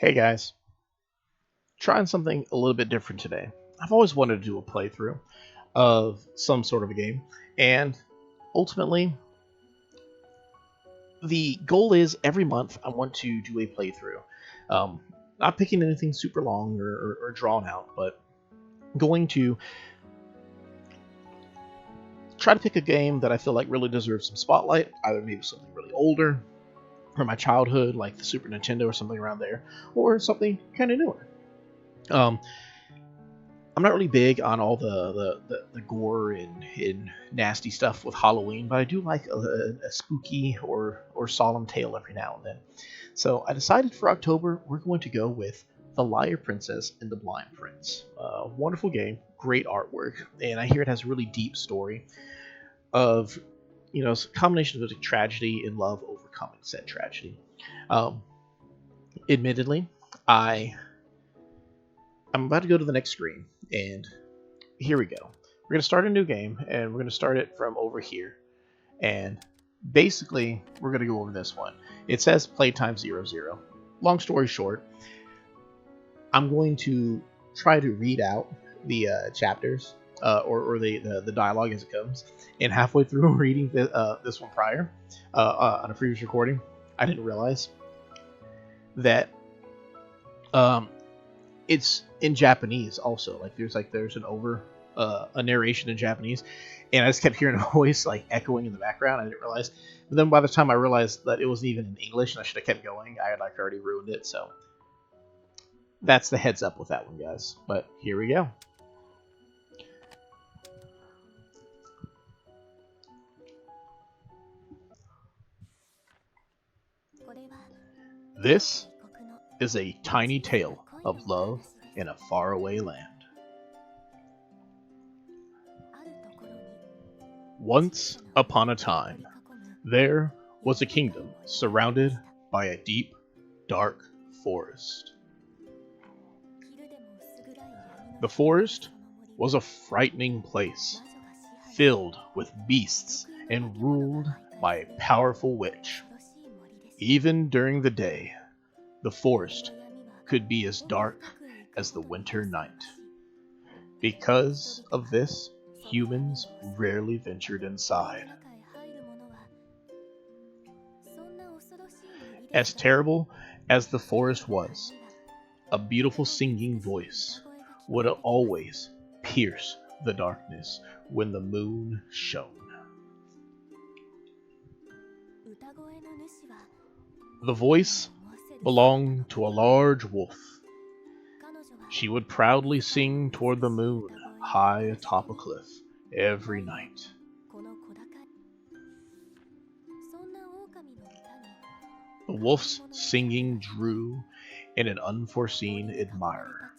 Hey guys, trying something a little bit different today. I've always wanted to do a playthrough of some sort of a game, and ultimately, the goal is every month I want to do a playthrough. Not picking anything super long or drawn out, but going to try to pick a game that I feel like really deserves some spotlight, either maybe something really older, or my childhood, like the Super Nintendo or something around there, or something kind of newer. Um, I'm not really big on all the gore and nasty stuff with Halloween, but I do like a spooky or solemn tale every now and then. So I decided for October we're going to go with The Liar Princess and the Blind Prince. Wonderful game, great artwork, and I hear it has a really deep story of a combination of tragedy and love overcoming said tragedy. Um, Admittedly, I'm about to go to the next screen, and here we go. We're going to start a new game, and we're going to start it from over here. And basically, we're going to go over this one. It says playtime 00. Long story short, I'm going to try to read out the chapters or the dialogue as it comes. And halfway through reading this one prior on a previous recording, I didn't realize that it's in Japanese also. There's a narration in Japanese, and I just kept hearing a voice like echoing in the background. I didn't realize, but then by the time I realized that it wasn't even in English and I should have kept going, I had already ruined it. So that's the heads up with that one, guys. But here we go. This is a tiny tale of love in a faraway land. Once upon a time, there was a kingdom surrounded by a deep, dark forest. The forest was a frightening place, filled with beasts and ruled by a powerful witch. Even during the day, the forest could be as dark as the winter night. Because of this, humans rarely ventured inside. As terrible as the forest was, a beautiful singing voice would always pierce the darkness when the moon shone. The voice belonged to a large wolf. She would proudly sing toward the moon high atop a cliff every night. The wolf's singing drew in an unforeseen admirer,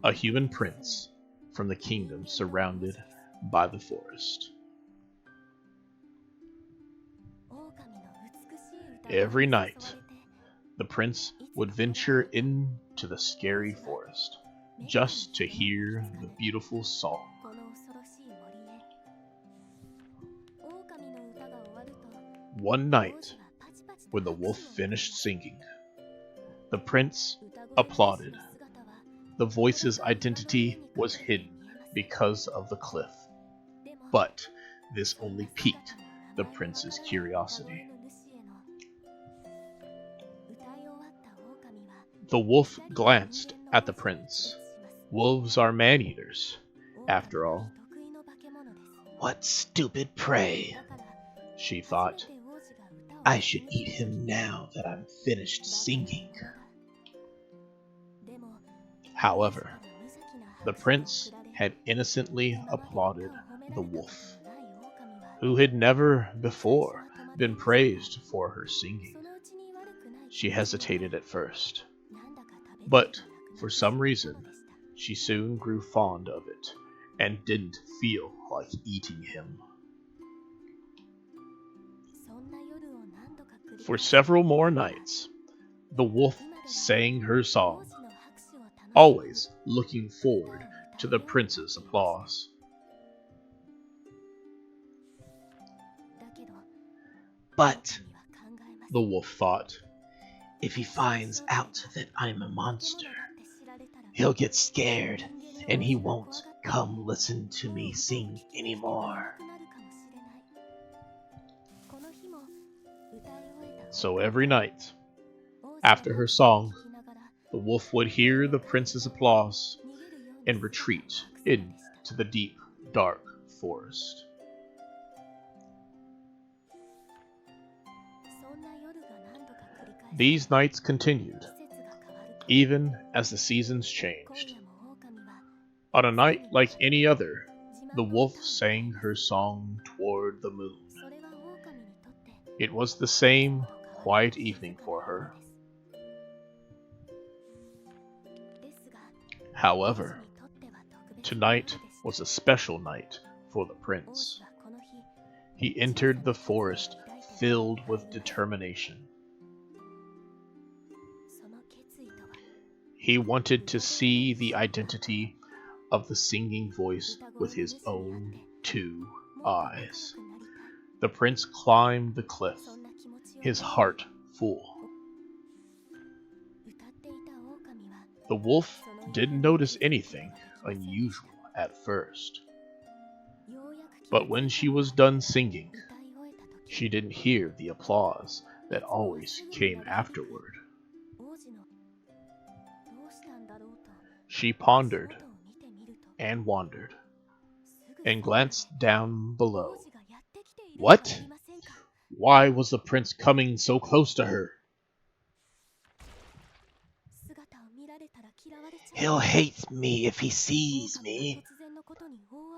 a human prince from the kingdom surrounded by the forest. Every night, the prince would venture into the scary forest just to hear the beautiful song. One night, when the wolf finished singing, the prince applauded. The voice's identity was hidden because of the cliff, but this only piqued the prince's curiosity. The wolf glanced at the prince. Wolves are man-eaters, after all. What stupid prey, she thought. I should eat him now that I'm finished singing. However, the prince had innocently applauded the wolf, who had never before been praised for her singing. She hesitated at first, but for some reason, she soon grew fond of it and didn't feel like eating him. For several more nights, the wolf sang her song, always looking forward to the prince's applause. But, the wolf thought, If he finds out that I'm a monster, he'll get scared and he won't come listen to me sing anymore. So every night, after her song, the wolf would hear the prince's applause and retreat into the deep, dark forest. These nights continued, even as the seasons changed. On a night like any other, the wolf sang her song toward the moon. It was the same quiet evening for her. However, tonight was a special night for the prince. He entered the forest filled with determination. He wanted to see the identity of the singing voice with his own 2 eyes. The prince climbed the cliff, his heart full. The wolf didn't notice anything unusual at first. But when she was done singing, she didn't hear the applause that always came afterward. She pondered and wandered and glanced down below. What? Why was the prince coming so close to her? He'll hate me if he sees me.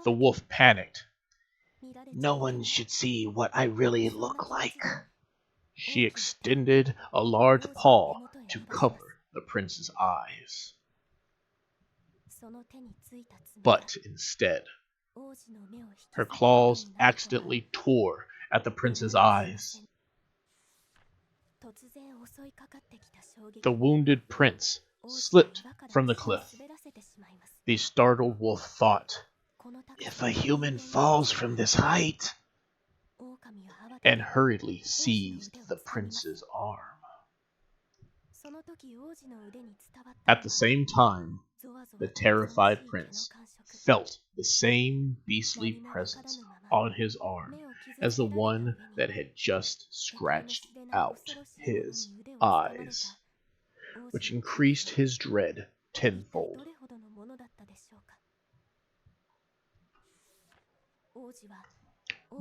The wolf panicked. No one should see what I really look like. She extended a large paw to cover the prince's eyes. But instead, her claws accidentally tore at the prince's eyes. The wounded prince slipped from the cliff. The startled wolf thought, if a human falls from this height, and hurriedly seized the prince's arm. At the same time, the terrified prince felt the same beastly presence on his arm as the one that had just scratched out his eyes, which increased his dread tenfold.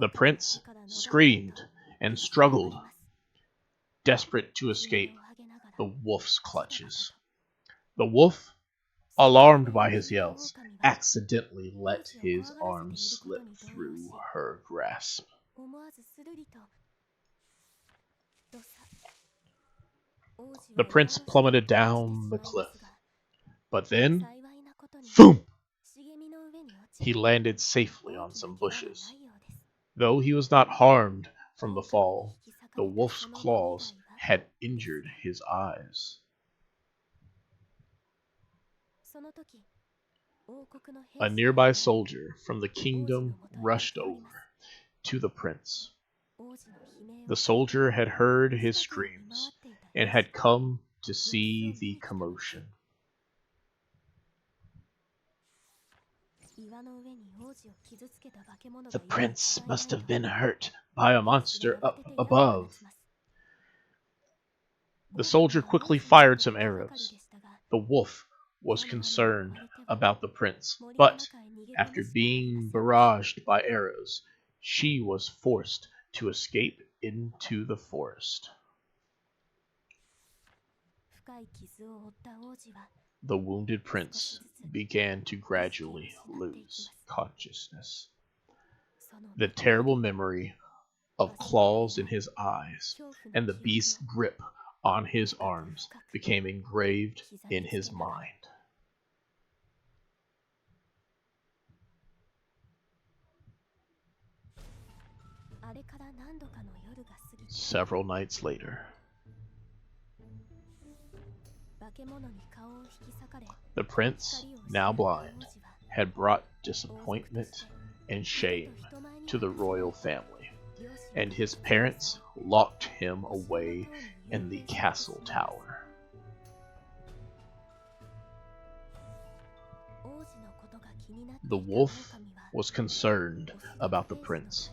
The prince screamed and struggled, desperate to escape the wolf's clutches. The wolf, alarmed by his yells, accidentally let his arms slip through her grasp. The prince plummeted down the cliff, but then, boom! He landed safely on some bushes. Though he was not harmed from the fall, the wolf's claws had injured his eyes. A nearby soldier from the kingdom rushed over to the prince. The soldier had heard his screams and had come to see the commotion. The prince must have been hurt by a monster up above. The soldier quickly fired some arrows. The wolf was concerned about the prince, but after being barraged by arrows, she was forced to escape into the forest. The wounded prince began to gradually lose consciousness. The terrible memory of claws in his eyes and the beast's grip on his arms became engraved in his mind. Several nights later, the prince, now blind, had brought disappointment and shame to the royal family, and his parents locked him away in the castle tower. The wolf was concerned about the prince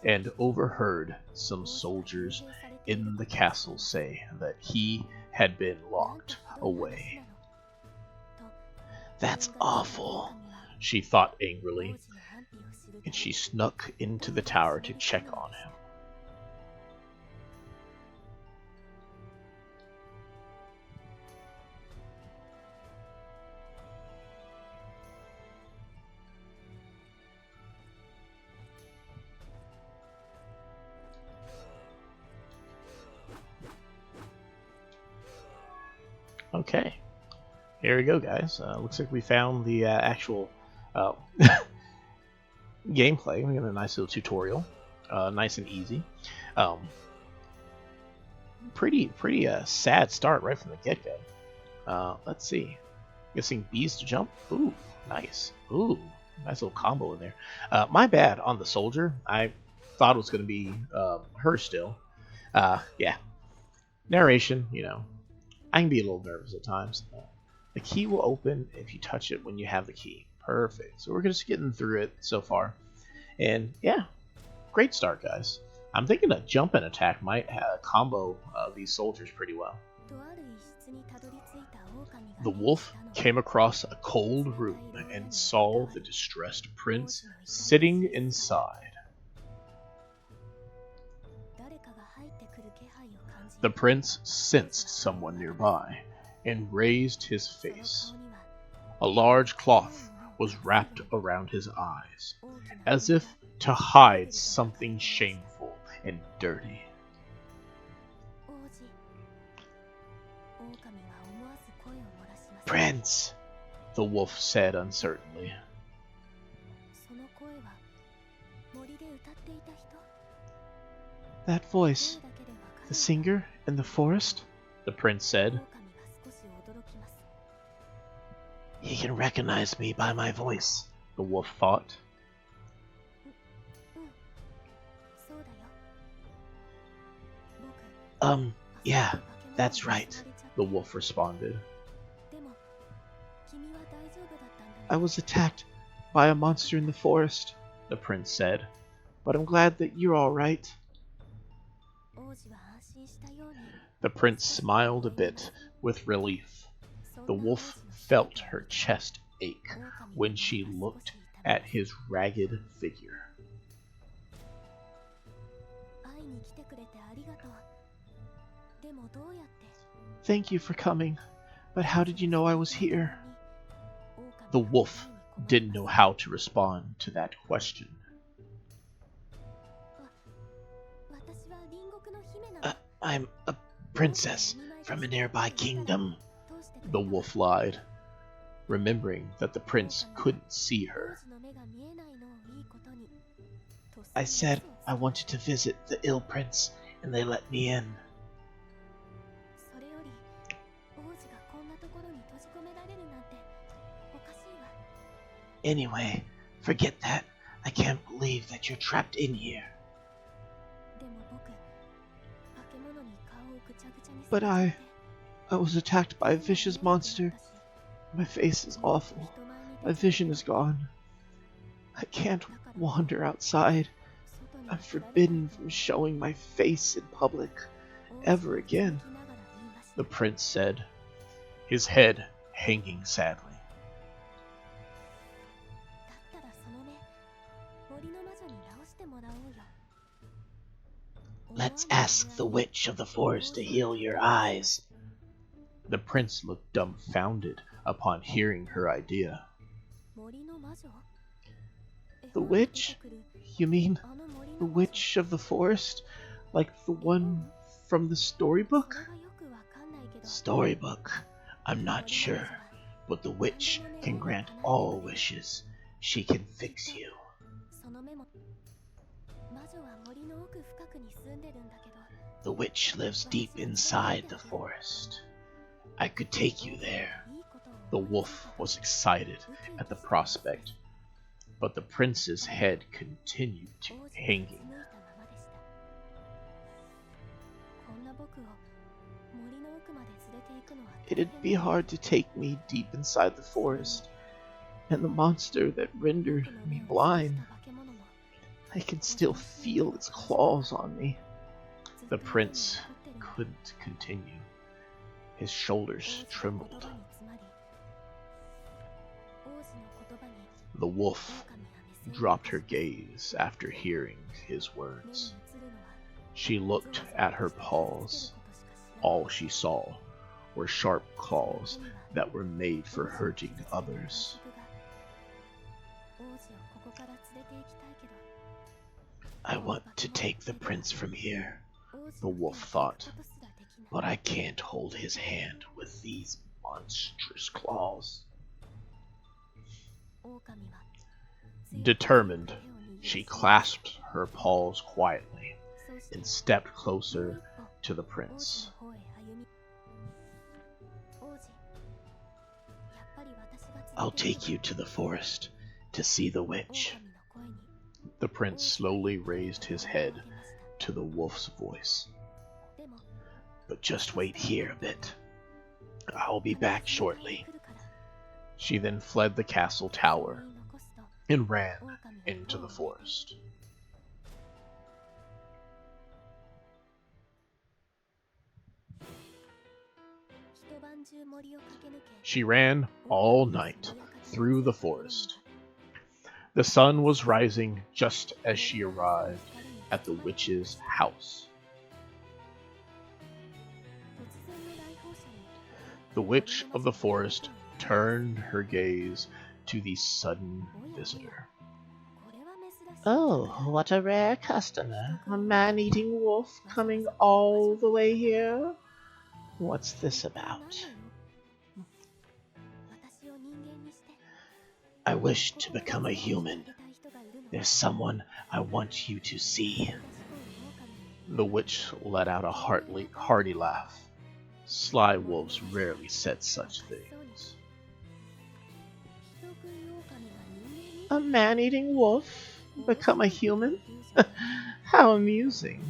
and overheard some soldiers in the castle say that he had been locked away. That's awful, she thought angrily, and she snuck into the tower to check on him. Okay, here we go, guys. Looks like we found the actual gameplay. We got a nice little tutorial, nice and easy. Pretty sad start right from the get-go. Let's see. Guessing bees to jump. Ooh, nice. Ooh, nice little combo in there. My bad on the soldier. I thought it was going to be her still. Yeah. Narration, you know. I can be a little nervous at times. The key will open if you touch it when you have the key. Perfect. So we're just getting through it so far. And yeah, great start, guys. I'm thinking a jump and attack might combo these soldiers pretty well. The wolf came across a cold room and saw the distressed prince sitting inside. The prince sensed someone nearby and raised his face. A large cloth was wrapped around his eyes, as if to hide something shameful and dirty. Prince, the wolf said uncertainly. That voice, the singer in the forest? The prince said. He can recognize me by my voice, the wolf thought. Yeah, that's right, the wolf responded. I was attacked by a monster in the forest, the prince said, but I'm glad that you're all right. The prince smiled a bit with relief. The wolf felt her chest ache when she looked at his ragged figure. Thank you for coming, but how did you know I was here? The wolf didn't know how to respond to that question. I'm a princess from a nearby kingdom, the wolf lied, remembering that the prince couldn't see her. I said I wanted to visit the ill prince, and they let me in. Anyway, forget that. I can't believe that you're trapped in here. But I was attacked by a vicious monster. My face is awful. My vision is gone. I can't wander outside. I'm forbidden from showing my face in public ever again, the prince said, his head hanging sadly. Let's ask the witch of the forest to heal your eyes. The prince looked dumbfounded upon hearing her idea. The witch? You mean the witch of the forest? Like the one from the storybook? Storybook? I'm not sure, but the witch can grant all wishes. She can fix you. The witch lives deep inside the forest. I could take you there. The wolf was excited at the prospect, but the prince's head continued hanging. It'd be hard to take me deep inside the forest, and the monster that rendered me blind, I can still feel its claws on me. The prince couldn't continue. His shoulders trembled. The wolf dropped her gaze after hearing his words. She looked at her paws. All she saw were sharp claws that were made for hurting others. I want to take the prince from here, the wolf thought, but I can't hold his hand with these monstrous claws. Determined, she clasped her paws quietly and stepped closer to the prince. I'll take you to the forest to see the witch. The prince slowly raised his head to the wolf's voice. But just wait here a bit. I'll be back shortly. She then fled the castle tower and ran into the forest. She ran all night through the forest. The sun was rising just as she arrived at the witch's house. The witch of the forest turned her gaze to the sudden visitor. Oh, what a rare customer. A man-eating wolf coming all the way here? What's this about? I wish to become a human. There's someone I want you to see. The witch let out a hearty laugh. Sly wolves rarely said such things. A man-eating wolf become a human? How amusing.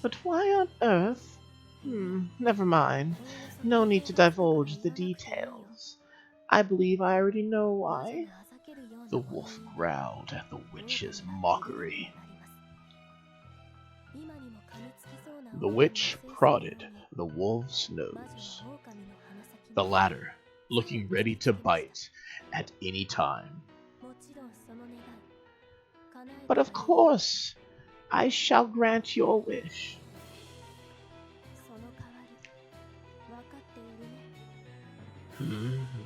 But why on earth? Never mind. No need to divulge the details. I believe I already know why. The wolf growled at the witch's mockery. The witch prodded the wolf's nose, the latter looking ready to bite at any time. But of course, I shall grant your wish.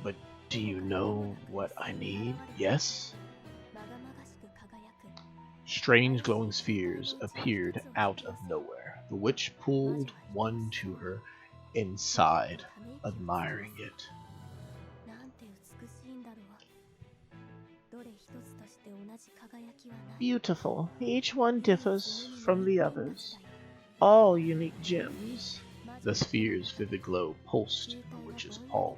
But do you know what I need? Yes? Strange glowing spheres appeared out of nowhere. The witch pulled one to her and sighed, admiring it. Beautiful. Each one differs from the others. All unique gems. The sphere's vivid glow pulsed in the witch's palm.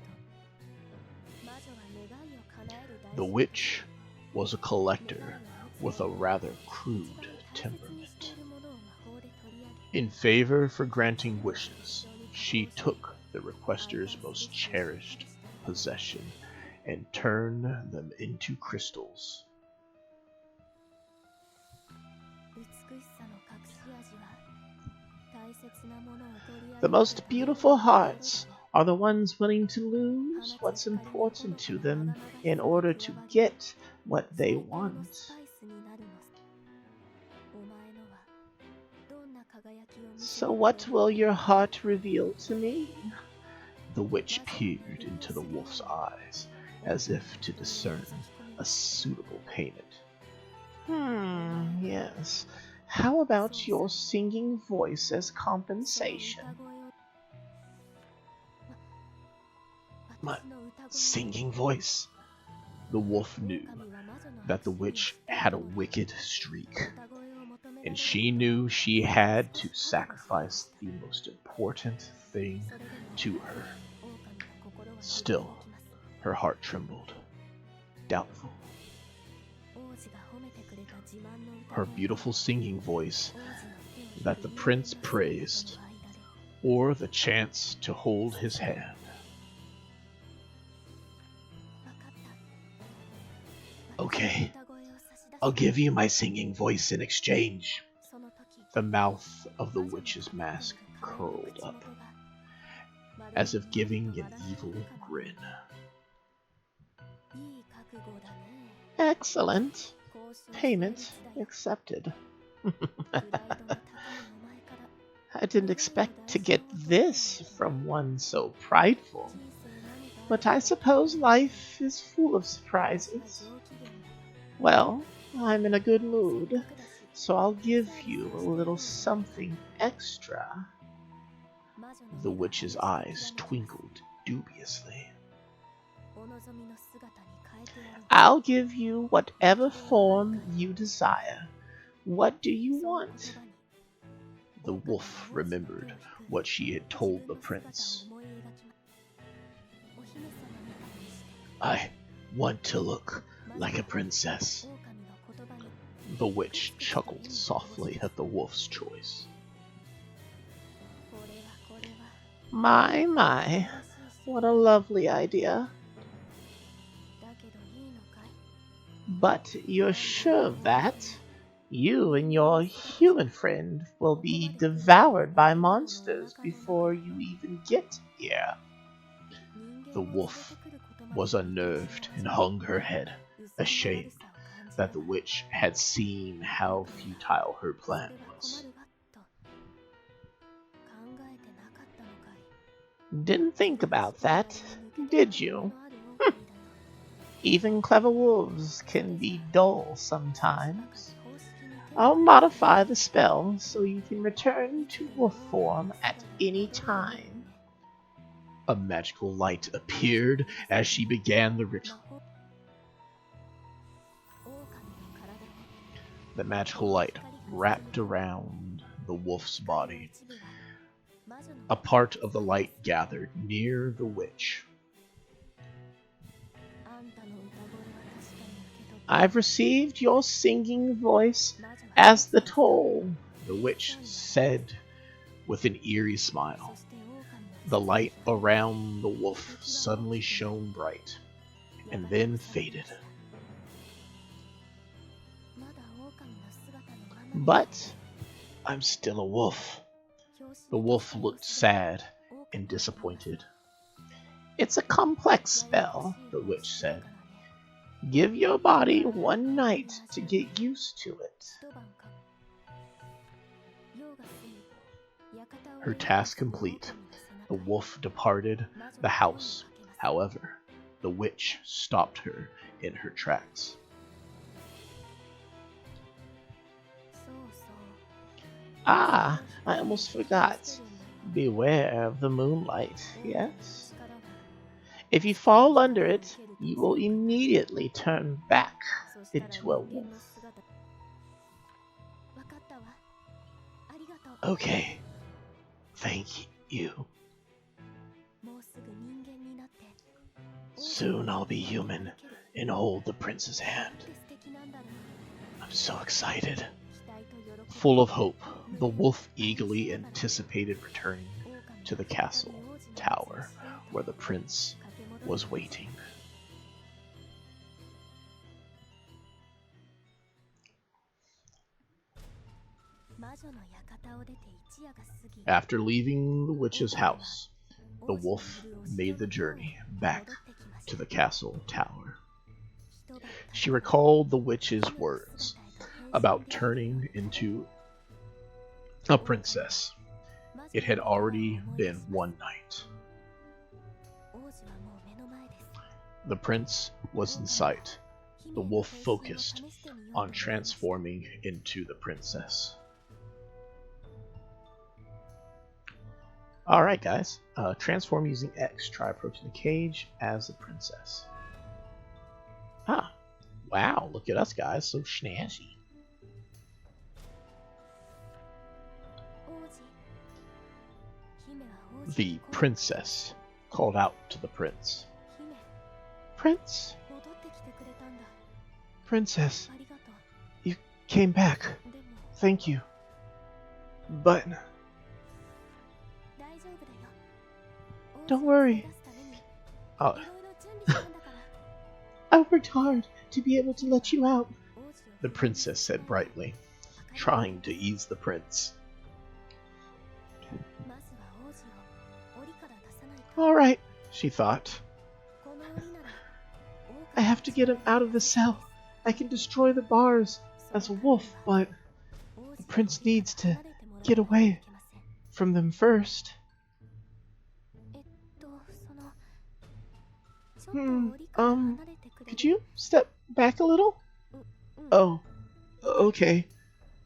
The witch was a collector with a rather crude temperament. In favor for granting wishes, she took the requester's most cherished possession and turned them into crystals. The most beautiful hearts are the ones willing to lose what's important to them in order to get what they want. So what will your heart reveal to me? The witch peered into the wolf's eyes, as if to discern a suitable payment. Yes. How about your singing voice as compensation? My singing voice? The wolf knew that the witch had a wicked streak, and she knew she had to sacrifice the most important thing to her. Still, her heart trembled, doubtful. Her beautiful singing voice that the prince praised or the chance to hold his hand. Okay, I'll give you my singing voice in exchange. The mouth of the witch's mask curled up, as if giving an evil grin. Excellent. Payment accepted. I didn't expect to get this from one so prideful, but I suppose life is full of surprises. Well, I'm in a good mood, so I'll give you a little something extra. The witch's eyes twinkled dubiously. I'll give you whatever form you desire. What do you want? The wolf remembered what she had told the prince. I want to look like a princess. The witch chuckled softly at the wolf's choice. My, what a lovely idea. But you're sure of that? You and your human friend will be devoured by monsters before you even get here. The wolf was unnerved and hung her head, ashamed that the witch had seen how futile her plan was. Didn't think about that, did you? Even clever wolves can be dull sometimes. I'll modify the spell so you can return to wolf form at any time. A magical light appeared as she began the ritual. The magical light wrapped around the wolf's body. A part of the light gathered near the witch. I've received your singing voice as the toll, the witch said with an eerie smile. The light around the wolf suddenly shone bright, and then faded. But I'm still a wolf. The wolf looked sad and disappointed. It's a complex spell, the witch said. Give your body one night to get used to it. Her task complete, the wolf departed the house. However, the witch stopped her in her tracks. Ah, I almost forgot. Beware of the moonlight, yes? If you fall under it, you will immediately turn back into a wolf. Okay, thank you. Soon I'll be human and hold the prince's hand. I'm so excited. Full of hope, the wolf eagerly anticipated returning to the castle tower where the prince was waiting. After leaving the witch's house, the wolf made the journey back to the castle tower. She recalled the witch's words about turning into a princess. It had already been one night. The prince was in sight. The wolf focused on transforming into the princess. Alright guys, transform using X. Try approaching the cage as a princess. Ah, wow, look at us guys, so snazzy. The princess called out to the prince. Prince? Princess, you came back. Thank you. But Don't worry. Oh. I worked hard to be able to let you out, the princess said brightly, trying to ease the prince. All right, she thought. I have to get him out of the cell. I can destroy the bars as a wolf, but the prince needs to get away from them first. Could you step back a little? Oh, okay.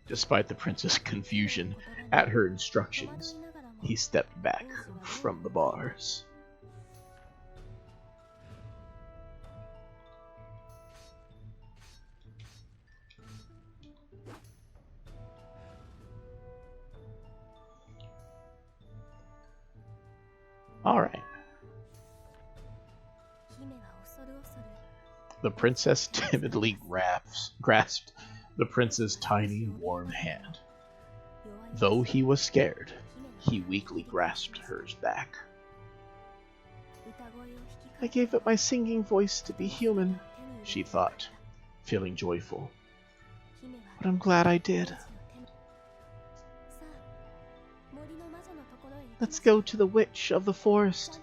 Despite the prince's confusion at her instructions, he stepped back from the bars. Alright. The princess timidly grasped the prince's tiny, warm hand. Though he was scared, he weakly grasped hers back. I gave up my singing voice to be human, she thought, feeling joyful. But I'm glad I did. Let's go to the witch of the forest.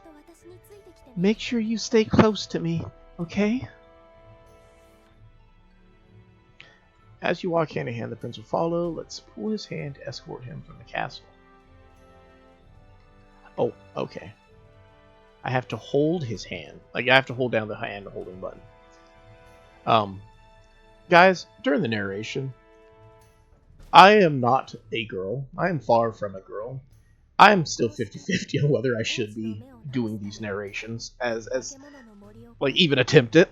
Make sure you stay close to me, okay? As you walk hand in hand, the prince will follow. Let's pull his hand to escort him from the castle. Oh, okay. I have to hold his hand. Like, I have to hold down the hand holding button. Guys, during the narration, I am not a girl. I am far from a girl. I am still 50-50 on whether I should be doing these narrations as like, even attempt it.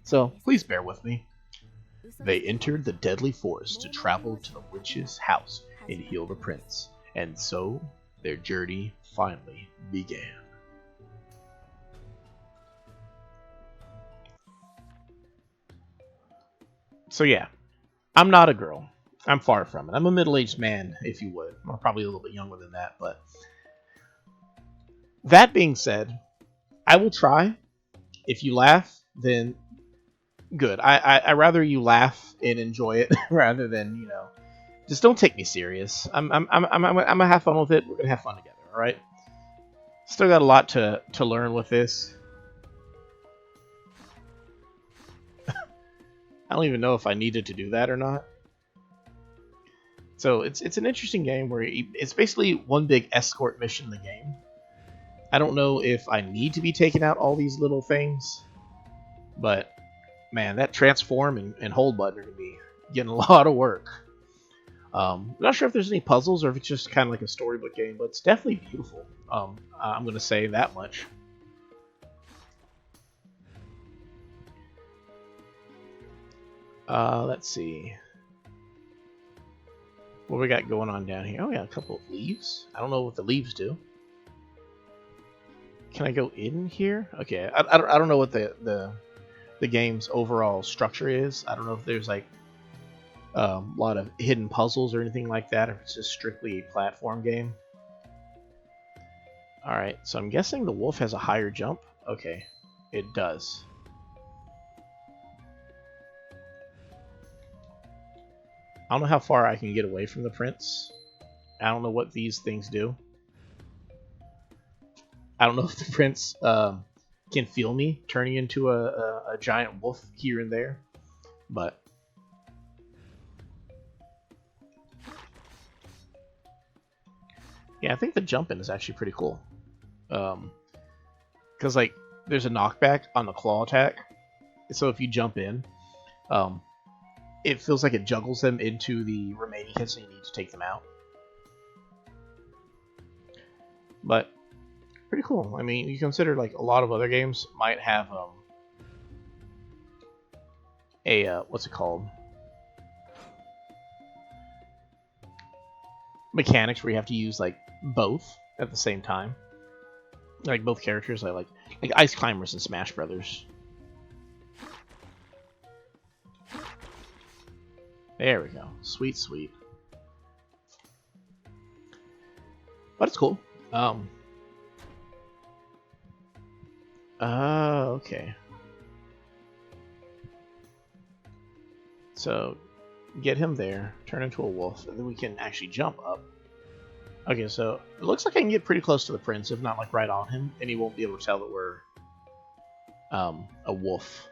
So, please bear with me. They entered the deadly forest to travel to the witch's house and heal the prince. And so, their journey finally began. So yeah, I'm not a girl. I'm far from it. I'm a middle-aged man, if you would. I'm probably a little bit younger than that, but... That being said, I will try. If you laugh, then good. I rather you laugh and enjoy it rather than, you know, just don't take me serious. I'm gonna have fun with it. We're gonna have fun together, all right? Still got a lot to learn with this. I don't even know if I needed to do that or not. So it's an interesting game where it's basically one big escort mission in the game. I don't know if I need to be taking out all these little things, but man, that transform and hold button are going to be getting a lot of work. I'm not sure if there's any puzzles or if it's just kind of like a storybook game, but it's definitely beautiful. I'm going to say that much. Let's see. What we got going on down here? Oh, yeah, a couple of leaves. I don't know what the leaves do. Can I go in here? Okay, I don't know what the game's overall structure is. I don't know if there's like a lot of hidden puzzles or anything like that, or if it's just strictly a platform game. Alright, so I'm guessing the wolf has a higher jump. Okay, it does. I don't know how far I can get away from the prince. I don't know what these things do. I don't know if the prince can feel me turning into a giant wolf here and there, but yeah, I think the jumping is actually pretty cool. Because like there's a knockback on the claw attack, so if you jump in, it feels like it juggles them into the remaining hits and you need to take them out. But pretty cool. I mean, you consider like a lot of other games might have what's it called? Mechanics where you have to use like both at the same time. Like both characters, like Ice Climbers and Smash Brothers. There we go. Sweet, sweet. But it's cool. Okay. So, get him there, turn into a wolf, and then we can actually jump up. Okay, so it looks like I can get pretty close to the prince, if not like right on him, and he won't be able to tell that we're a wolf.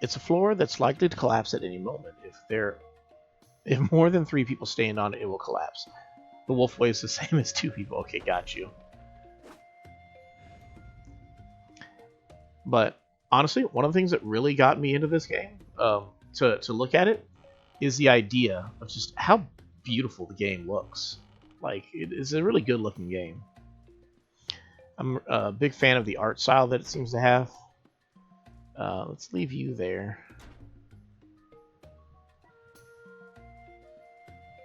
It's a floor that's likely to collapse at any moment. If more than 3 people stand on it, it will collapse. The wolf weighs the same as 2 people. Okay, got you. But honestly, one of the things that really got me into this game, to look at it, is the idea of just how beautiful the game looks. Like, it is a really good looking game. I'm a big fan of the art style that it seems to have. Let's leave you there.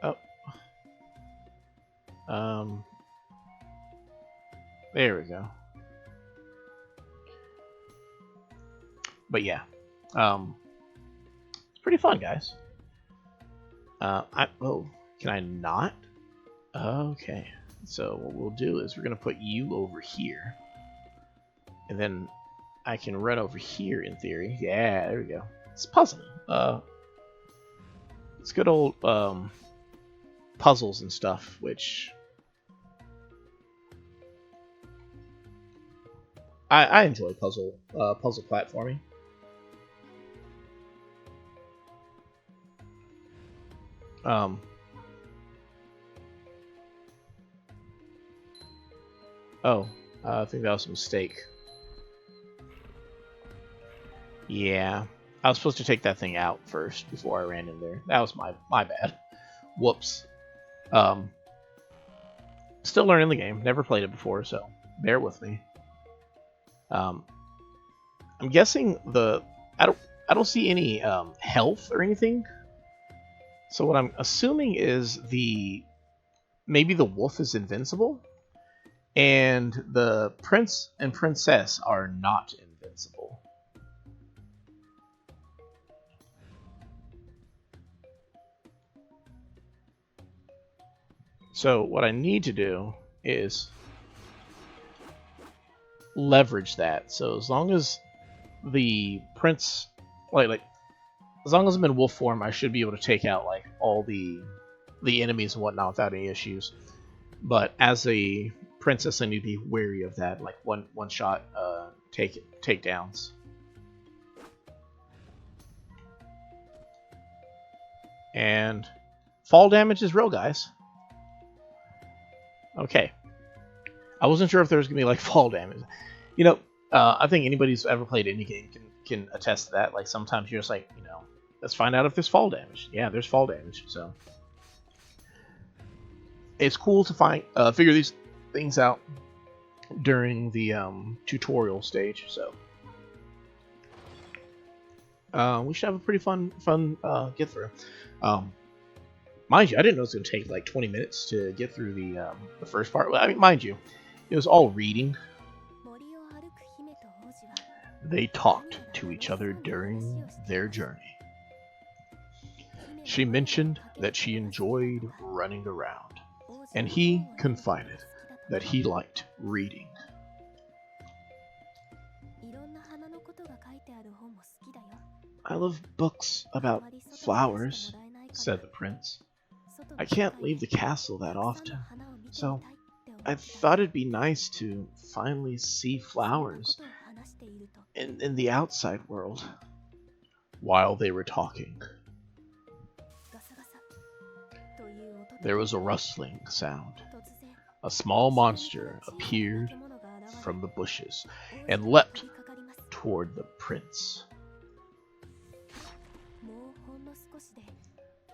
Oh. There we go. But yeah. It's pretty fun, guys. Oh, can I not? Okay. So what we'll do is we're going to put you over here. And then I can run over here in theory. Yeah, there we go. It's puzzling. It's good old puzzles and stuff, which I enjoy puzzle platforming. Oh, I think that was a mistake. Yeah, I was supposed to take that thing out first before I ran in there. That was my bad. Whoops. Still learning the game. Never played it before, so bear with me. I'm guessing I don't see any health or anything. So what I'm assuming is maybe the wolf is invincible, and the prince and princess are not invincible. So what I need to do is leverage that. So as long as the prince, like as long as I'm in wolf form, I should be able to take out like all the enemies and whatnot without any issues. But as a princess, I need to be wary of that, like one shot takedowns. And fall damage is real, guys. Okay. I wasn't sure if there was gonna be like fall damage. You know, I think anybody who's ever played any game can attest to that. Like sometimes you're just like, let's find out if there's fall damage. Yeah, there's fall damage. So it's cool to figure these things out during the tutorial stage. So we should have a pretty fun get through. Mind you, I didn't know it was going to take like 20 minutes to get through the first part. I mean, mind you, it was all reading. They talked to each other during their journey. She mentioned that she enjoyed running around, and he confided that he liked reading. I love books about flowers, said the prince. I can't leave the castle that often, so I thought it'd be nice to finally see flowers in the outside world. While they were talking, there was a rustling sound. A small monster appeared from the bushes and leapt toward the prince.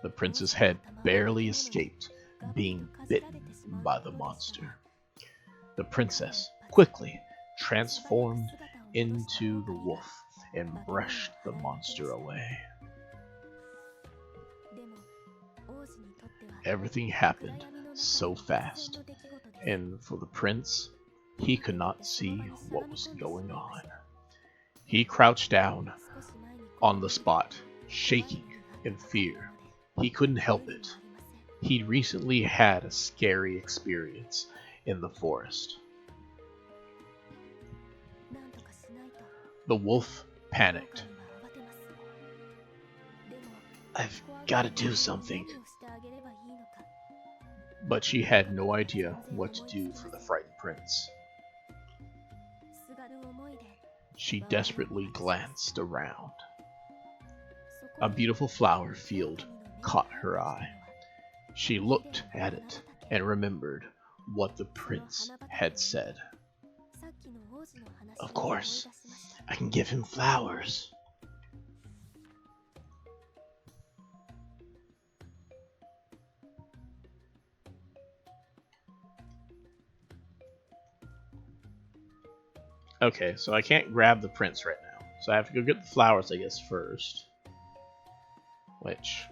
The prince's head barely escaped being bitten by the monster. The princess quickly transformed into the wolf and brushed the monster away. Everything happened so fast, and for the prince, he could not see what was going on. He crouched down on the spot, shaking in fear. He couldn't help it. He'd recently had a scary experience in the forest. The wolf panicked. I've got to do something. But she had no idea what to do for the frightened prince. She desperately glanced around. A beautiful flower field caught her eye. She looked at it and remembered what the prince had said. Of course, I can give him flowers. Okay, so I can't grab the prince right now. So I have to go get the flowers, I guess, first. Which...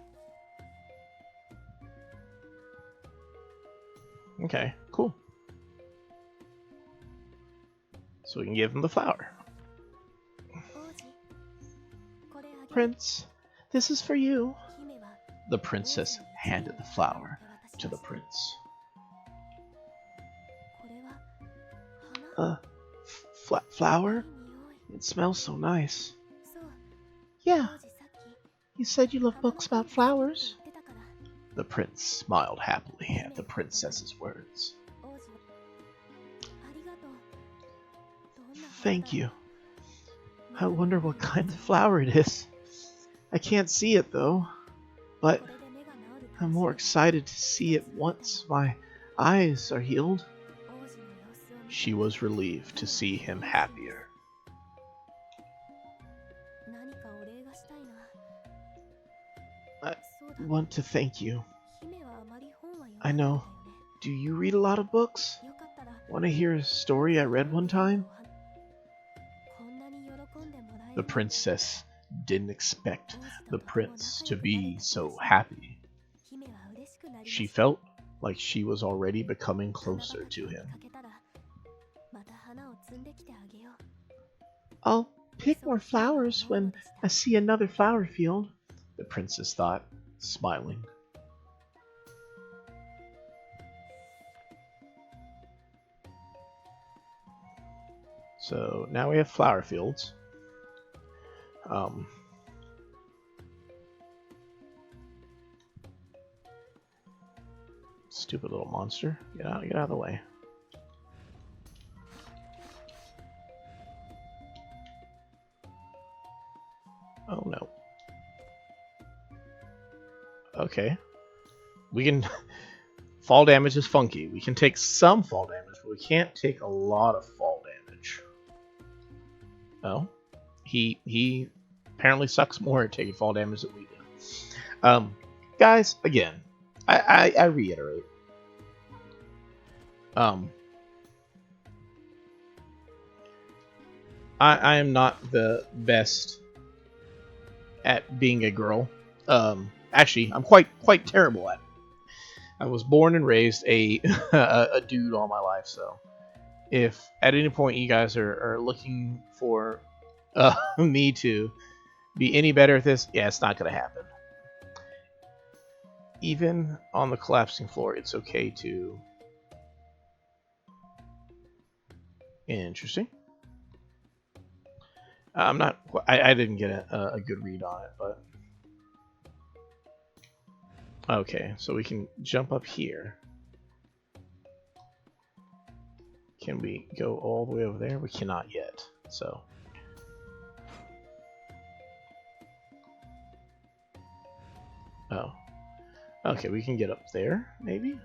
Okay, cool. So we can give him the flower. Prince, this is for you. The princess handed the flower to the prince. Flower? It smells so nice. Yeah. You said you love books about flowers. The prince smiled happily at the princess's words. Thank you. I wonder what kind of flower it is. I can't see it though, but I'm more excited to see it once my eyes are healed. She was relieved to see him happier. I want to thank you. I know. Do you read a lot of books? Want to hear a story I read one time? The princess didn't expect the prince to be so happy. She felt like she was already becoming closer to him. I'll pick more flowers when I see another flower field, the princess thought, smiling. So now we have flower fields. Stupid little monster. Get out of the way. Oh no. Okay. We can... Fall damage is funky. We can take some fall damage, but we can't take a lot of fall damage. Oh. He apparently sucks more at taking fall damage than we do. Guys, again, I reiterate. I am not the best at being a girl. Actually, I'm quite terrible at it. I was born and raised a a dude all my life, so if at any point you guys are looking for me to be any better at this, yeah, it's not gonna happen. Even on the collapsing floor, it's okay to... Interesting. I'm not... I didn't get a good read on it, but... Okay, so we can jump up here. Can we go all the way over there? We cannot yet, so... Oh. Okay, we can get up there, maybe?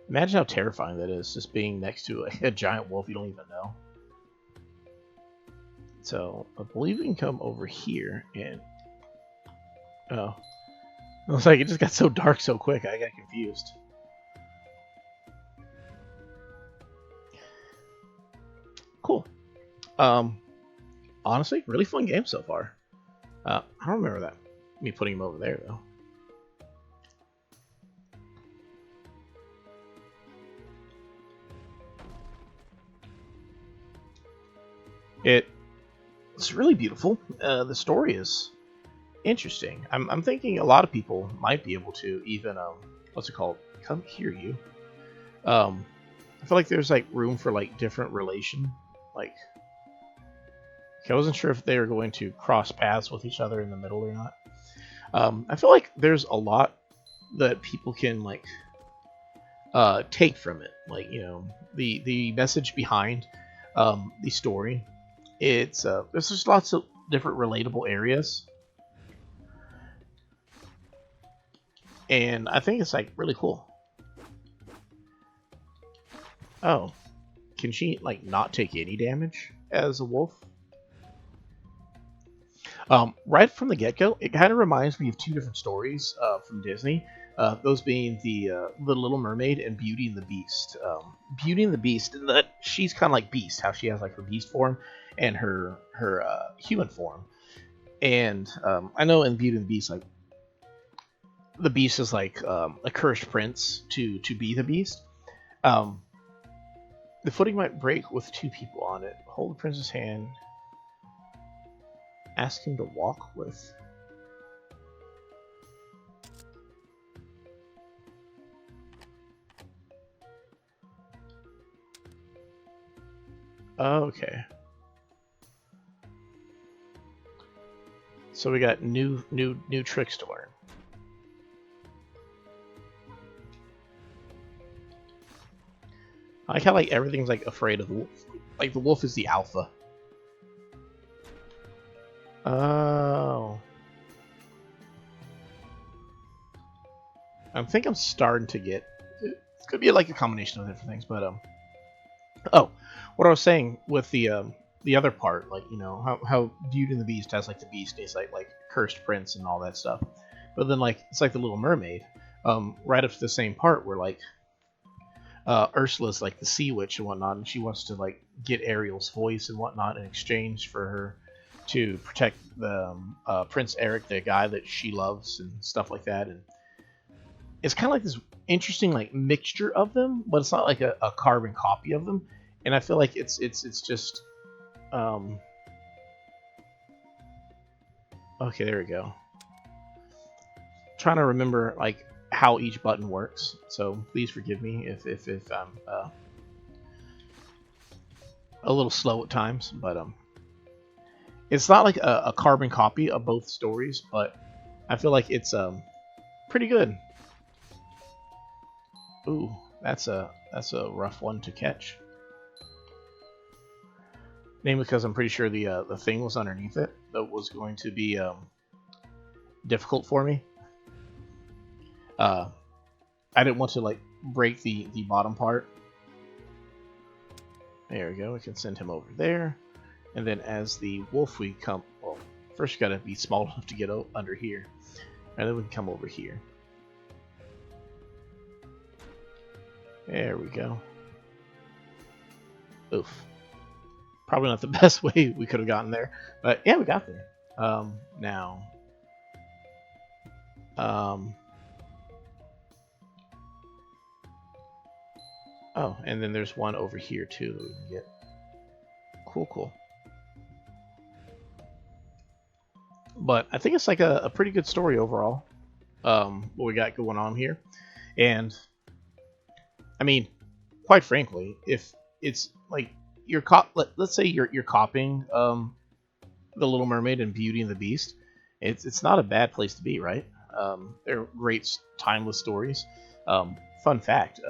Imagine how terrifying that is, just being next to a giant wolf you don't even know. So, I believe we can come over here and... Oh. It looks like it just got so dark so quick, I got confused. Cool. Honestly, really fun game so far. I don't remember me putting him over there, though. It's really beautiful. The story is interesting. I'm thinking a lot of people might be able to even what's it called? Come here, you. I feel like there's like room for like different relation. Like, I wasn't sure if they were going to cross paths with each other in the middle or not. I feel like there's a lot that people can like take from it. Like, you know, the message behind the story. It's there's just lots of different relatable areas, and I think it's like really cool. Oh, can she like not take any damage as a wolf? Right from the get-go, it kind of reminds me of two different stories from Disney. Those being the Little Mermaid and Beauty and the Beast. Beauty and the Beast, in that she's kind of like Beast, how she has like her beast form and her human form. And I know in Beauty and the Beast, like the Beast is like a cursed prince to be the Beast. Um, the footing might break with two people on it. Hold the prince's hand. Ask him to walk with. Okay. So we got new tricks to learn. I like how like everything's like afraid of the wolf. Like the wolf is the alpha. Oh. I think I'm starting to get. It's gonna be like a combination of different things, but oh, what I was saying with the other part, like, you know, how Beauty and the Beast has like the Beast, he's like cursed prince and all that stuff, but then like it's like the Little Mermaid, right up to the same part where like Ursula's like the sea witch and whatnot, and she wants to like get Ariel's voice and whatnot in exchange for her to protect the Prince Eric, the guy that she loves and stuff like that. And it's kind of like this interesting like mixture of them, but it's not like a carbon copy of them. And I feel like it's just okay, there we go. Trying to remember like how each button works, so please forgive me if I'm a little slow at times, but it's not like a carbon copy of both stories, but I feel like it's pretty good. Ooh, that's a rough one to catch. Mainly because I'm pretty sure the thing was underneath it that was going to be difficult for me. I didn't want to like break the bottom part. There we go. We can send him over there, and then as the wolf we come. Well, first you gotta be small enough to get under here, and then we can come over here. There we go. Oof. Probably not the best way we could have gotten there, but yeah, we got there. Now. Oh, and then there's one over here too that we can get. Cool. But I think it's like a pretty good story overall. What we got going on here, and I mean, quite frankly, if it's like let's say you're copying the Little Mermaid and Beauty and the Beast, it's not a bad place to be, right? They're great timeless stories. Fun fact.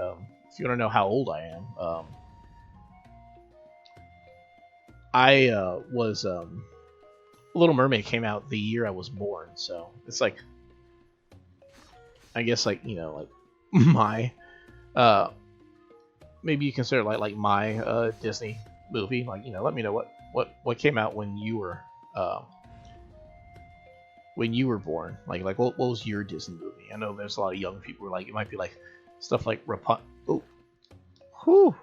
If you want to know how old I am, I was Little Mermaid came out the year I was born, so it's like, I guess like, you know, like my maybe you consider like my Disney movie. Like, you know, let me know what came out when you were born. Like what was your Disney movie? I know there's a lot of young people who are like, it might be like stuff like Oh, whew.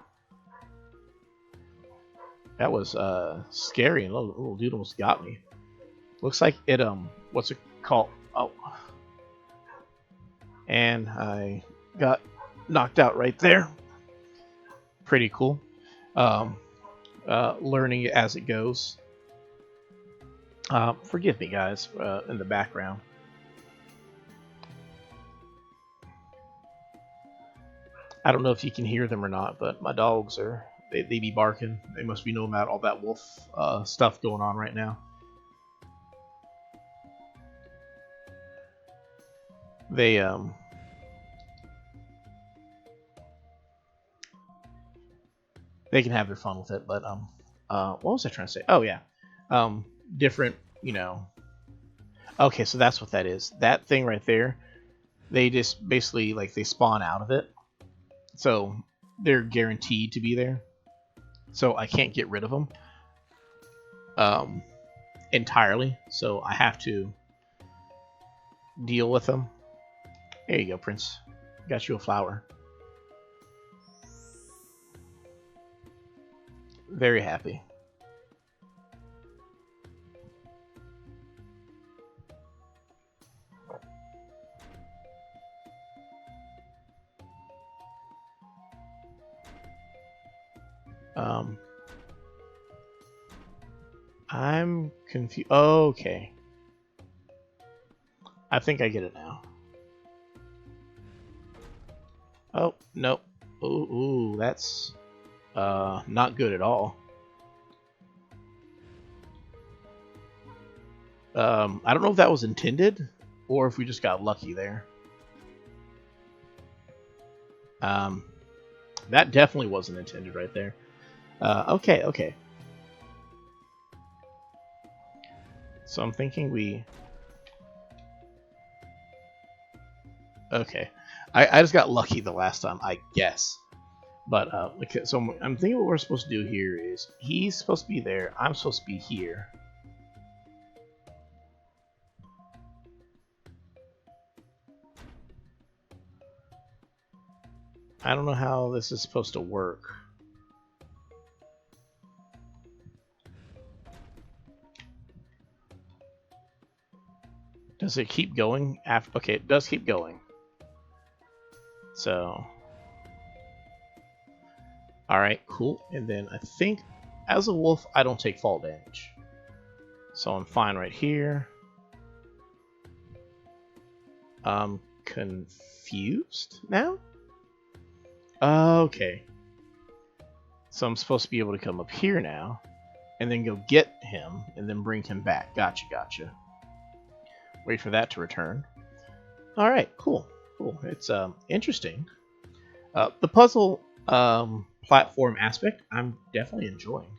That was scary, and little dude almost got me. Looks like it what's it called? Oh, and I got knocked out right there. Pretty cool. Learning it as it goes. Forgive me, guys, in the background. I don't know if you can hear them or not, but my dogs are they be barking. They must be knowing about all that wolf stuff going on right now. They they can have their fun with it, but what was I trying to say? Oh yeah, different, you know. Okay, so that's what that is. That thing right there, they just basically like they spawn out of it, so they're guaranteed to be there. So I can't get rid of them entirely. So I have to deal with them. There you go, Prince. Got you a flower. Very happy. I'm confused. Oh, okay. I think I get it now. Oh, nope. Ooh, that's not good at all. I don't know if that was intended or if we just got lucky there. That definitely wasn't intended right there. Okay. So I'm thinking we... Okay. I just got lucky the last time, I guess. But, okay, so I'm thinking what we're supposed to do here is he's supposed to be there, I'm supposed to be here. I don't know how this is supposed to work. Does it keep going after? Okay, it does keep going. So, all right, cool. And then I think as a wolf, I don't take fall damage, so I'm fine right here. I'm confused now. Okay, so I'm supposed to be able to come up here now, and then go get him, and then bring him back. Gotcha. Wait for that to return. All right, cool. It's interesting. The puzzle platform aspect, I'm definitely enjoying.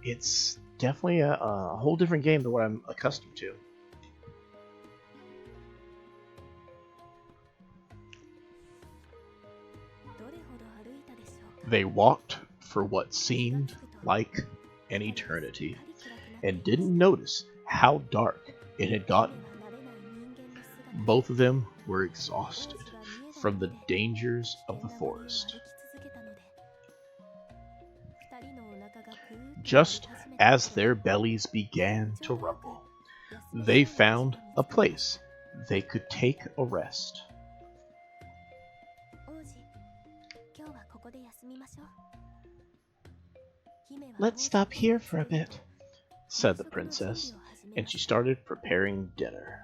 It's definitely a whole different game than what I'm accustomed to. They walked for what seemed like an eternity, and didn't notice how dark it had gotten. Both of them were exhausted from the dangers of the forest. Just as their bellies began to rumble, they found a place they could take a rest. Let's stop here for a bit, said the princess, and she started preparing dinner.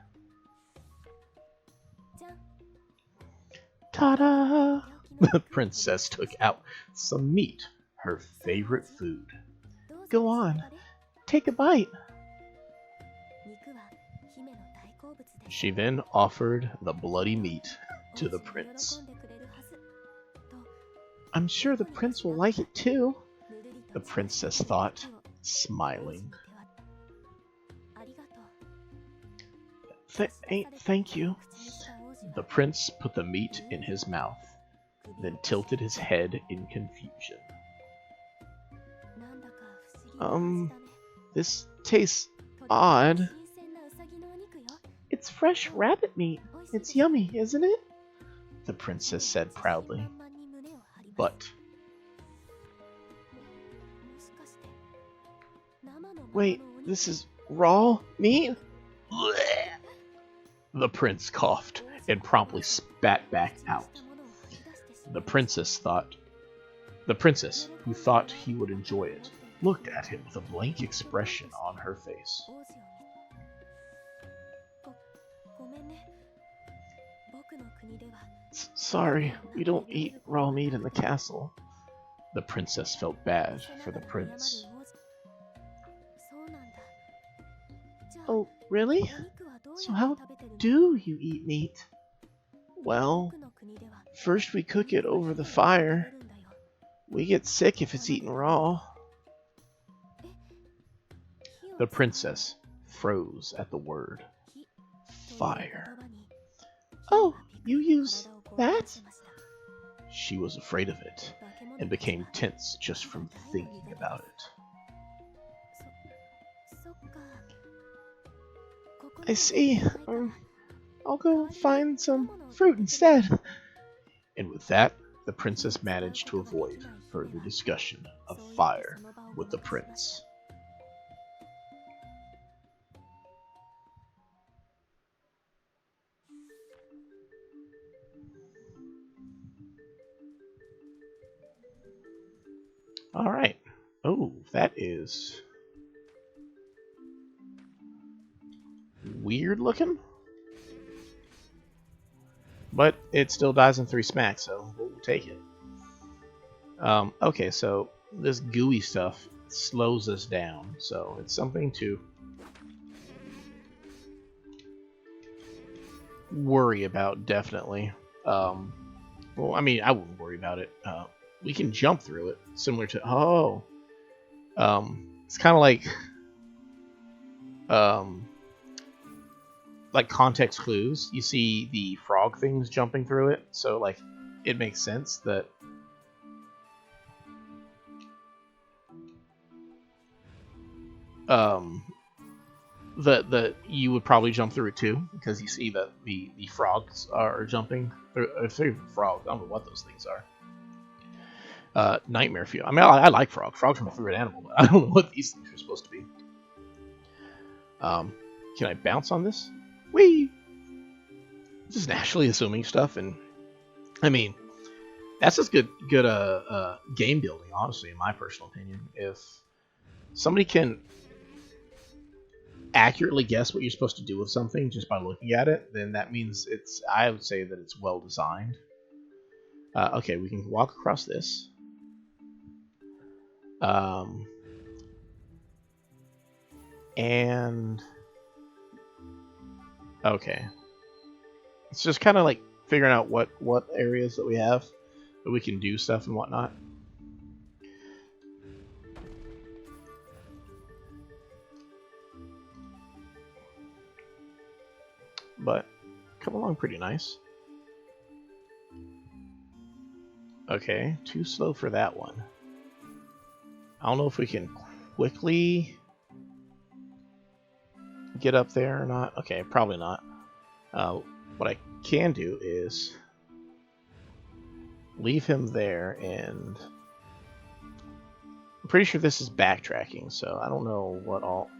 Ta-da! The princess took out some meat, her favorite food. Go on, take a bite. She then offered the bloody meat to the prince. I'm sure the prince will like it too, the princess thought, smiling. Thank you. The prince put the meat in his mouth, then tilted his head in confusion. This tastes odd. It's fresh rabbit meat. It's yummy, isn't it? The princess said proudly. But... Wait, this is raw meat? The prince coughed and promptly spat back out. The princess, who thought he would enjoy it, looked at him with a blank expression on her face. Sorry, we don't eat raw meat in the castle. The princess felt bad for the prince. Oh, really? So how do you eat meat? Well, first we cook it over the fire. We get sick if it's eaten raw. The princess froze at the word fire. Oh, you use that? She was afraid of it and became tense just from thinking about it. I see. I'll go find some fruit instead. And with that, the princess managed to avoid further discussion of fire with the prince. Alright. Oh, that is weird looking. But it still dies in 3 smacks, so we'll take it. Okay, so this gooey stuff slows us down, so it's something to worry about, definitely. Well, I mean, I wouldn't worry about it. We can jump through it, similar to... Oh! It's kind of like context clues. You see the frog things jumping through it, so like it makes sense that that you would probably jump through it too, because you see that the frogs are jumping through. If they're frogs, I don't know what those things are. Nightmare fuel. I mean, I like frogs. Frogs are my favorite animal, but I don't know what these things are supposed to be. Can I bounce on this? Whee! Just naturally assuming stuff, and I mean, that's just good game building, honestly, in my personal opinion. If somebody can accurately guess what you're supposed to do with something just by looking at it, then that means I would say that it's well designed. Okay, we can walk across this. And okay, it's just kind of like figuring out what areas that we have that we can do stuff and whatnot. But come along pretty nice. Okay, too slow for that one. I don't know if we can quickly get up there or not. Okay, probably not. What I can do is leave him there, and I'm pretty sure this is backtracking, so I don't know what all...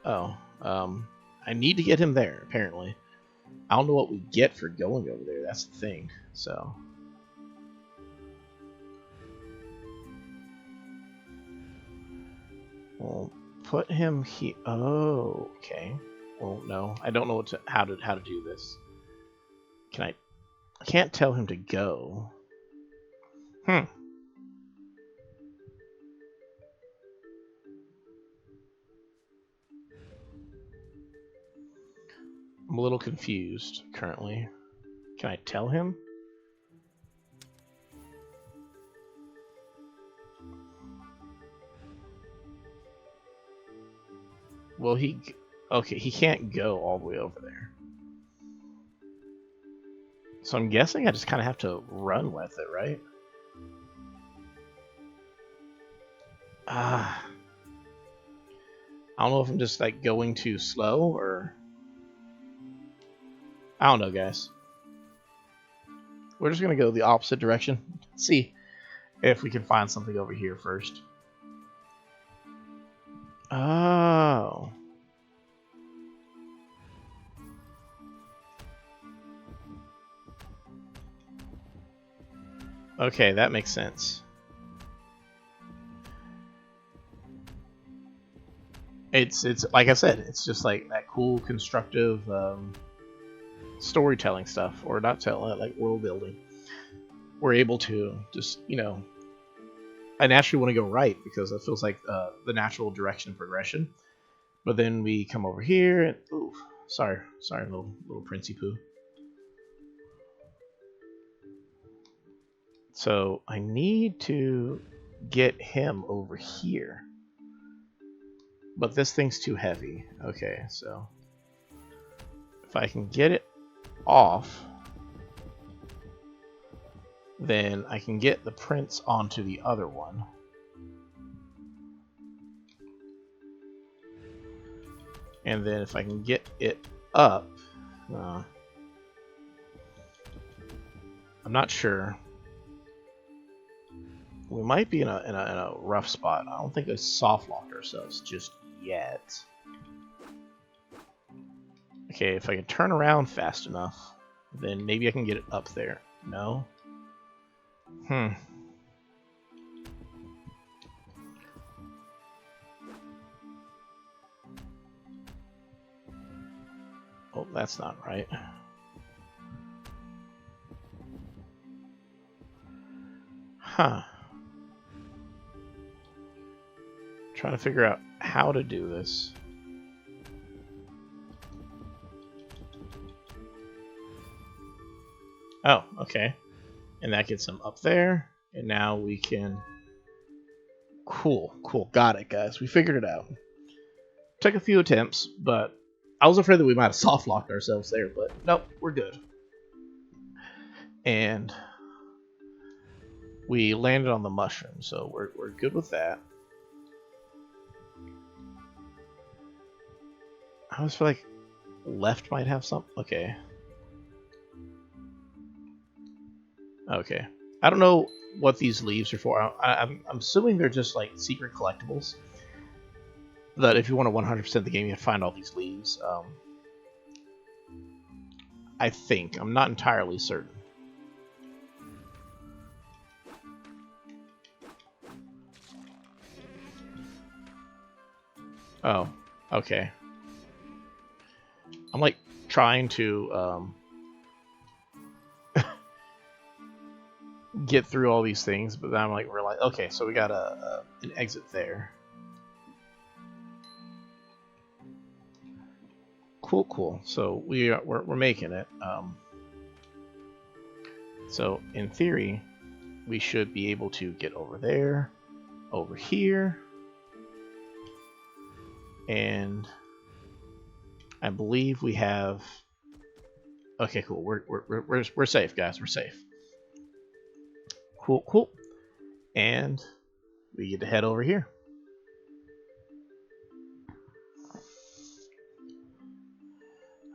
Oh, I need to get him there, apparently. I don't know what we get for going over there, that's the thing, so... We'll put him here. Oh, okay. Well, no, I don't know how to do this. I can't tell him to go. I'm a little confused currently. Can I tell him? Well, okay, he can't go all the way over there. So I'm guessing I just kind of have to run with it, right? I don't know if I'm just like going too slow or... I don't know, guys. We're just going to go the opposite direction. See if we can find something over here first. Oh. Okay, that makes sense. It's like I said, it's just like that cool constructive storytelling stuff, or not telling, like world building, we're able to just, I naturally want to go right because that feels like the natural direction of progression. But then we come over here and ooh, sorry, little Princey Poo. So I need to get him over here, but this thing's too heavy. Okay, so if I can get it off, then I can get the prince onto the other one. And then if I can get it up, I'm not sure. We might be in a rough spot. I don't think we soft locked ourselves just yet. Okay, if I can turn around fast enough, then maybe I can get it up there. No? Oh, that's not right. Huh. Trying to figure out how to do this. Oh, okay. And that gets him up there. And now we can... Cool. Got it, guys. We figured it out. Took a few attempts, but I was afraid that we might have soft-locked ourselves there, but nope, we're good. And we landed on the mushroom, so we're good with that. I always feel like left might have something. Okay. Okay. I don't know what these leaves are for. I'm assuming they're just like secret collectibles. That if you want to 100% the game, you have to find all these leaves. I think. I'm not entirely certain. Oh, okay. I'm like trying to get through all these things, but then I'm like realize, okay, so we got an exit there. Cool. So we're making it. So in theory, we should be able to get over there, over here, and I believe we have. Okay, cool. We're safe, guys. We're safe. Cool. And we get to head over here.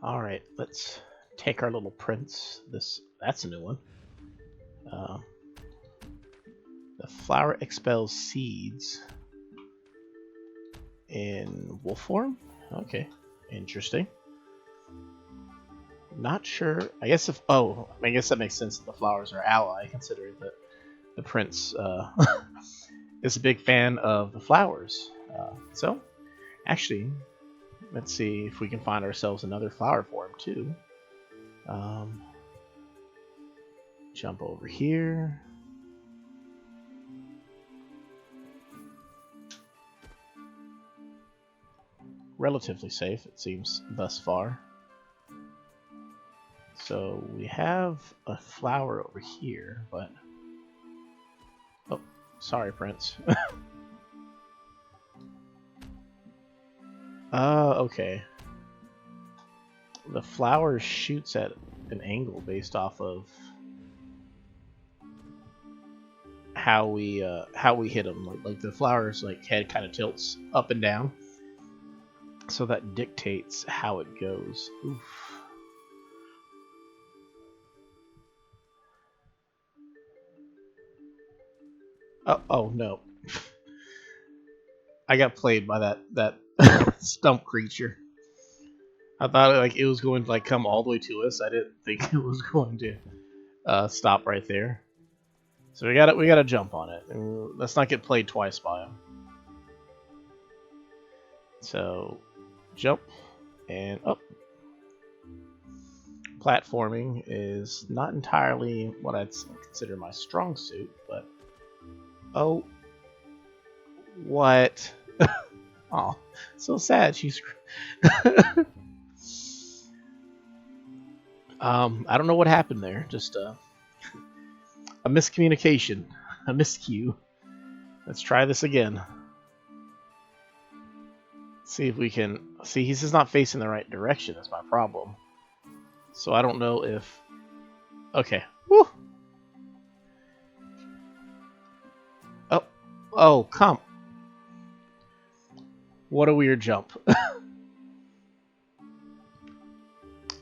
All right, let's take our little prince. That's a new one. The flower expels seeds in wolf form. Okay, interesting. Not sure. I guess I guess that makes sense that the flowers are ally, considering that the prince is a big fan of the flowers. So, actually, let's see if we can find ourselves another flower form too. Jump over here. Relatively safe, it seems, thus far. So we have a flower over here, but... Oh, sorry, Prince. Okay. The flower shoots at an angle based off of how we hit them. Like the flower's like head kind of tilts up and down, so that dictates how it goes. Oof. Oh no. I got played by that stump creature. I thought like it was going to like come all the way to us. I didn't think it was going to stop right there. So we gotta jump on it. And let's not get played twice by him. So jump and up. Platforming is not entirely what I'd consider my strong suit, but oh, what? Oh, so sad. She's I don't know what happened there. Just a miscommunication, a miscue. Let's try this again. See if we can see. He's just not facing the right direction. That's my problem. So I don't know if. Okay. Woo. Oh. Oh, come. What a weird jump.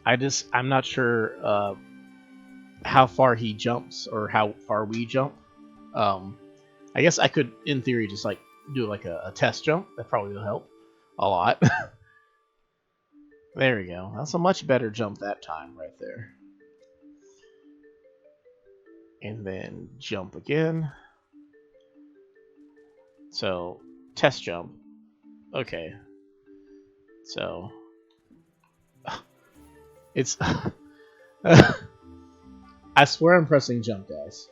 I'm not sure how far he jumps or how far we jump. I guess I could, in theory, just like do like a test jump. That probably will help a lot. There we go. That's a much better jump that time right there. And then jump again. So, test jump. Okay. So, it's... I swear I'm pressing jump, guys.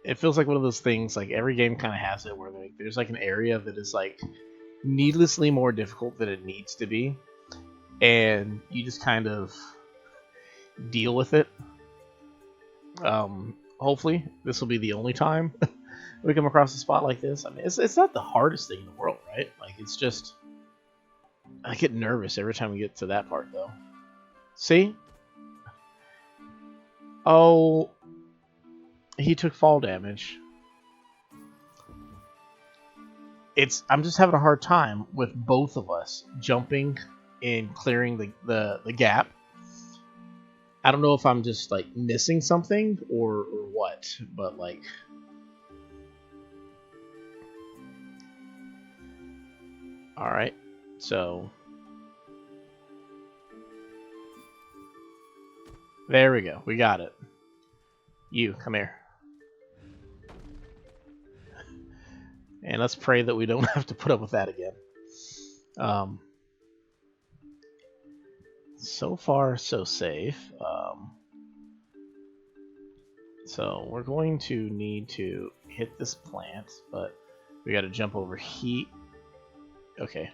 It feels like one of those things, like every game kind of has it, where there's like an area that is like needlessly more difficult than it needs to be, and you just kind of deal with it. Hopefully, this will be the only time we come across a spot like this. I mean, it's not the hardest thing in the world, right? Like, it's just... I get nervous every time we get to that part, though. See? Oh... He took fall damage. I'm just having a hard time with both of us jumping and clearing the gap. I don't know if I'm just like missing something or what, but like... Alright, so... There we go, we got it. You, come here. And let's pray that we don't have to put up with that again. So far, so safe. So we're going to need to hit this plant, but we got to jump over heat. Okay.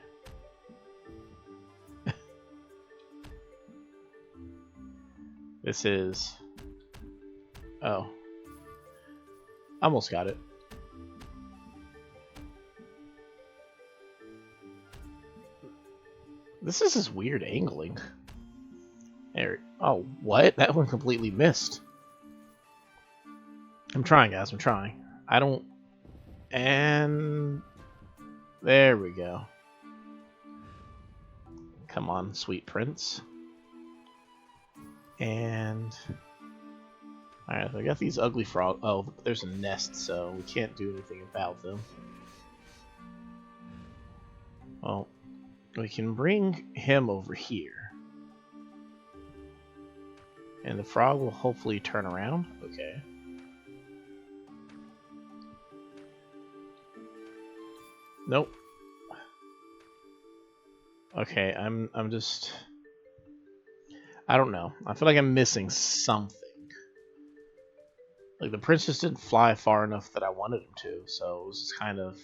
This is... Oh. Almost got it. This is this weird angling. There. Oh, what? That one completely missed. I'm trying, guys. I'm trying. I don't... And... There we go. Come on, sweet prince. And... Alright, so I got these ugly frogs. Oh, there's a nest, so we can't do anything about them. Well, we can bring him over here. And the frog will hopefully turn around. Okay. Nope. Okay, I'm just... I don't know. I feel like I'm missing something. Like, the prince just didn't fly far enough that I wanted him to, so it was just kind of...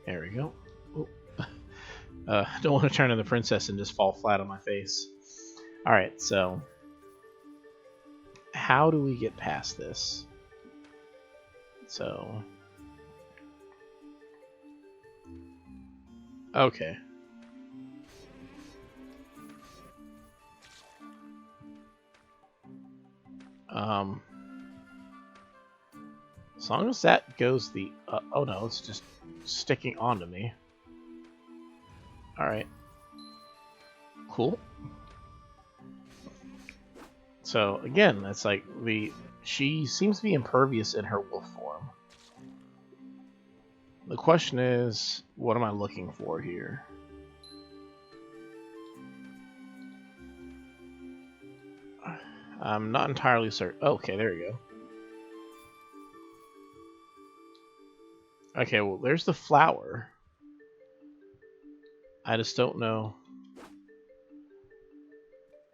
There we go. Don't want to turn into the princess and just fall flat on my face. Alright, so... How do we get past this? So... Okay. As long as that goes the... oh no, it's just sticking onto me. Alright. Cool. So, again, that's like she seems to be impervious in her wolf form. The question is, what am I looking for here? I'm not entirely certain. Okay, there you go. Okay, well, there's the flower. I just don't know.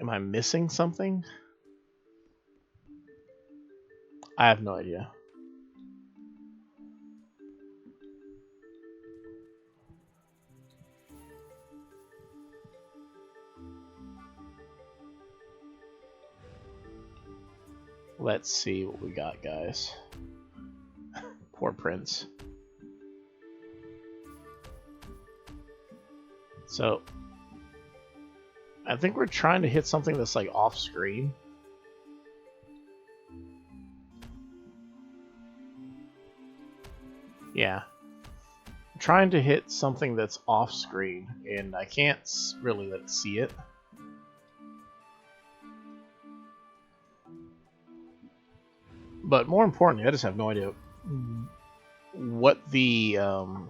Am I missing something? I have no idea. Let's see what we got, guys. Poor Prince. So, I think we're trying to hit something that's like off screen. Yeah. I'm trying to hit something that's off screen, and I can't really see it. But more importantly, I just have no idea what the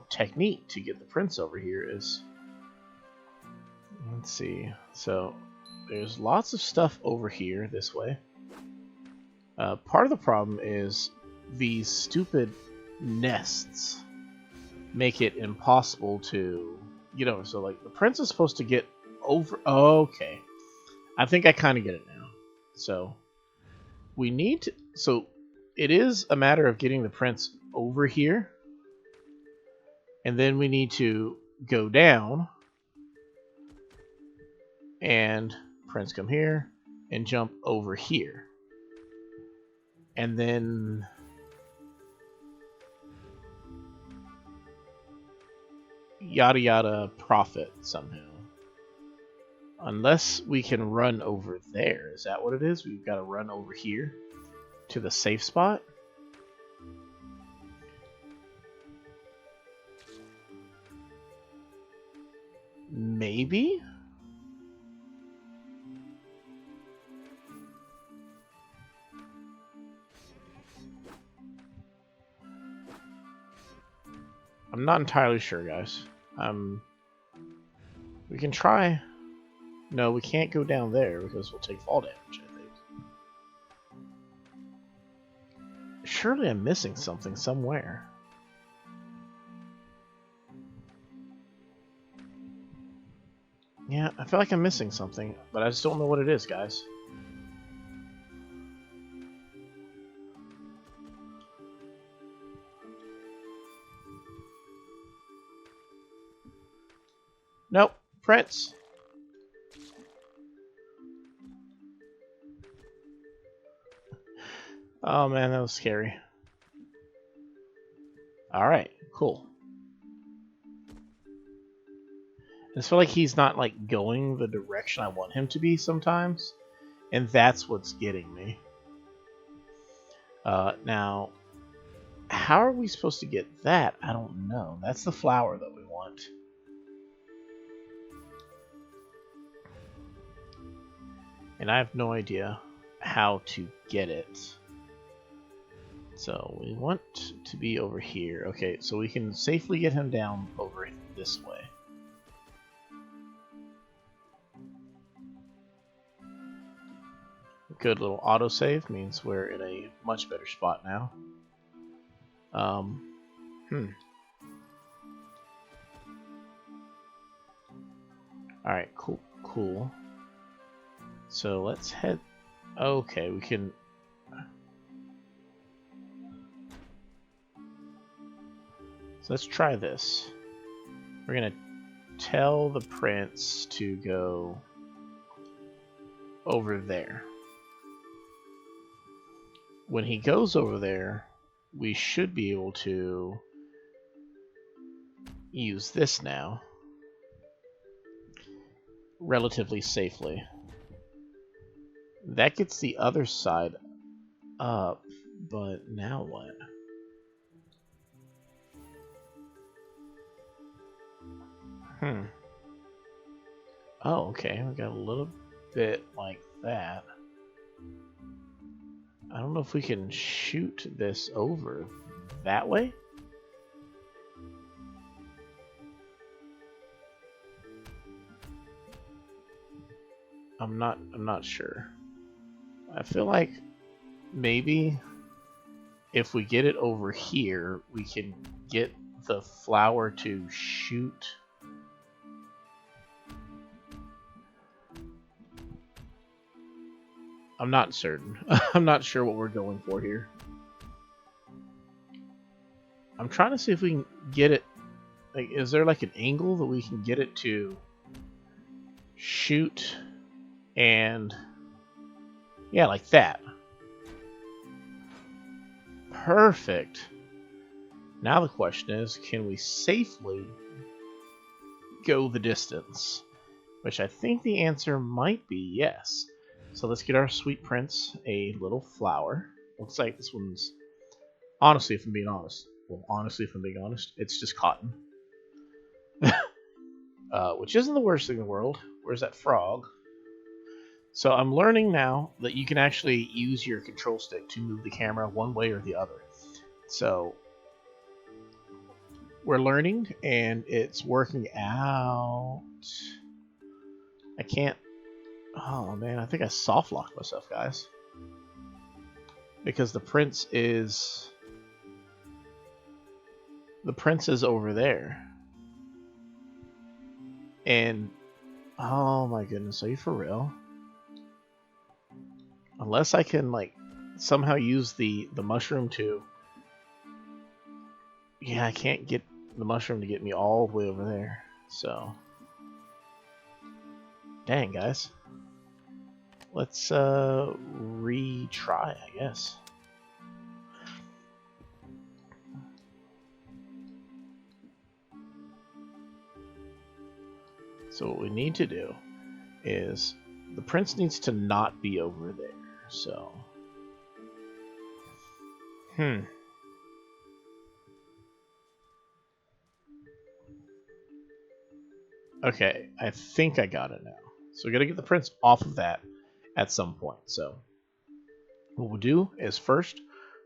technique to get the prince over here is. Let's see. So there's lots of stuff over here this way. Part of the problem is these stupid nests make it impossible to, so like the prince is supposed to get over. Oh, okay. I think I kind of get it now. So we need to, so it is a matter of getting the prince over here, and then we need to go down and prince come here and jump over here, and then yada yada profit somehow. Unless we can run over there. Is that what it is? We've got to run over here to the safe spot. Maybe? I'm not entirely sure, guys. We can try. No, we can't go down there because we'll take fall damage, I think. Surely I'm missing something somewhere. Yeah, I feel like I'm missing something, but I just don't know what it is, guys. Nope, Prince. Oh man, that was scary. Alright, cool. I just feel like he's not like going the direction I want him to be sometimes, and that's what's getting me. Now, how are we supposed to get that? I don't know. That's the flower that we want. And I have no idea how to get it. So we want to be over here. Okay, so we can safely get him down over this way. Good little autosave means we're in a much better spot now. Alright, cool. So let's head... Okay, we can... So let's try this. We're gonna tell the prince to go over there. When he goes over there, we should be able to use this now relatively safely. That gets the other side up, but now what? Oh, okay, we got a little bit like that. I don't know if we can shoot this over that way. I'm not sure. I feel like maybe if we get it over here, we can get the flower to shoot. I'm not certain. I'm not sure what we're going for here. I'm trying to see if we can get it. Like, is there like an angle that we can get it to shoot and yeah, like that. Perfect. Now the question is, can we safely go the distance? Which I think the answer might be yes. So let's get our sweet prince a little flower. Looks like this one's, honestly, if I'm being honest, it's just cotton. Which isn't the worst thing in the world. Where's that frog? So I'm learning now that you can actually use your control stick to move the camera one way or the other. So we're learning, and it's working out. I can't... Oh, man, I think I soft-locked myself, guys. Because the prince is... The prince is over there. And... Oh, my goodness, are you for real? Unless I can, like, somehow use the mushroom to... Yeah, I can't get the mushroom to get me all the way over there. So... Dang, guys. Let's retry, I guess. So what we need to do is the prince needs to not be over there. So, Okay, I think I got it now. So we gotta get the prince off of that at some point. So what we'll do is first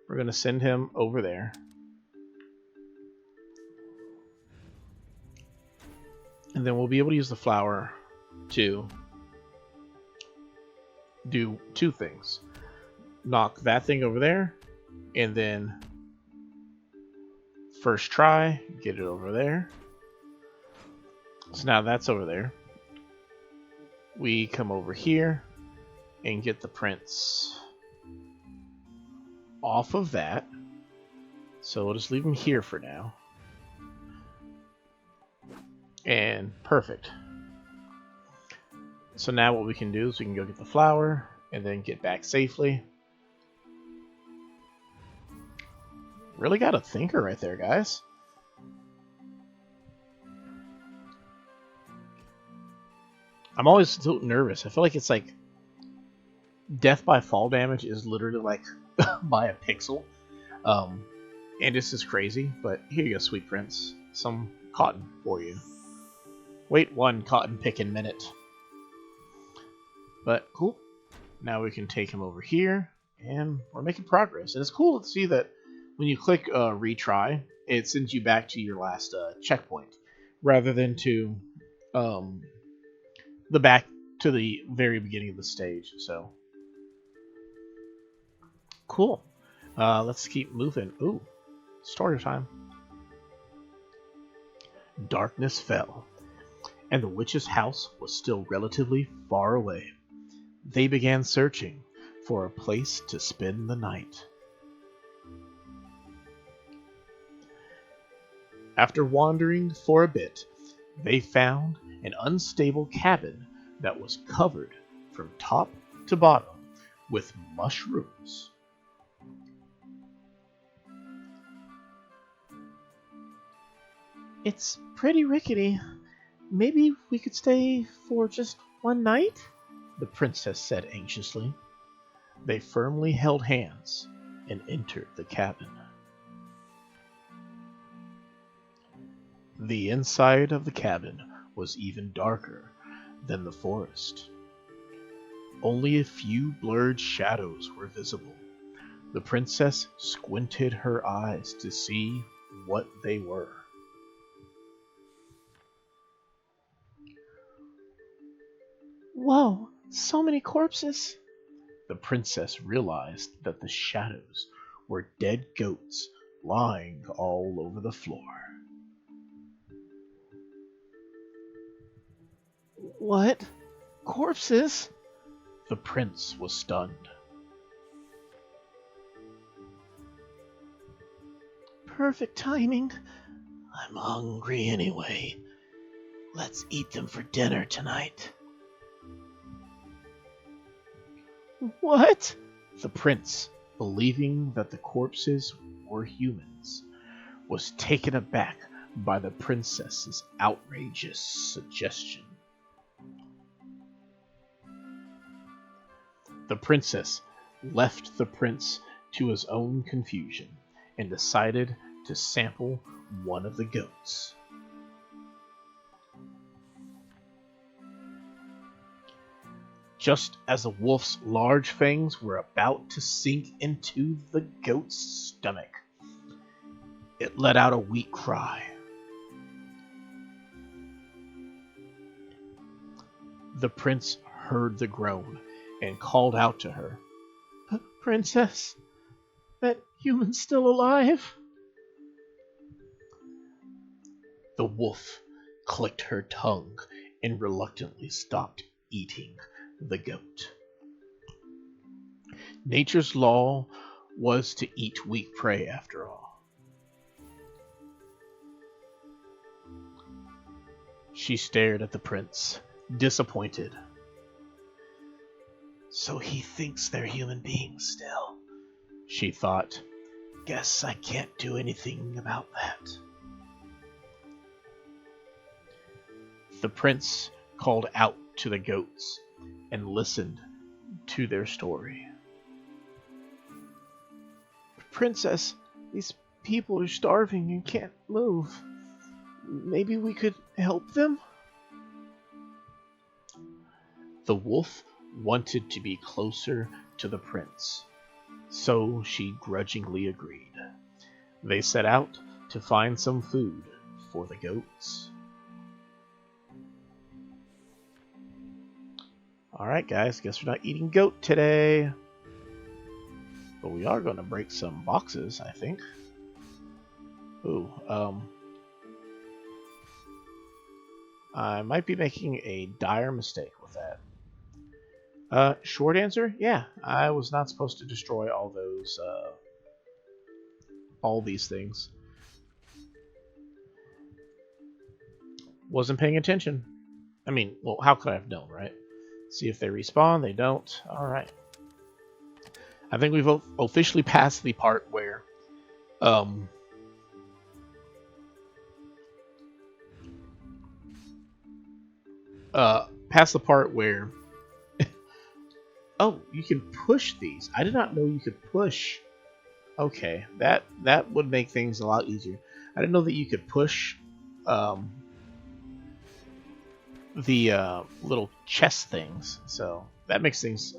we're gonna send him over there. And then we'll be able to use the flower to do two things. Knock that thing over there, and then first try, get it over there. So now that's over there. We come over here and get the prince off of that. So we'll just leave him here for now. And perfect. So now what we can do is we can go get the flower and then get back safely. Really got a thinker right there, guys. I'm always so nervous. I feel like it's like death by fall damage is literally like by a pixel. And this is crazy, but here you go, sweet prince. Some cotton for you. Wait 1 cotton picking minute. But cool. Now we can take him over here, and we're making progress. And it's cool to see that when you click retry, it sends you back to your last checkpoint, rather than to the back to the very beginning of the stage. So cool. Let's keep moving. Ooh, story time. Darkness fell, and the witch's house was still relatively far away. They began searching for a place to spend the night. After wandering for a bit, they found an unstable cabin that was covered from top to bottom with mushrooms. It's pretty rickety. Maybe we could stay for just one night? The princess said anxiously. They firmly held hands and entered the cabin. The inside of the cabin was even darker than the forest. Only a few blurred shadows were visible. The princess squinted her eyes to see what they were. Whoa, so many corpses! the princess realized that the shadows were dead goats lying all over the floor. What? Corpses? The prince was stunned. Perfect timing. I'm hungry anyway. Let's eat them for dinner tonight. What? The prince, believing that the corpses were humans, was taken aback by the princess's outrageous suggestion. The princess left the prince to his own confusion and decided to sample one of the goats. Just as the wolf's large fangs were about to sink into the goat's stomach, it let out a weak cry. The prince heard the groan and called out to her. Princess, that human's still alive? The wolf clicked her tongue and reluctantly stopped eating the goat. Nature's law was to eat weak prey after all. She stared at the prince, disappointed. So he thinks they're human beings still, she thought. Guess I can't do anything about that. The prince called out to the goats and listened to their story. Princess, these people are starving and can't move. Maybe we could help them? The wolf wanted to be closer to the prince, so she grudgingly agreed. They set out to find some food for the goats. Alright guys, guess we're not eating goat today. But we are going to break some boxes, I think. Ooh, I might be making a dire mistake with that. Short answer, yeah, I was not supposed to destroy all those, all these things. Wasn't paying attention. I mean, well, how could I have known, right? See if they respawn, they don't. Alright. I think we've officially passed the part where, past the part where oh, you can push these. I did not know you could push. Okay, that would make things a lot easier. I didn't know that you could push the little chest things, so that makes things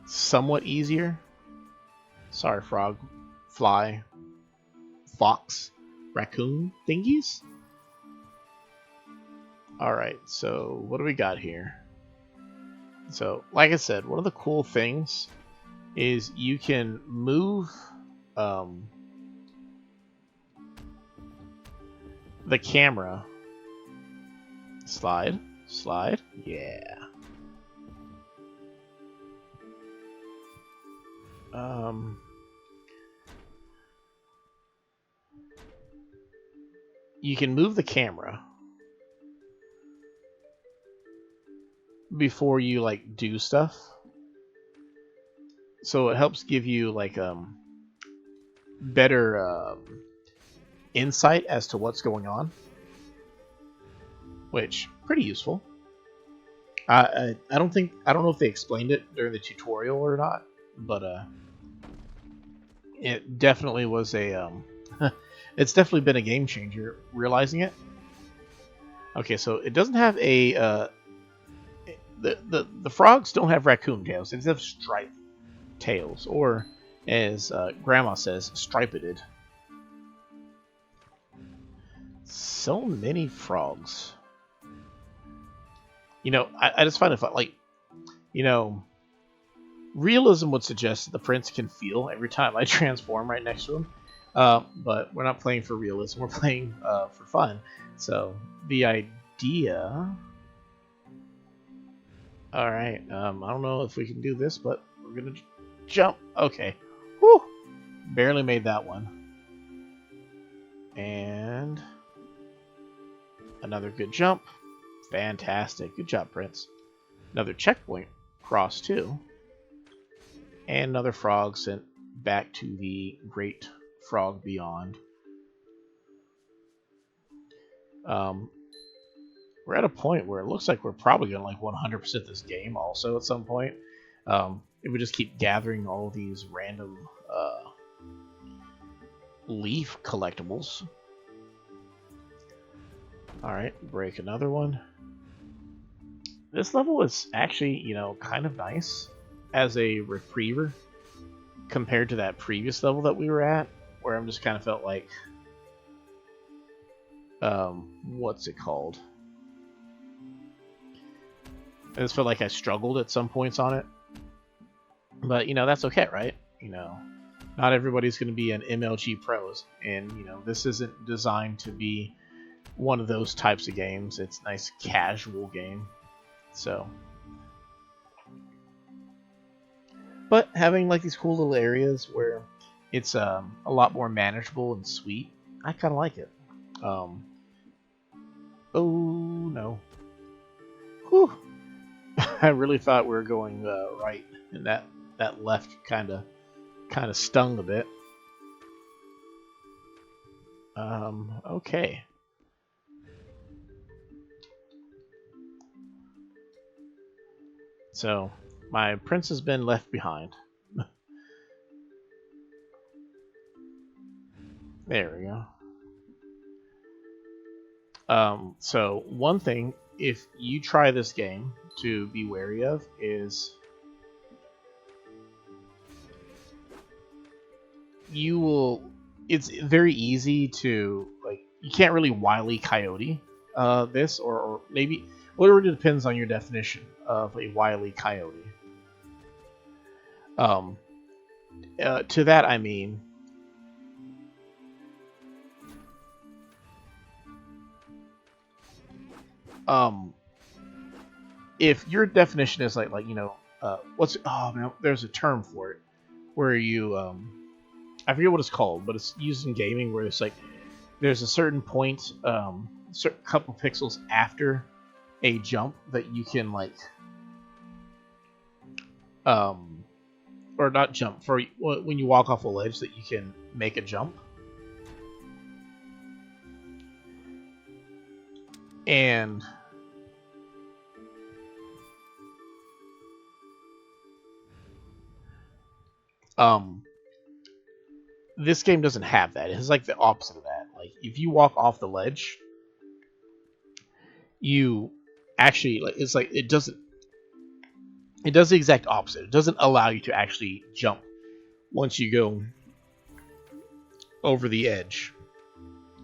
somewhat easier. Sorry, frog, fly, fox, raccoon thingies. Alright, so what do we got here? So, like I said, one of the cool things is you can move the camera. Slide, yeah. You can move the camera before you like do stuff, so it helps give you like better insight as to what's going on, which pretty useful. I don't know if they explained it during the tutorial or not, but it definitely was a it's definitely been a game changer realizing it. Okay, so it doesn't have a the frogs don't have raccoon tails. They have striped tails, or as Grandma says, striped. So many frogs. You know, I just find it fun. Like, You know, realism would suggest that the prince can feel every time I transform right next to him. But we're not playing for realism. We're playing for fun. So the idea. All right. I don't know if we can do this, but we're gonna jump. Okay. Whew. Barely made that one. And another good jump. Fantastic. Good job, Prince. Another checkpoint cross too. And another frog sent back to the Great Frog Beyond. We're at a point where it looks like we're probably going to like 100% this game also at some point. If we just keep gathering all these random leaf collectibles. Alright, break another one. This level is actually, you know, kind of nice as a repriever compared to that previous level that we were at, where I'm just kind of felt like, what's it called? I just felt like I struggled at some points on it. But, you know, that's okay, right? You know, not everybody's going to be an MLG pros. And, you know, this isn't designed to be one of those types of games. It's a nice casual game. So. But having like these cool little areas where it's a lot more manageable and sweet, I kind of like it. Oh, no. Whew. I really thought we were going right, and that left kind of stung a bit. Okay. So my prince has been left behind. There we go. So one thing, if you try this game, to be wary of is you will. It's very easy to like. You can't really Wile E. Coyote this, or maybe. Well, it really depends on your definition of a Wile E. Coyote. To that I mean, if your definition is like you know, what's man, there's a term for it where you I forget what it's called, but it's used in gaming where it's like there's a certain point, certain couple pixels after a jump that you can like, or not jump for when you walk off a ledge that you can make a jump. And this game doesn't have that. It's like the opposite of that. Like if you walk off the ledge, you actually like it's like it does the exact opposite. It doesn't allow you to actually jump once you go over the edge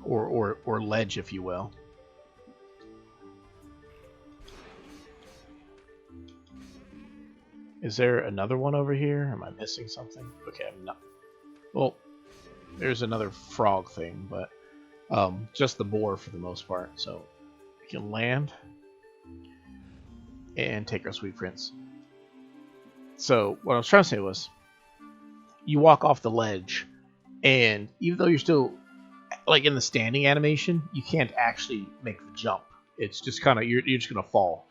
or ledge, if you will. Is there another one over here? Am I missing something? Okay, I'm not. Well, there's another frog thing, but just the boar for the most part. So we can land and take our sweet prince. So what I was trying to say was, you walk off the ledge, and even though you're still like in the standing animation, you can't actually make the jump. It's just kind of you're just gonna fall.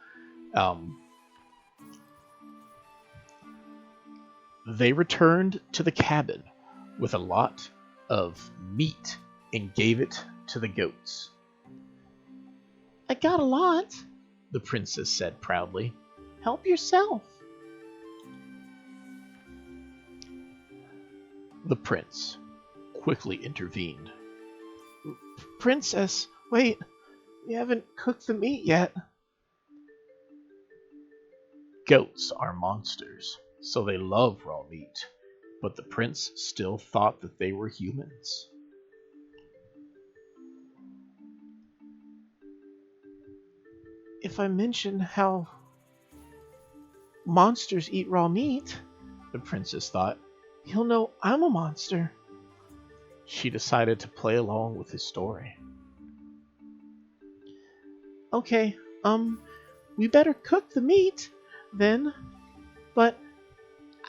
They returned to the cabin with a lot of meat and gave it to the goats. I got a lot, The princess said proudly. help yourself. The prince quickly intervened. Princess, wait, we haven't cooked the meat yet. Goats are monsters, so they love raw meat, but the prince still thought that they were humans. If I mention how monsters eat raw meat, the princess thought, he'll know I'm a monster. She decided to play along with his story. Okay, we better cook the meat, then. But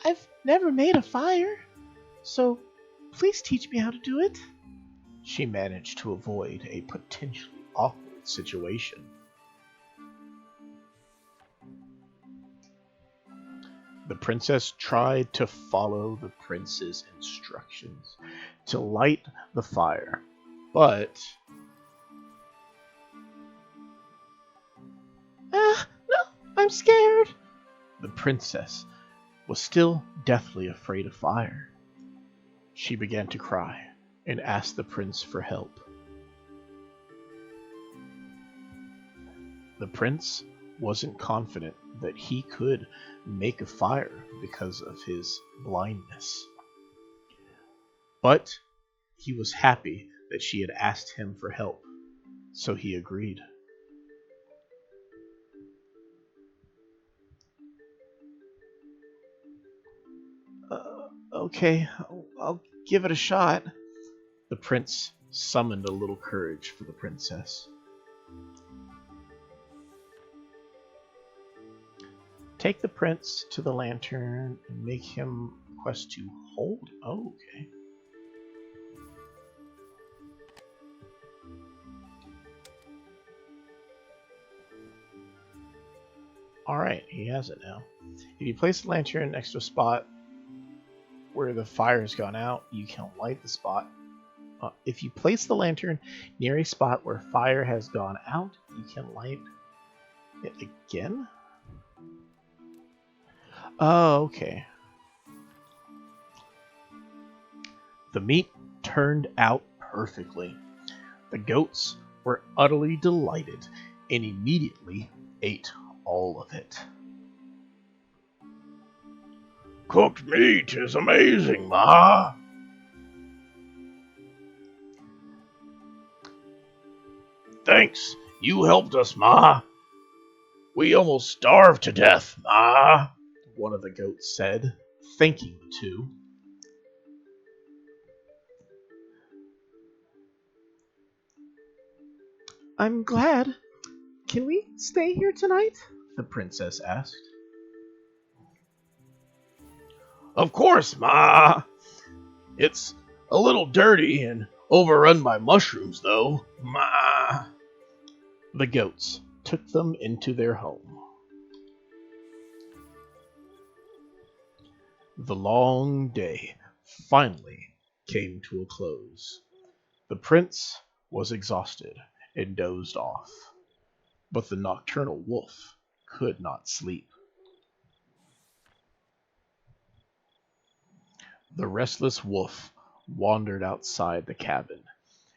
I've never made a fire, so please teach me how to do it. She managed to avoid a potentially awkward situation. The princess tried to follow the prince's instructions to light the fire, but No, I'm scared. the princess was still deathly afraid of fire. She began to cry and asked the prince for help. The prince wasn't confident that he could make a fire because of his blindness. But he was happy that she had asked him for help, so he agreed. Okay, I'll give it a shot. The prince summoned a little courage for the princess. Take the prince to the lantern and make him request to hold. Oh, okay. Alright, he has it now. If you place the lantern next to a spot where the fire has gone out, you can light the spot. If you place the lantern near a spot where fire has gone out, you can light it again? Oh, okay. The meat turned out perfectly. The goats were utterly delighted and immediately ate all of it. Cooked meat is amazing, Ma. Thanks, you helped us, Ma. We almost starved to death, Ma, one of the goats said, thanking the two. I'm glad. Can we stay here tonight? The princess asked. Of course, Ma. It's a little dirty and overrun by mushrooms, though, Ma. The goats took them into their home. The long day finally came to a close. The prince was exhausted and dozed off, but the nocturnal wolf could not sleep. The restless wolf wandered outside the cabin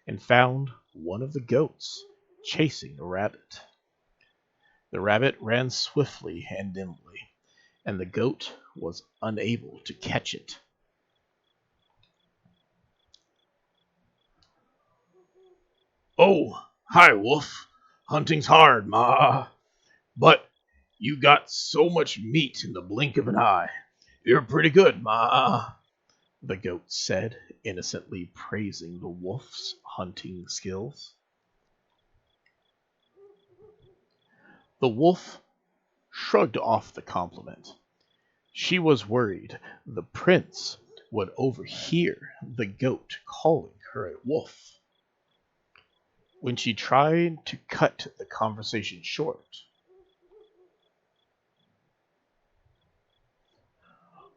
and found one of the goats chasing a rabbit. The rabbit ran swiftly and nimbly, and the goat was unable to catch it. Oh, hi, wolf. Hunting's hard, Ma. But you got so much meat in the blink of an eye. You're pretty good, Ma, the goat said, innocently praising the wolf's hunting skills. The wolf shrugged off the compliment. She was worried the prince would overhear the goat calling her a wolf. When she tried to cut the conversation short,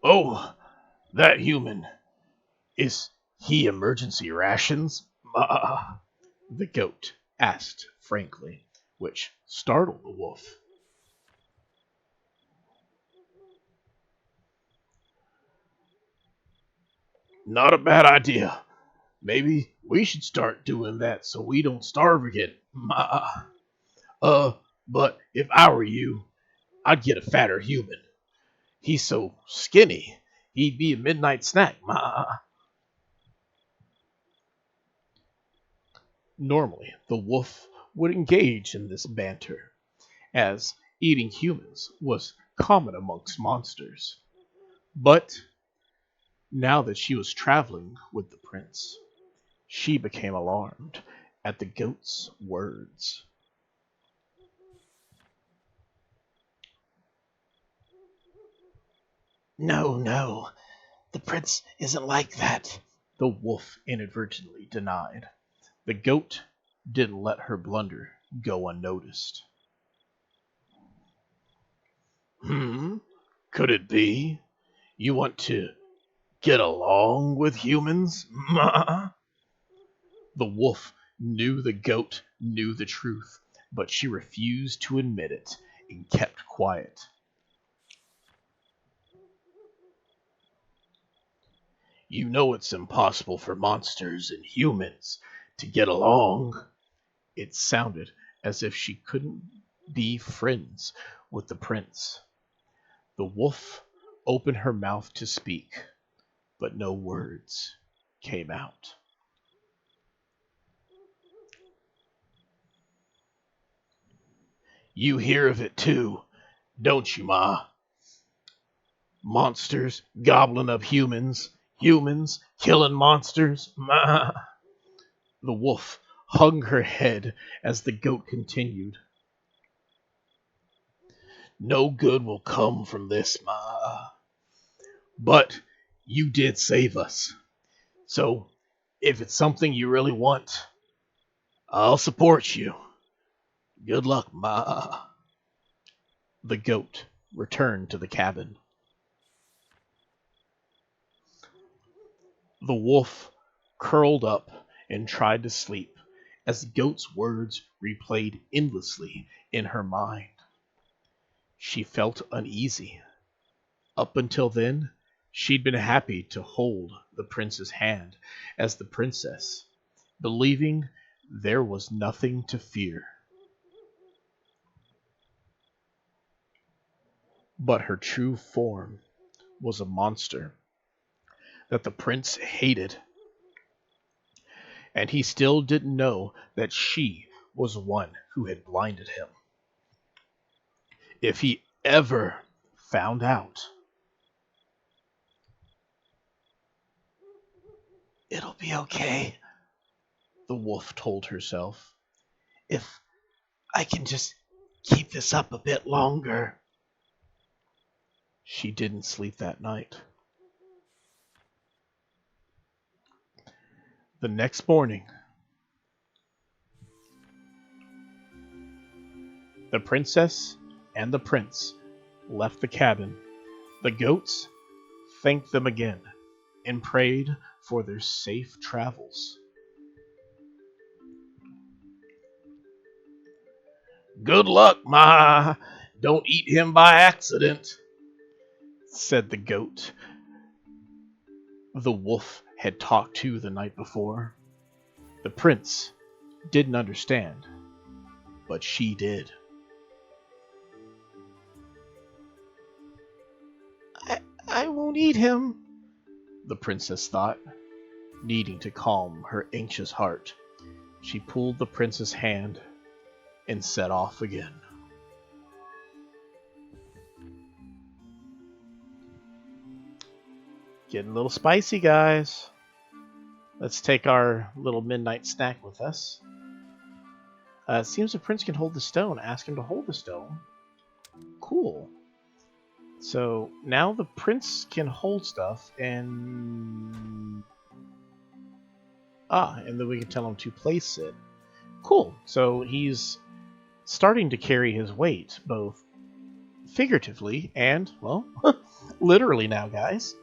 "Oh, that human. Is he emergency rations, Ma?" the goat asked frankly, which startled the wolf. Not a bad idea. Maybe we should start doing that so we don't starve again, Ma. But if I were you, I'd get a fatter human. He's so skinny, he'd be a midnight snack, Ma. Normally, the wolf would engage in this banter, as eating humans was common amongst monsters. But now that she was traveling with the prince, she became alarmed at the goat's words. No, no, the prince isn't like that. The wolf inadvertently denied. The goat didn't let her blunder go unnoticed. Could it be you want to get along with humans? The wolf knew the goat knew the truth, but she refused to admit it and kept quiet. You know it's impossible for monsters and humans to get along. It sounded as if she couldn't be friends with the prince. The wolf opened her mouth to speak, but no words came out. You hear of it too, don't you, Ma? Monsters gobbling up humans, humans killing monsters. Ma. The wolf hung her head as the goat continued. No good will come from this, Ma. But you did save us. So, if it's something you really want, I'll support you. Good luck, Ma. The goat returned to the cabin. The wolf curled up and tried to sleep as the goat's words replayed endlessly in her mind. She felt uneasy. Up until then, she'd been happy to hold the prince's hand as the princess, believing there was nothing to fear. But her true form was a monster that the prince hated, and he still didn't know that she was the one who had blinded him. If he ever found out, It'll be okay, the wolf told herself. if I can just keep this up a bit longer. She didn't sleep that night. The next morning, the princess and the prince left the cabin. The goats thanked them again and prayed for their safe travels. Good luck, Ma. Don't eat him by accident, said the goat the wolf had talked to the night before. The prince didn't understand, but she did. I won't eat him, The princess thought, needing to calm her anxious heart. She pulled the prince's hand and set off again. Getting a little spicy, guys. Let's take our little midnight snack with us. It seems the prince can hold the stone. Ask him to hold the stone. Cool. So now the prince can hold stuff, and and then we can tell him to place it. Cool. So he's starting to carry his weight, both figuratively and, well, literally now, guys.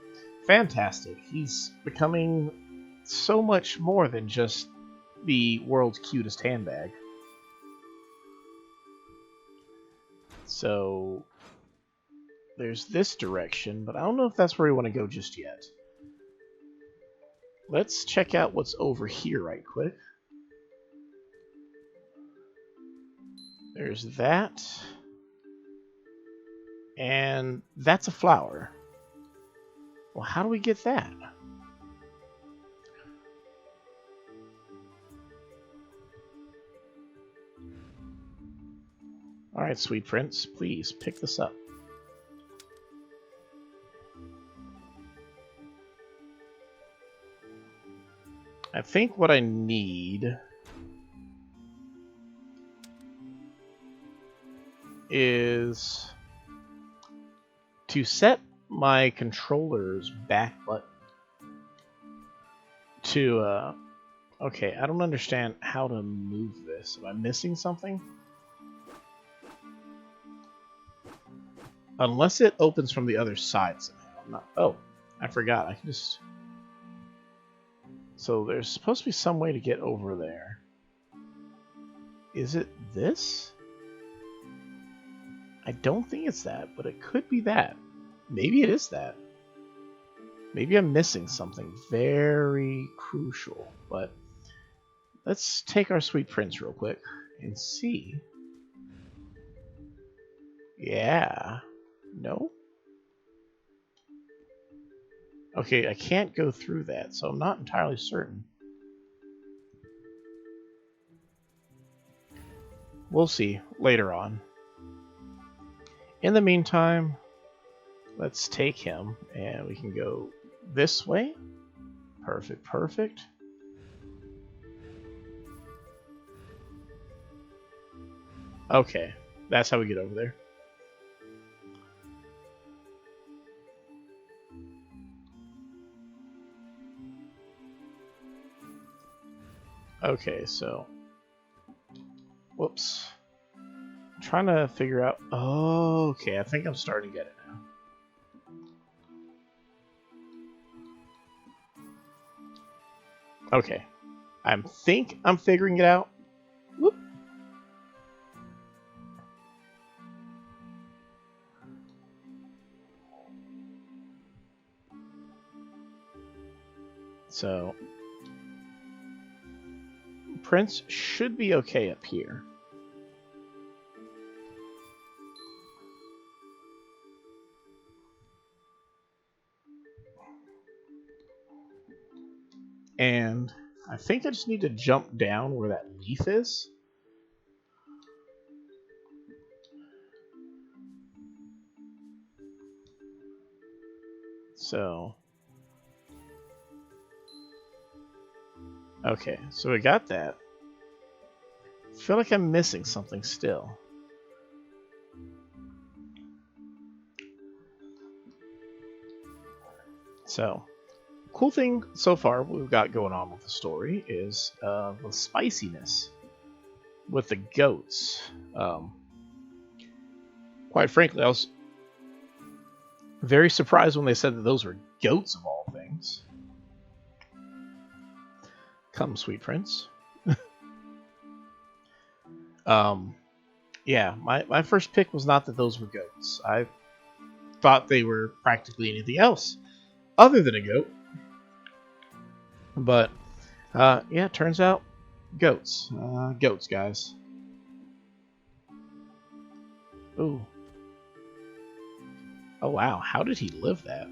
Fantastic. He's becoming so much more than just the world's cutest handbag. So there's this direction, but I don't know if that's where we want to go just yet. Let's check out what's over here right quick. There's that. And that's a flower. Well, how do we get that? Alright, sweet prince, please pick this up. I think what I need is to set my controller's back button to, okay, I don't understand how to move this. Am I missing something? Unless it opens from the other side somehow. I'm not, oh, I forgot. I can just... So there's supposed to be some way to get over there. Is it this? I don't think it's that, but it could be that. Maybe it is that. Maybe I'm missing something very crucial, but let's take our sweet prince real quick and see. Yeah. No? Okay, I can't go through that, so I'm not entirely certain. We'll see later on. In the meantime, let's take him, and we can go this way. Perfect, perfect. Okay, that's how we get over there. Okay, so... Whoops. I'm trying to figure out... Oh, okay, I think I'm starting to get it now. Okay. I think I'm figuring it out. Whoop. So... Prince should be okay up here. And I think I just need to jump down where that leaf is. So... Okay, so we got that. I feel like I'm missing something still. So, cool thing so far we've got going on with the story is the spiciness with the goats. Quite frankly, I was very surprised when they said that those were goats of all things. Come, sweet prince. Yeah, my first pick was not that those were goats. I thought they were practically anything else other than a goat. But, yeah, it turns out goats. Goats, guys. Ooh. Oh, wow. How did he live that?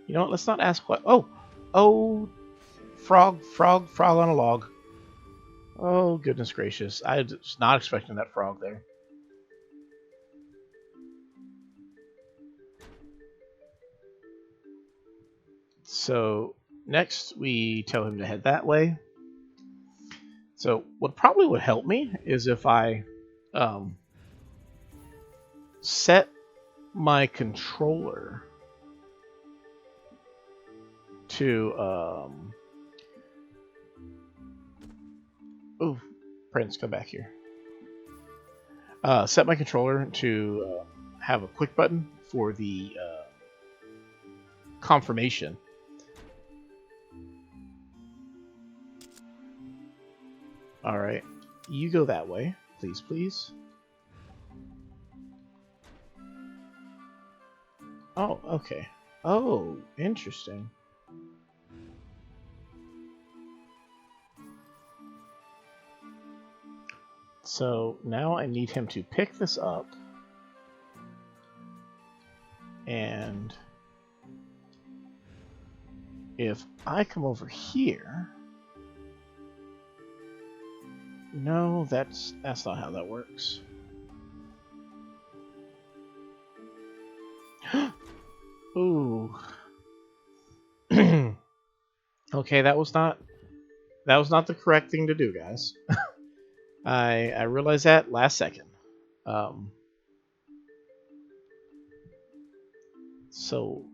You know what? Let's not ask what... Oh, frog on a log. Oh, goodness gracious. I was not expecting that frog there. So, next we tell him to head that way. So, what probably would help me is if I set my controller to... Ooh, Prince, come back here. Set my controller to have a quick button for the confirmation. Alright, you go that way, please, please. Oh, okay. Oh, interesting. So now I need him to pick this up and if I come over here, no, that's not how that works. Ooh. Okay, that was not That was not the correct thing to do, guys. I realized that last second. So,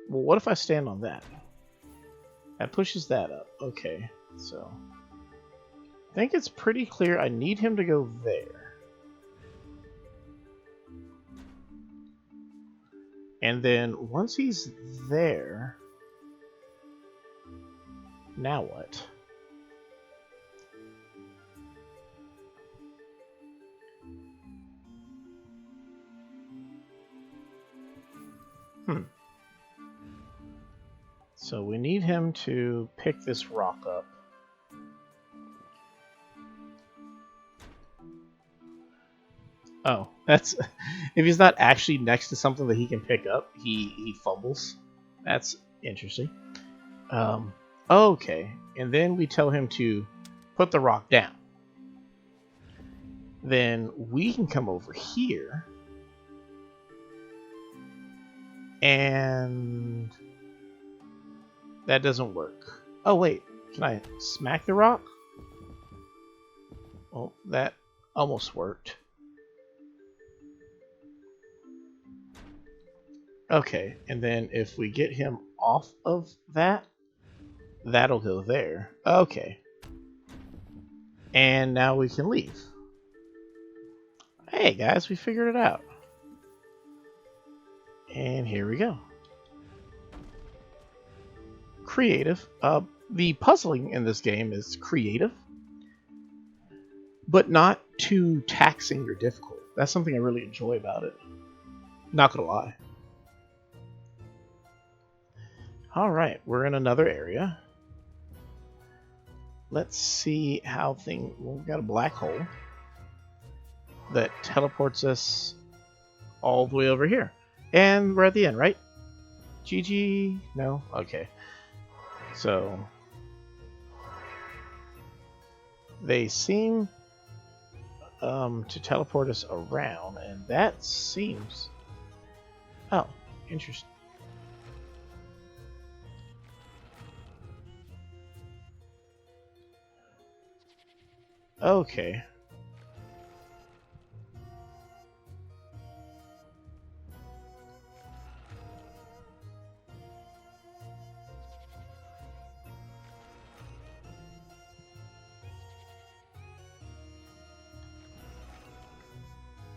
well, what if I stand on that? That pushes that up. Okay, so I think it's pretty clear I need him to go there. And then once he's there, now what? So we need him to pick this rock up. Oh, that's if he's not actually next to something that he can pick up, he fumbles. That's interesting. Okay, and then we tell him to put the rock down. Then we can come over here and that doesn't work. Oh wait, can I smack the rock? Oh, that almost worked. Okay, and then if we get him off of that, that'll go there. Okay. And now we can leave. Hey guys, we figured it out. And here we go. Creative. The puzzling in this game is creative, but not too taxing or difficult. That's something I really enjoy about it. Not gonna lie. Alright, we're in another area. Let's see how things... Well, we've got a black hole that teleports us all the way over here. And we're at the end, right? GG? No? Okay. So... they seem to teleport us around, and that seems... Oh, interesting. Okay.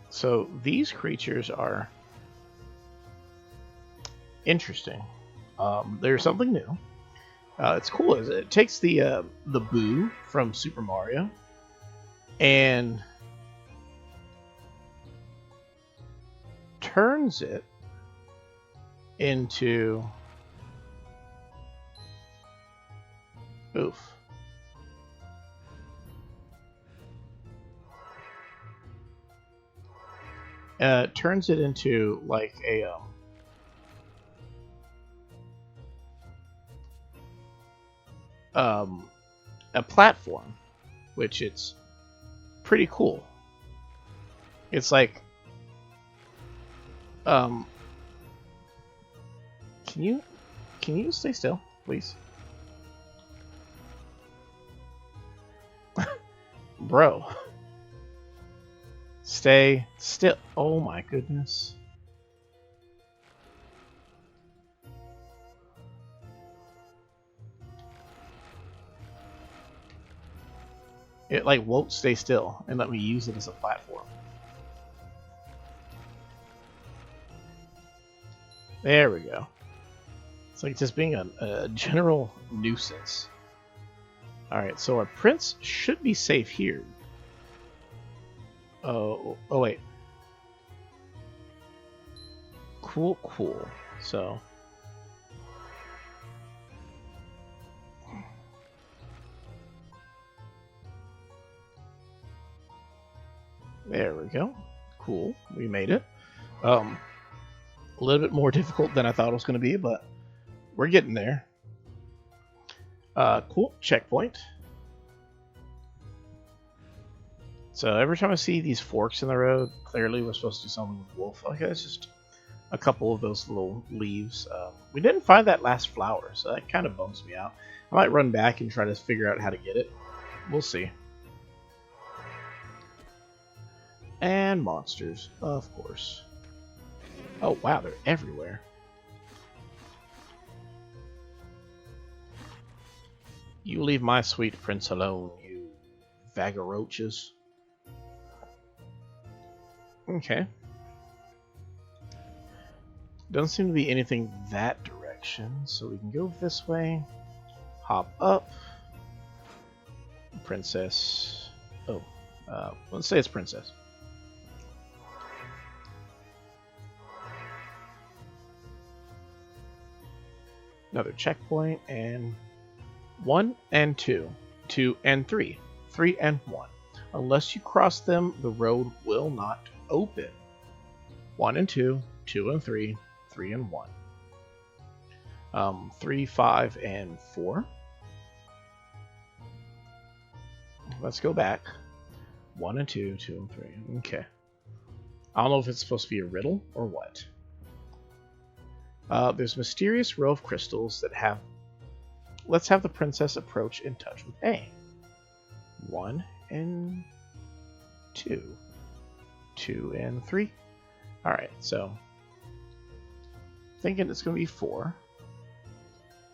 So these creatures are interesting. There's something new. It's cool. It takes the Boo from Super Mario and turns it into turns it into like a platform, which it's pretty cool. It's like can you stay still, please? Bro. Stay still. Oh my goodness. It like won't stay still and let me use it as a platform. There we go. It's like just being a general nuisance. Alright, so our prince should be safe here. Oh wait. Cool. So there we go. Cool. We made it. A little bit more difficult than I thought it was going to be, but we're getting there. Cool. Checkpoint. So every time I see these forks in the road, clearly we're supposed to do something with wolf. Okay, let's just a couple of those little leaves. We didn't find that last flower, so that kind of bums me out. I might run back and try to figure out how to get it. We'll see. And monsters, of course. Oh wow, they're everywhere. You leave my sweet prince alone, you vagaroaches. Okay. Doesn't seem to be anything that direction, so we can go this way. Hop up. Princess. Oh, let's say it's princess. Another checkpoint, and 1 and 2, 2 and 3, 3 and 1. Unless you cross them, the road will not open. 1 and 2, 2 and 3, 3 and 1. 3, 5, and 4. Let's go back. 1 and 2, 2 and 3. Okay. I don't know if it's supposed to be a riddle or what. There's a mysterious row of crystals that have... Let's have the princess approach and touch with A. 1 and 2. 2 and 3. Alright, so... thinking it's going to be 4.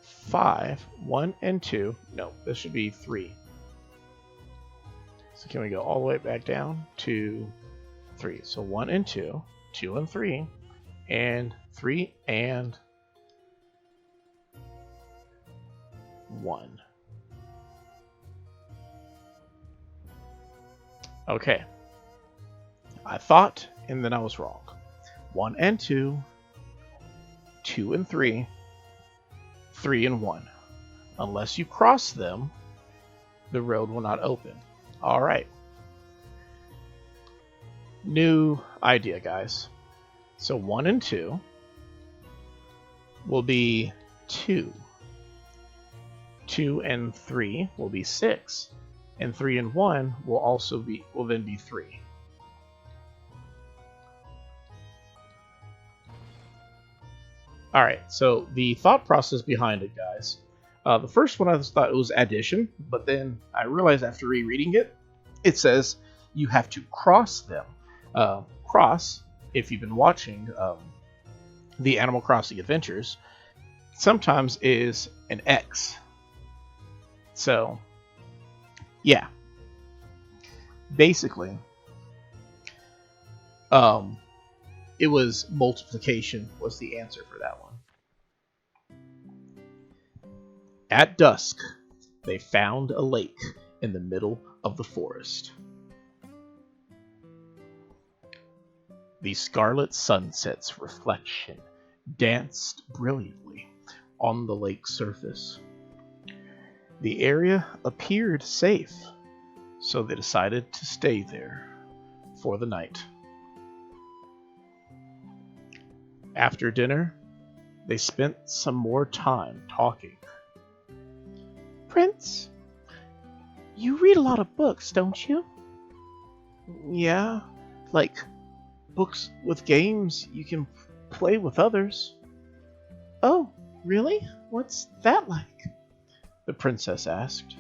5. 1 and 2. No, this should be 3. So can we go all the way back down? 2, 3. So 1 and 2. 2 and 3. And 3 and 1. Okay. I thought, and then I was wrong. 1 and 2. 2 and 3. 3 and 1. Unless you cross them, the road will not open. Alright. New idea, guys. So 1 and 2 will be 2. 2 and 3 will be 6. And 3 and 1 will then be 3. Alright, so the thought process behind it, guys. The first one I just thought it was addition, but then I realized after rereading it, it says you have to cross them. Cross, if you've been watching the Animal Crossing Adventures, sometimes is an X. So, yeah. Basically, it was multiplication was the answer for that one. At dusk, they found a lake in the middle of the forest. The scarlet sunset's reflection danced brilliantly on the lake's surface. The area appeared safe, so they decided to stay there for the night. After dinner, they spent some more time talking. Prince, you read a lot of books, don't you? Yeah, like books with games you can play with others. Oh, really? What's that like? The princess asked,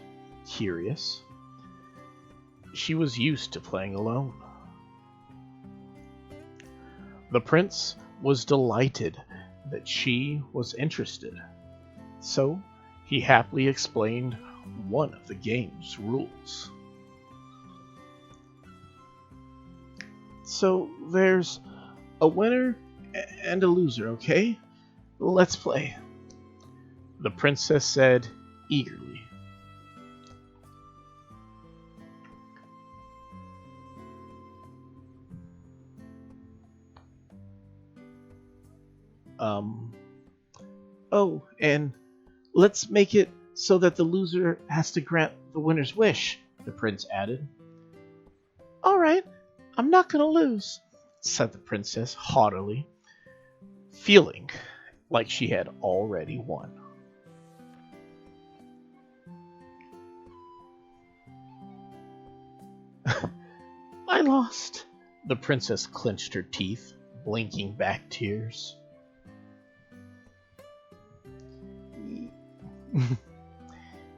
curious. She was used to playing alone. The prince was delighted that she was interested, so he happily explained one of the game's rules. So there's a winner and a loser, okay? Let's play, the princess said eagerly. Oh, and let's make it so that the loser has to grant the winner's wish, the prince added. Alright, I'm not gonna lose, said the princess haughtily, feeling like she had already won. I lost. The princess clenched her teeth, blinking back tears.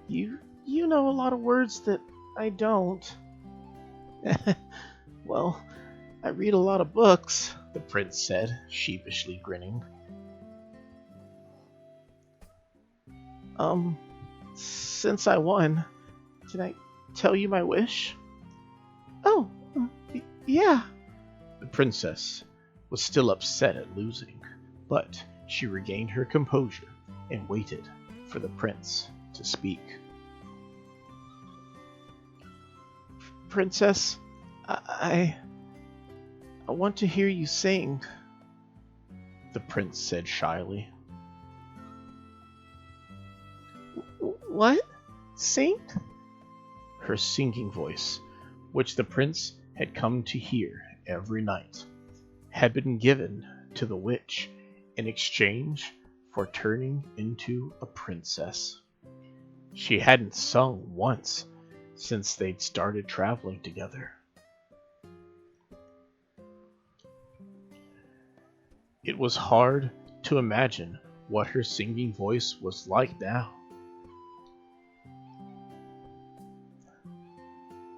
You know a lot of words that I don't. Well, I read a lot of books, The prince said, sheepishly grinning. Since I won, can I tell you my wish? Oh, yeah. The princess was still upset at losing, but she regained her composure and waited for the prince to speak. Princess, I want to hear you sing, the prince said shyly. What? Sing? Her singing voice, which the prince had come to hear every night, had been given to the witch in exchange for turning into a princess. She hadn't sung once since they'd started traveling together. It was hard to imagine what her singing voice was like now.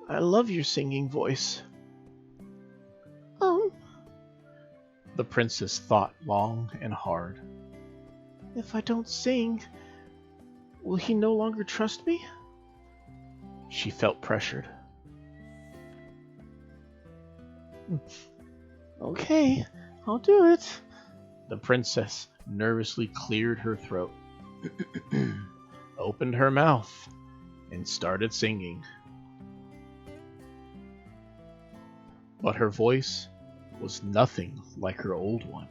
I love your singing voice. The princess thought long and hard. If I don't sing, will he no longer trust me? She felt pressured. Okay, I'll do it. The princess nervously cleared her throat, opened her mouth, and started singing. But her voice was nothing like her old one.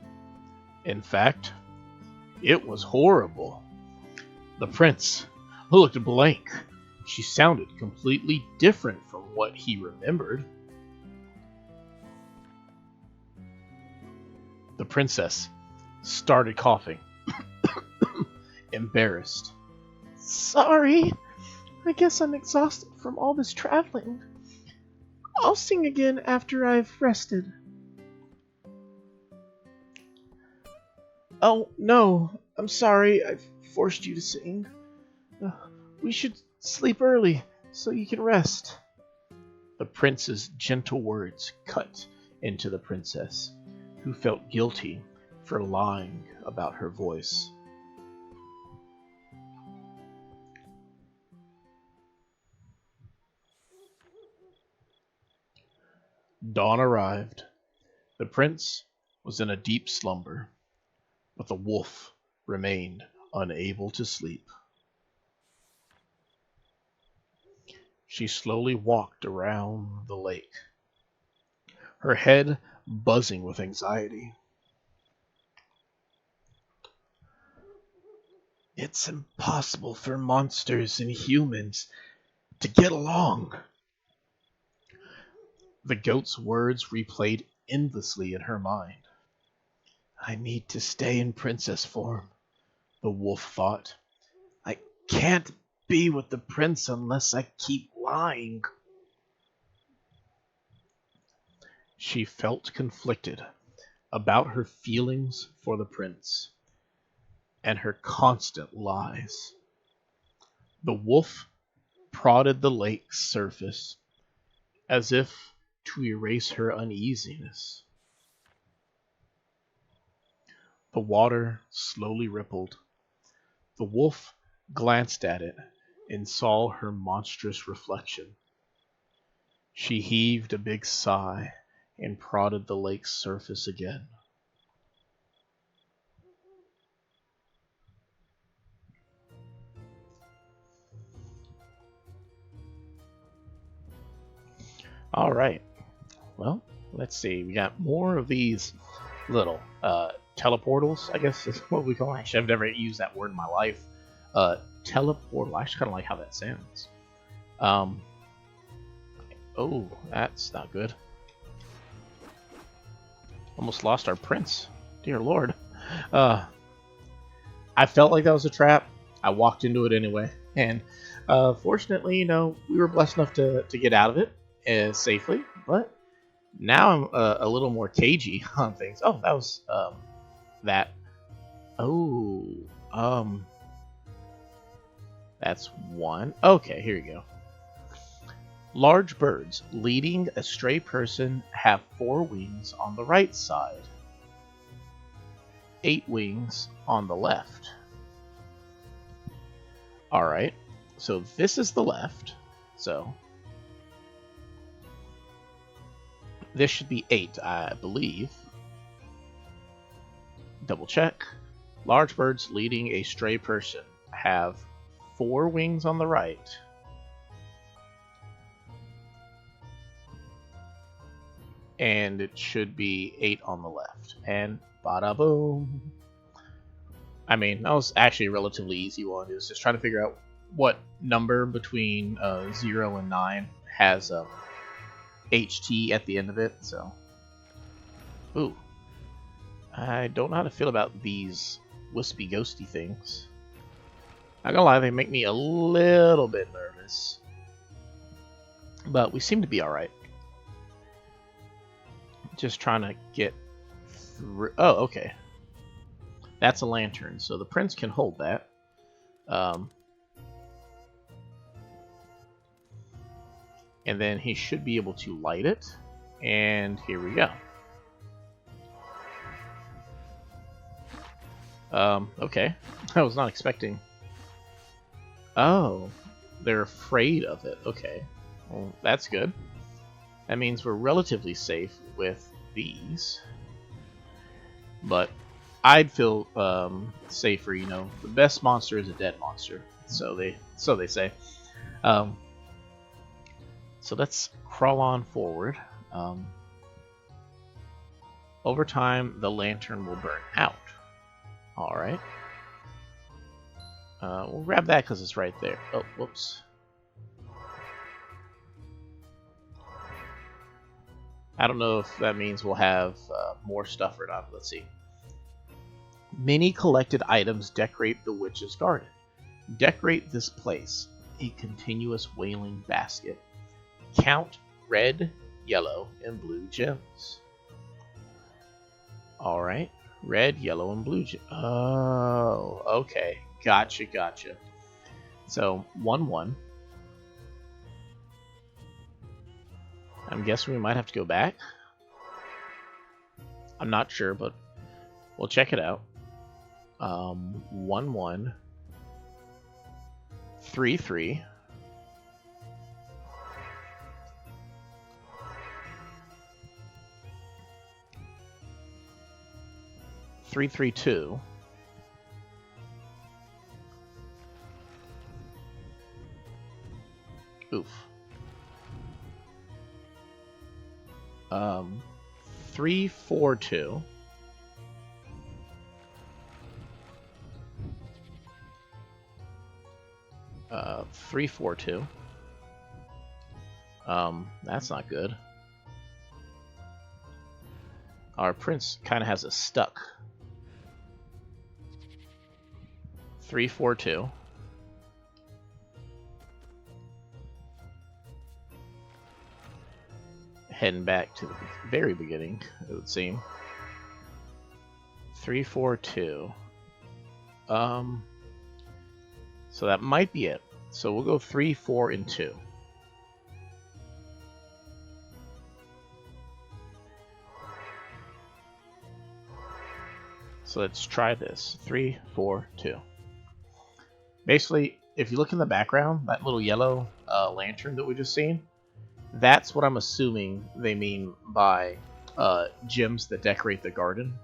In fact, it was horrible. The prince looked blank. She sounded completely different from what he remembered. The princess started coughing, embarrassed. Sorry, I guess I'm exhausted from all this traveling. I'll sing again after I've rested. Oh, no, I'm sorry I've forced you to sing. We should sleep early so you can rest. The prince's gentle words cut into the princess, who felt guilty for lying about her voice. Dawn arrived. The prince was in a deep slumber, but the wolf remained unable to sleep. She slowly walked around the lake, her head buzzing with anxiety. It's impossible for monsters and humans to get along. The goat's words replayed endlessly in her mind. I need to stay in princess form, the wolf thought. I can't be with the prince unless I keep lying. She felt conflicted about her feelings for the prince and her constant lies. The wolf prodded the lake's surface as if to erase her uneasiness. The water slowly rippled. The wolf glanced at it and saw her monstrous reflection. She heaved a big sigh and prodded the lake's surface again. All right. Well, let's see. We got more of these little teleportals, I guess is what we call them. Actually, I've never used that word in my life. Teleportal. I actually kind of like how that sounds. Oh, that's not good. Almost lost our prince. Dear Lord. I felt like that was a trap. I walked into it anyway. And fortunately, we were blessed enough to get out of it safely. But Now I'm a little more cagey on things. Oh, that was that. Oh, um, that's one. Okay, here you go. Large birds leading a stray person have 4 wings on the right side, 8 wings on the left. All right, so this is the left. So this should be 8, I believe. Double check. Large birds leading a stray person have 4 wings on the right, and it should be 8 on the left. And bada boom. I mean, that was actually a relatively easy one. It was just trying to figure out what number between 0 and 9 has HT at the end of it. So, ooh, I don't know how to feel about these wispy ghosty things. Not gonna lie, they make me a little bit nervous, but we seem to be all right. Just trying to get through. Oh, okay. That's a lantern, so the prince can hold that. And then he should be able to light it. And here we go. Okay. I was not expecting. Oh, they're afraid of it. Okay. Well, that's good. That means we're relatively safe with these. But I'd feel safer, you know. The best monster is a dead monster. So they say. So let's crawl on forward. Over time, the lantern will burn out. Alright. We'll grab that because it's right there. Oh, whoops. I don't know if that means we'll have more stuff or not. Let's see. Many collected items decorate the witch's garden. Decorate this place. A continuous wailing basket. Count red, yellow, and blue gems. Alright. Red, yellow, and blue gems. Oh, okay. Gotcha. So, 1-1. I'm guessing we might have to go back. I'm not sure, but we'll check it out. 1-1. 3-3. 3-3-2. Oof. 3-4-2. 3-4-2. That's not good. Our prince kind of has us stuck. 3-4-2. Heading back to the very beginning, it would seem. 3-4-2. So that might be it. So we'll go 3-4-2. So let's try this. 3-4-2. Basically, if you look in the background, that little yellow lantern that we just seen, that's what I'm assuming they mean by gems that decorate the garden.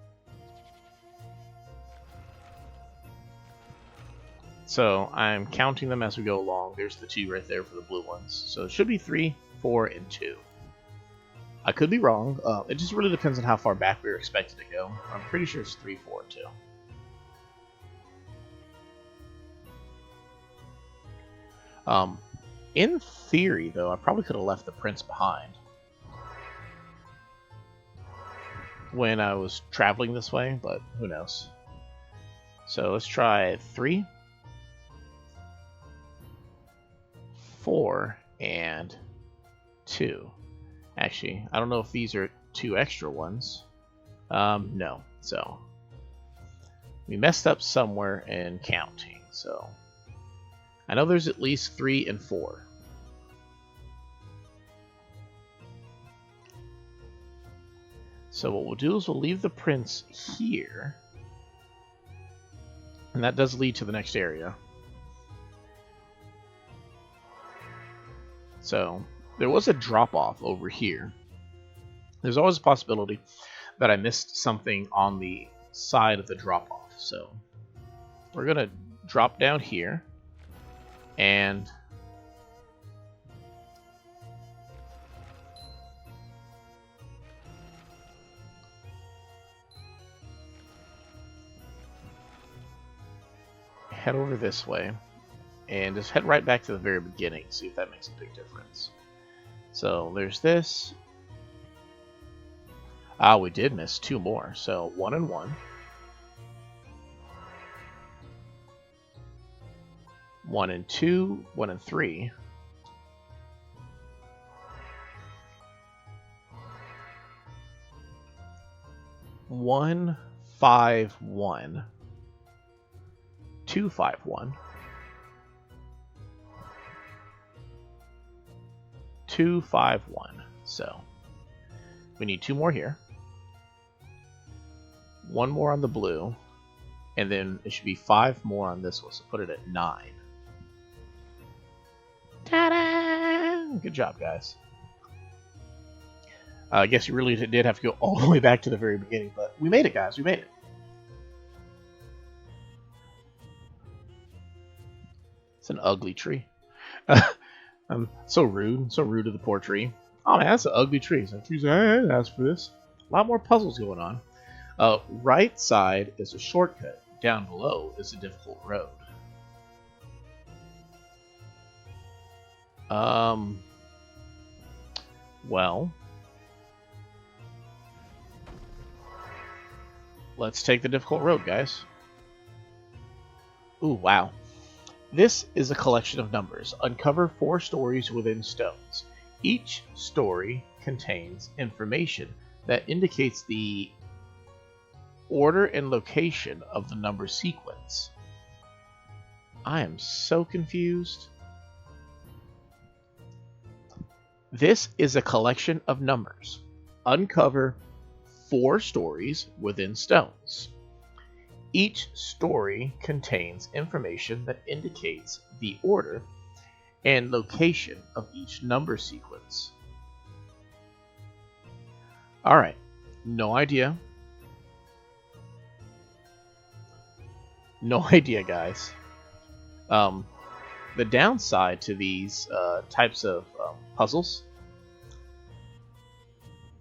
So I'm counting them as we go along. There's the 2 right there for the blue ones. So it should be 3, 4, and 2. I could be wrong. It just really depends on how far back we were expected to go. I'm pretty sure it's 3, 4, 2. In theory, though, I probably could have left the prince behind when I was traveling this way, but who knows. So let's try 3, 4, and 2. Actually, I don't know if these are 2 extra ones. No. So we messed up somewhere in counting. So I know there's at least 3 and 4. So what we'll do is we'll leave the prince here. And that does lead to the next area. So there was a drop-off over here. There's always a possibility that I missed something on the side of the drop-off. So we're going to drop down here. And head over this way. And just head right back to the very beginning, see if that makes a big difference. So there's this. Ah, we did miss 2 more. So 1 and 1. 1 and 2. 1 and 3. 1, 5, 1. 2, 5, 1. 2, 5, 1. So we need 2 more here. 1 more on the blue. And then it should be 5 more on this one. So put it at 9. Ta-da! Good job, guys. I guess you really did have to go all the way back to the very beginning. But we made it, guys. We made it. It's an ugly tree. So rude to the poor tree. Oh man, that's an ugly tree. So tree's like, I didn't ask for this. A lot more puzzles going on. Right side is a shortcut. Down below is a difficult road. Well, let's take the difficult road, guys. Ooh, wow. This is a collection of numbers. Uncover 4 stories within stones. Each story contains information that indicates the order and location of the number sequence. I am so confused. This is a collection of numbers. Uncover 4 stories within stones. Each story contains information that indicates the order and location of each number sequence. Alright, no idea. No idea, guys. The downside to these types of puzzles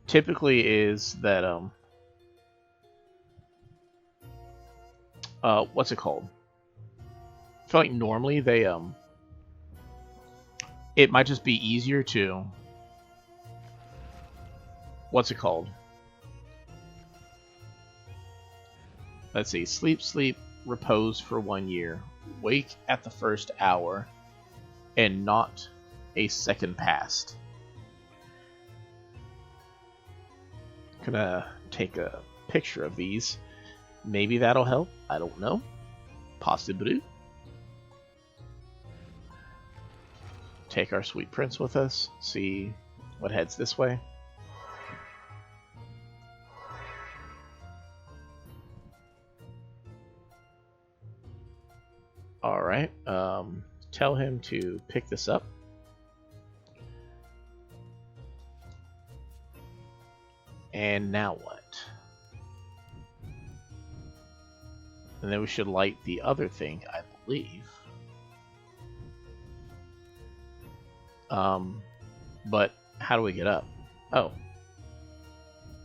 typically is that what's it called? I feel like normally they it might just be easier to what's it called? Let's see. Sleep, repose for 1 year. Wake at the first hour, and not a second past. I'm gonna take a picture of these. Maybe that'll help. I don't know. Possibly. Take our sweet prince with us. See what heads this way. Alright. Tell him to pick this up. And now what? And then we should light the other thing, I believe. But how do we get up? Oh.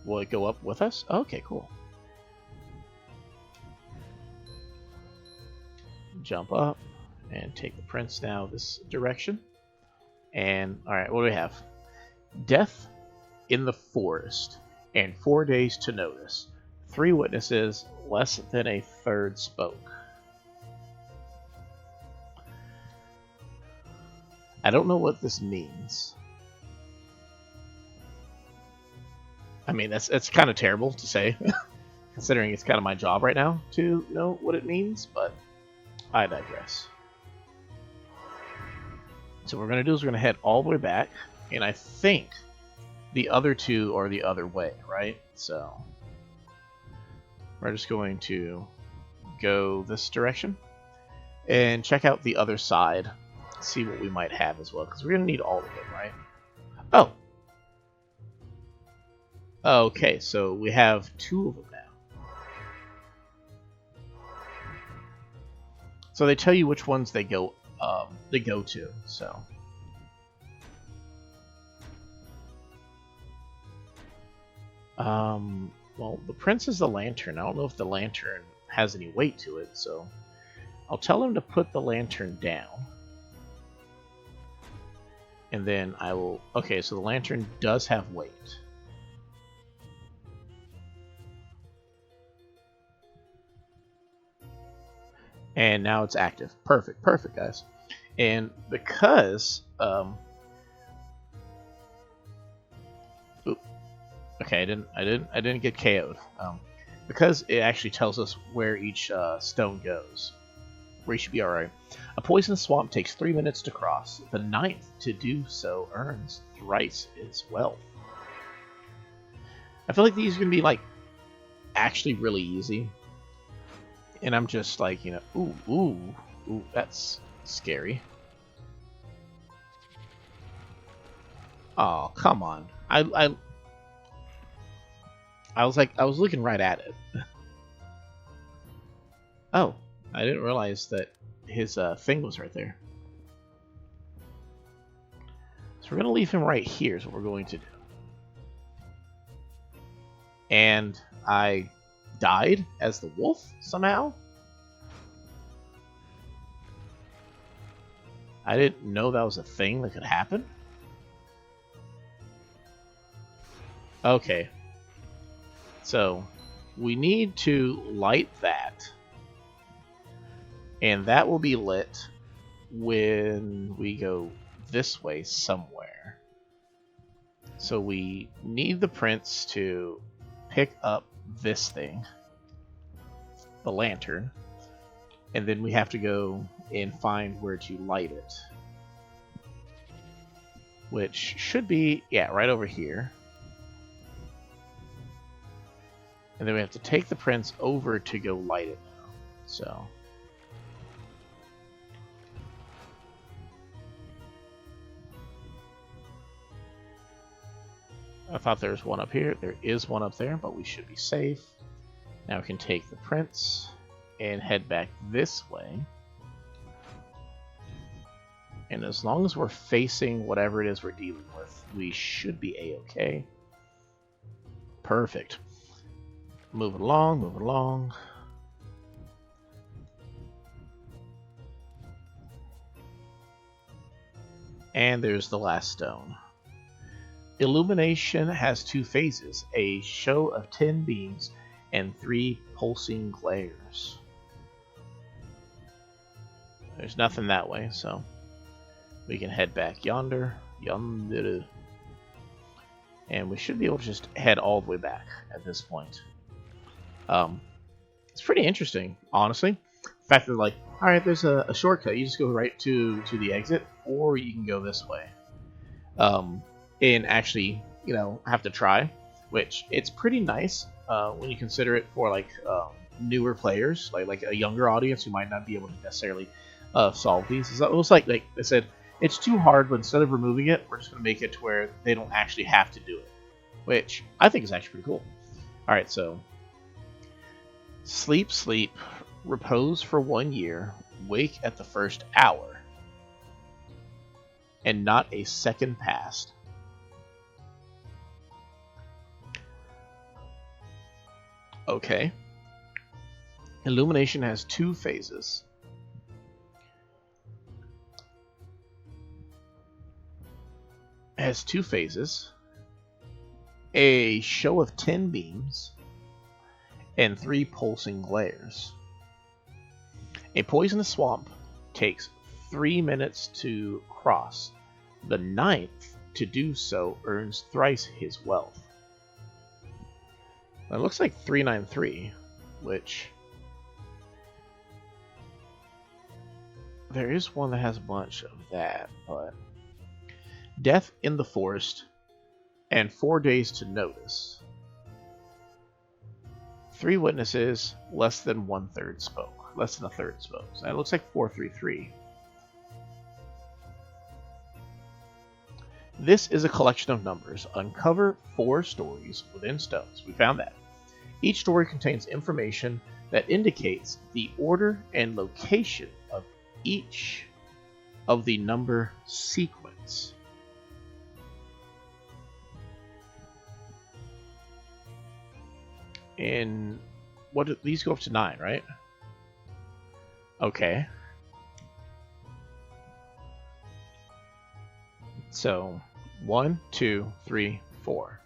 Will it go up with us? Okay, cool. Jump up and take the prince now this direction. And, alright, what do we have? Death in the forest, and 4 days to notice. 3 witnesses, less than a third spoke. I don't know what this means. I mean, it's kind of terrible to say, considering it's kind of my job right now to know what it means, but I digress. So what we're going to do is we're going to head all the way back, and I think the other two are the other way, right? So we're just going to go this direction and check out the other side, see what we might have as well, because we're going to need all of it, right? Oh! Okay, so we have 2 of them now. So they tell you which ones they go to, so. Well, the prince is the lantern. I don't know if the lantern has any weight to it, so I'll tell him to put the lantern down. And then I will... Okay, so the lantern does have weight. And now it's active. Perfect, perfect, guys. And because... Okay, I didn't get KO'd. Because it actually tells us where each stone goes. We should be alright. A poisonous swamp takes 3 minutes to cross. The 9th to do so earns thrice its wealth. I feel like these are going to be, like, actually really easy. And I'm just like, you know, ooh, that's scary. Oh, come on. I was looking right at it. Oh, I didn't realize that his thing was right there. So we're going to leave him right here is what we're going to do. And I died as the wolf somehow? I didn't know that was a thing that could happen. Okay. So, we need to light that. And that will be lit when we go this way somewhere. So we need the prince to pick up this thing, the lantern, and then we have to go and find where to light it. Which should be, yeah, right over here. And then we have to take the prince over to go light it now. So... I thought there was one up here. There is one up there, but we should be safe. Now we can take the prince and head back this way. And as long as we're facing whatever it is we're dealing with, we should be a-okay. Perfect. Move it along, move it along. And there's the last stone. Illumination has 2 phases, a show of 10 beams and 3 pulsing glares. There's nothing that way, so we can head back yonder, and we should be able to just head all the way back at this point. It's pretty interesting, honestly. The fact that, like, alright, there's a shortcut. You just go right to the exit, or you can go this way. And actually, you know, have to try, which it's pretty nice when you consider it for like newer players, like a younger audience who might not be able to necessarily solve these. It's almost like I said, it's too hard, but instead of removing it, we're just going to make it to where they don't actually have to do it, which I think is actually pretty cool. All right, so sleep, repose for 1 year, wake at the first hour, and not a second passed. Okay. Illumination has 2 phases. It has 2 phases. A show of 10 beams. And 3 pulsing glares. A poisonous swamp takes 3 minutes to cross. The 9th to do so earns thrice his wealth. It looks like 393, which there is one that has a bunch of that, but death in the forest and 4 days to notice. 3 witnesses, less than 1/3 spoke. Less than a third spoke. So that looks like 433. This is a collection of numbers. Uncover 4 stories within stones. We found that. Each story contains information that indicates the order and location of each of the number sequence. And what do these go up to 9, right? Okay. So 1, 2, 3, 4.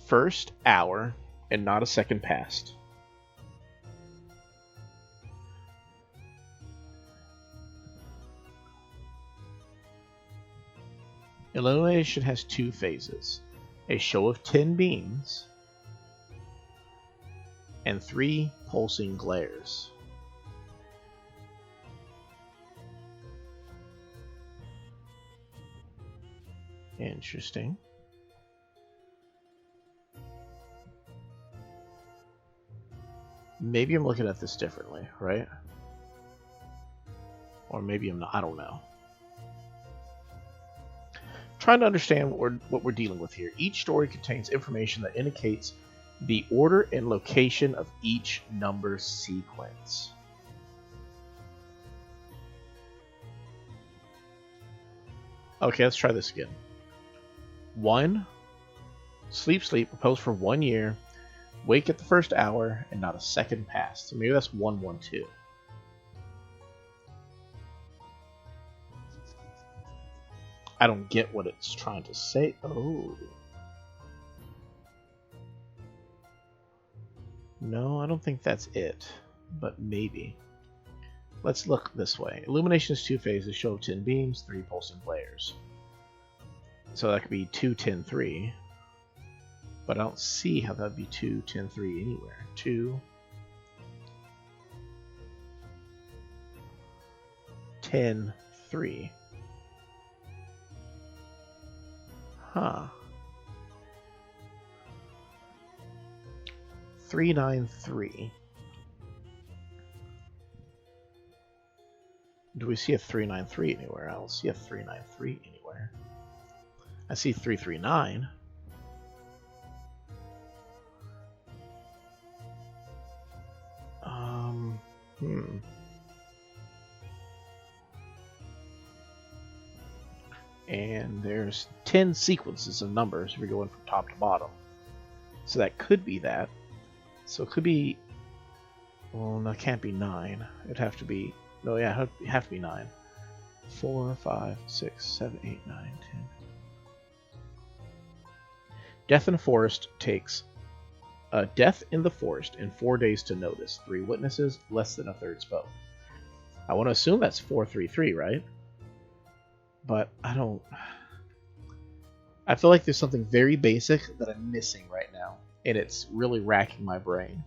First hour and not a second passed. Illumination has 2 phases. A show of 10 beams and 3 pulsing glares. Interesting. Maybe I'm looking at this differently, right? Or maybe I'm not. I don't know. Trying to understand what we're dealing with here. Each story contains information that indicates the order and location of each number sequence. Okay, let's try this again. 1. Sleep, repose for 1 year. Wake at the first hour and not a second passed. So maybe that's 112. I don't get what it's trying to say. Oh. No, I don't think that's it. But maybe. Let's look this way. Illumination is 2 phases. Show of 10 beams, 3 pulsing glares. So that could be 2, 10, 3. But I don't see how that would be 2, 10, 3 anywhere. 2, 10, 3. Huh. 393. Do we see a 393 anywhere? I don't see a 393 anywhere. I see 339. And there's 10 sequences of numbers if we're going from top to bottom. So that could be that. So it could be... Well, that can't be 9. It'd have to be... No, yeah, it'd have to be 9. 4, 5, 6, 7, 8, 9, 10. Death in the forest takes... death in the forest and 4 days to notice. 3 witnesses, less than a third spoke. I want to assume that's 433, right? But I don't... I feel like there's something very basic that I'm missing right now, and it's really racking my brain.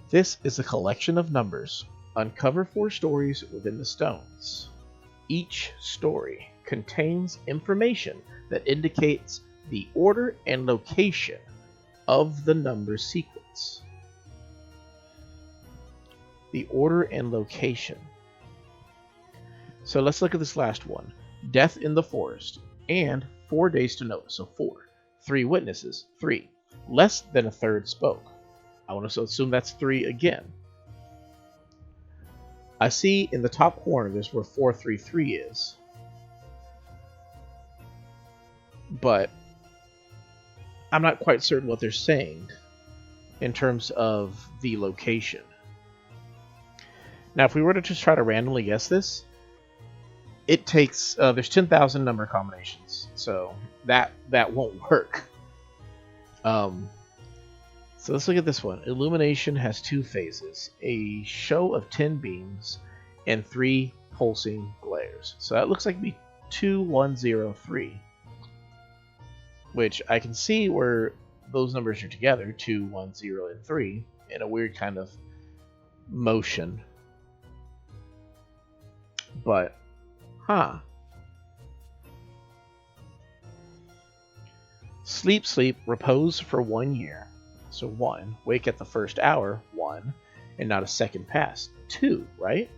This is a collection of numbers. Uncover 4 stories within the stones. Each story contains information that indicates the order and location of the number sequence. The order and location. So let's look at this last one. Death in the forest and 4 days to notice. So 4. 3 witnesses. 3. Less than a third spoke. I want to assume that's 3 again. I see in the top corner there's where 433 is. But I'm not quite certain what they're saying in terms of the location. Now, if we were to just try to randomly guess this, it takes there's 10,000 number combinations, so that won't work. So let's look at this one. Illumination has 2 phases: a show of 10 beams and 3 pulsing glares. So that looks like it'd be 2103. Which I can see where those numbers are together, 2, 1, 0, and 3, in a weird kind of motion. But, Sleep, sleep, repose for 1 year. So 1. Wake at the first hour, 1. And not a second past, 2, right?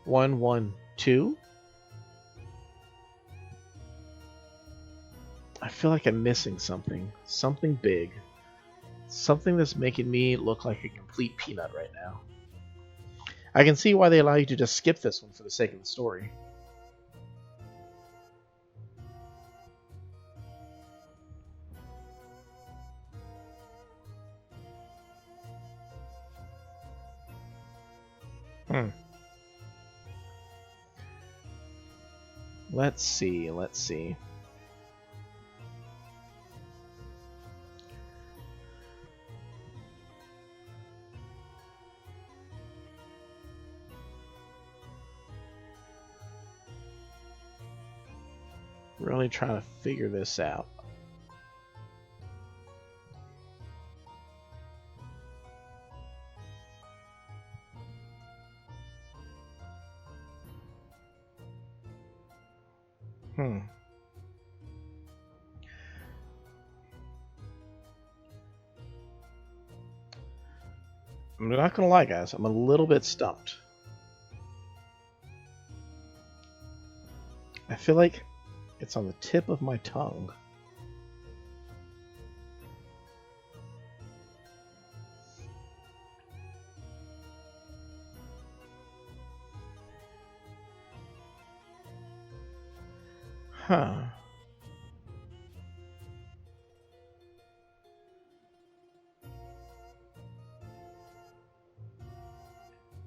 1, 1, 2. I feel like I'm missing something. Something big. Something that's making me look like a complete peanut right now. I can see why they allow you to just skip this one for the sake of the story. Let's see. Really trying to figure this out. I'm not gonna lie, guys. I'm a little bit stumped. I feel like it's on the tip of my tongue.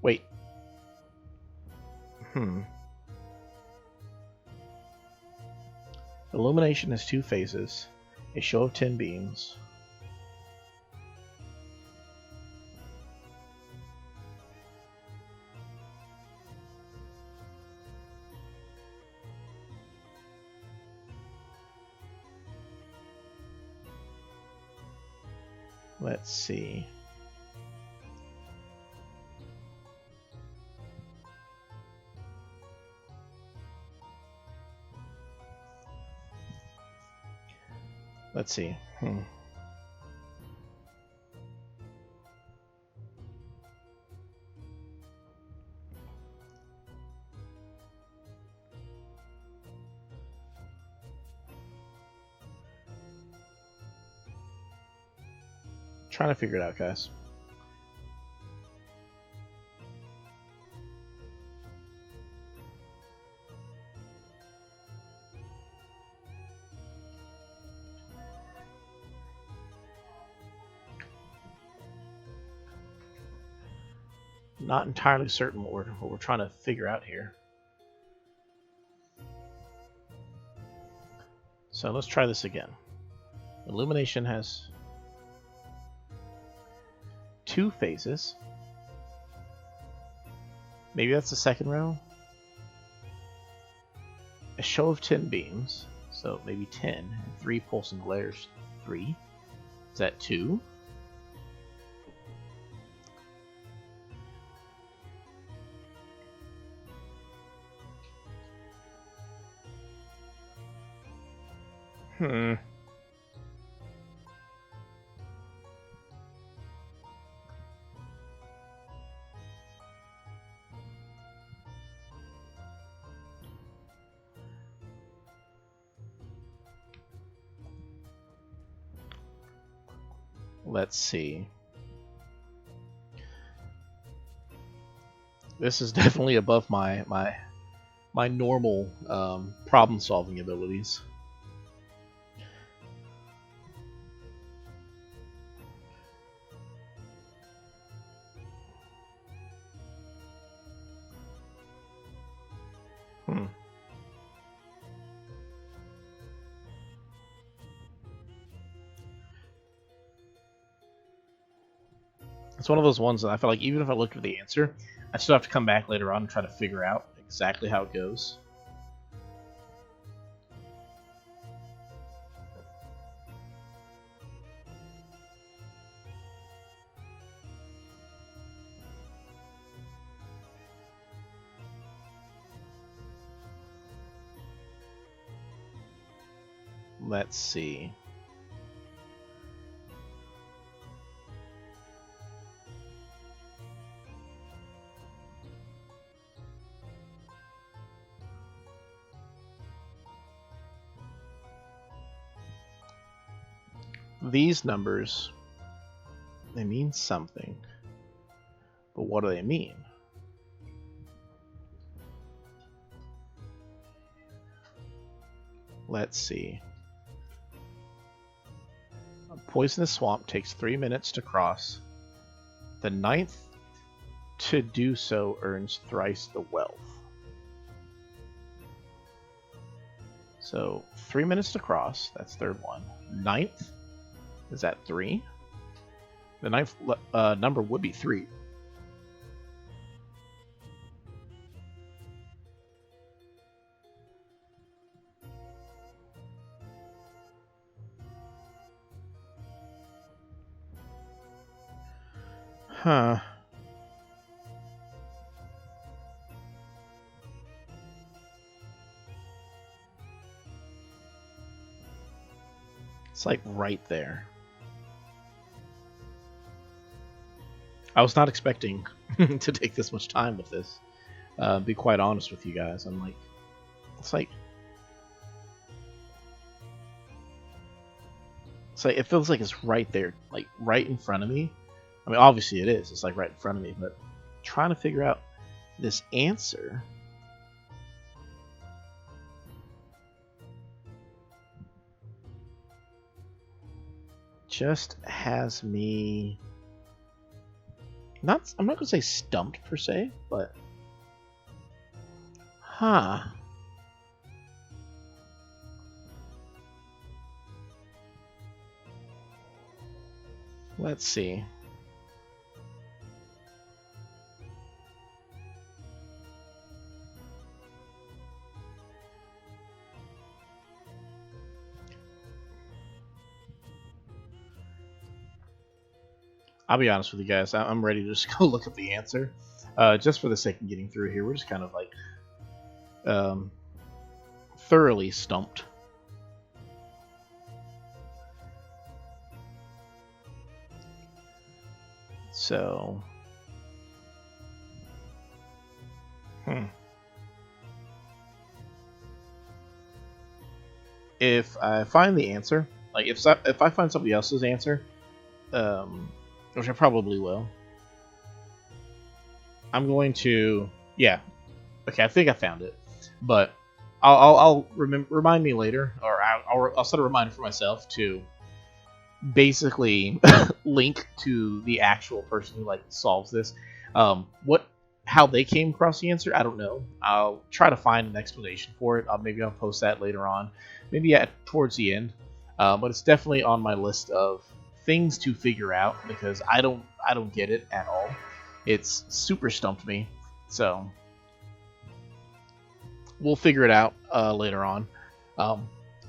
Wait. Illumination has 2 phases. A show of 10 beams. Let's see. Let's see. Trying to figure it out, guys. Not entirely certain what we're trying to figure out here. So let's try this again. Illumination has 2 phases. Maybe that's the second row. A show of 10 beams. So maybe 10. And 3 pulsing glares. 3. Is that 2? Let's see. This is definitely above my normal problem-solving abilities. It's one of those ones that I feel like even if I looked at the answer, I still have to come back later on and try to figure out exactly how it goes. Let's see. These numbers, they mean something. But what do they mean? Let's see. A poisonous swamp takes 3 minutes to cross. The 9th to do so earns thrice the wealth. So 3 minutes to cross, that's third one. 9th, is that 3? The 9th number would be 3. Huh. It's like right there. I was not expecting to take this much time with this. Be quite honest with you guys. I'm like, it's like it feels like it's right there, like right in front of me. I mean, obviously it is. It's like right in front of me, but trying to figure out this answer. Just has me not, I'm not gonna say stumped per se, but let's see. I'll be honest with you guys. I'm ready to just go look up the answer. Just for the sake of getting through here, we're just kind of like thoroughly stumped. So, if I find the answer, like if I find somebody else's answer, which I probably will, I'm going to, yeah, okay, I think I found it, but I'll remind me later, or I'll set a reminder for myself to basically link to the actual person who like solves this. How they came across the answer, I don't know. I'll try to find an explanation for it. Maybe I'll post that later on, maybe towards the end. But it's definitely on my list of things to figure out because I don't get it at all. It's super stumped me, so we'll figure it out later on.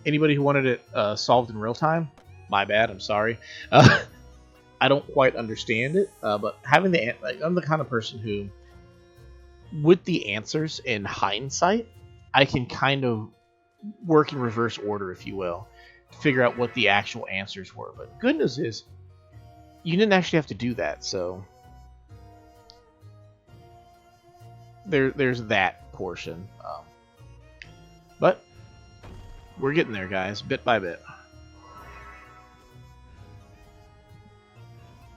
Anybody who wanted it solved in real time, my bad. I'm sorry. I don't quite understand it, but having I'm the kind of person who, with the answers in hindsight, I can kind of work in reverse order, if you will, to figure out what the actual answers were. But good news is, you didn't actually have to do that, so there's that portion. But we're getting there, guys, bit by bit.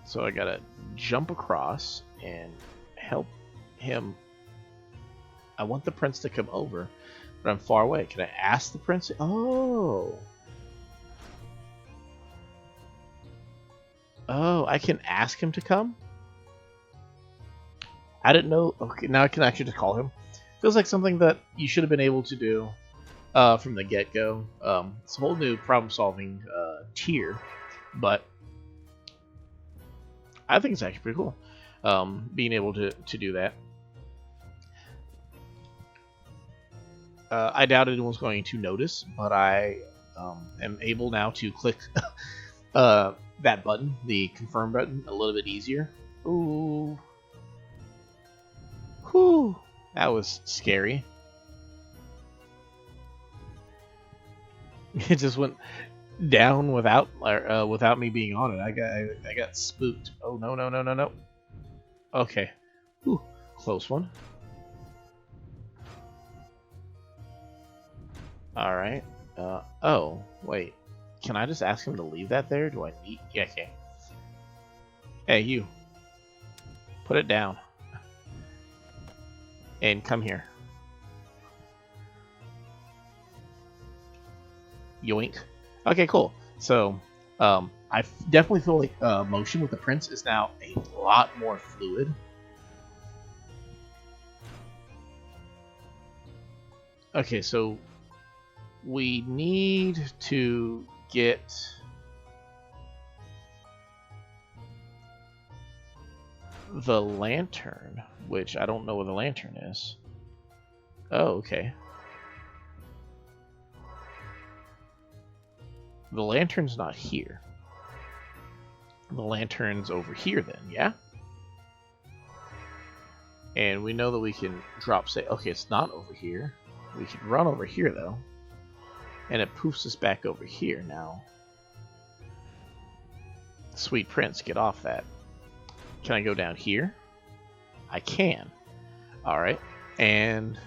So I gotta jump across and help him. I want the prince to come over, but I'm far away. Can I ask the prince? Oh, I can ask him to come? I didn't know. Okay, now I can actually just call him. Feels like something that you should have been able to do from the get-go. It's a whole new problem-solving tier, but I think it's actually pretty cool being able to do that. I doubt anyone's going to notice, but I am able now to click that button, the confirm button, a little bit easier. Ooh. Whew. That was scary. It just went down without me being on it. I got spooked. Oh no. Okay. Ooh, close one. All right. Oh wait. Can I just ask him to leave that there? Do I need? Yeah, okay. Hey, you. Put it down. And come here. Yoink. Okay, cool. So, I definitely feel like motion with the prince is now a lot more fluid. Okay, so we need to get the lantern, which I don't know where the lantern is. Oh, okay. The lantern's not here. The lantern's over here then, yeah? And we know that we can drop say okay, it's not over here. We can run over here though. And it poofs us back over here now. Sweet prince, get off that. Can I go down here? I can. Alright. And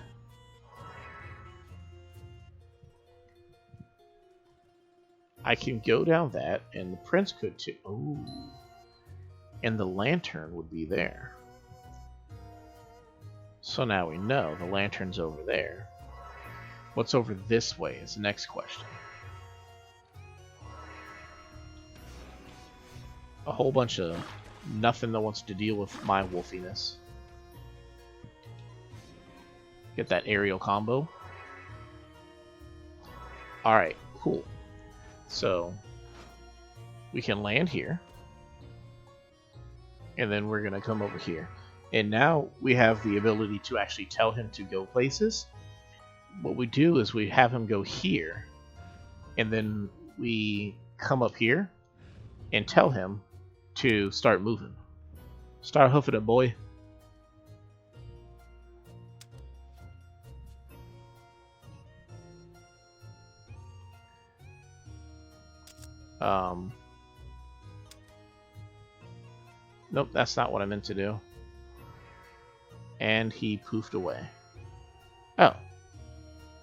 I can go down that, and the prince could too. Ooh. And the lantern would be there. So now we know the lantern's over there. What's over this way is the next question. A whole bunch of nothing that wants to deal with my wolfiness. Get that aerial combo. Alright, cool. So, we can land here. And then we're going to come over here. And now we have the ability to actually tell him to go places. What we do is we have him go here. And then we come up here and tell him to start moving. Start hoofing it, boy. Nope, that's not what I meant to do. And he poofed away. Oh.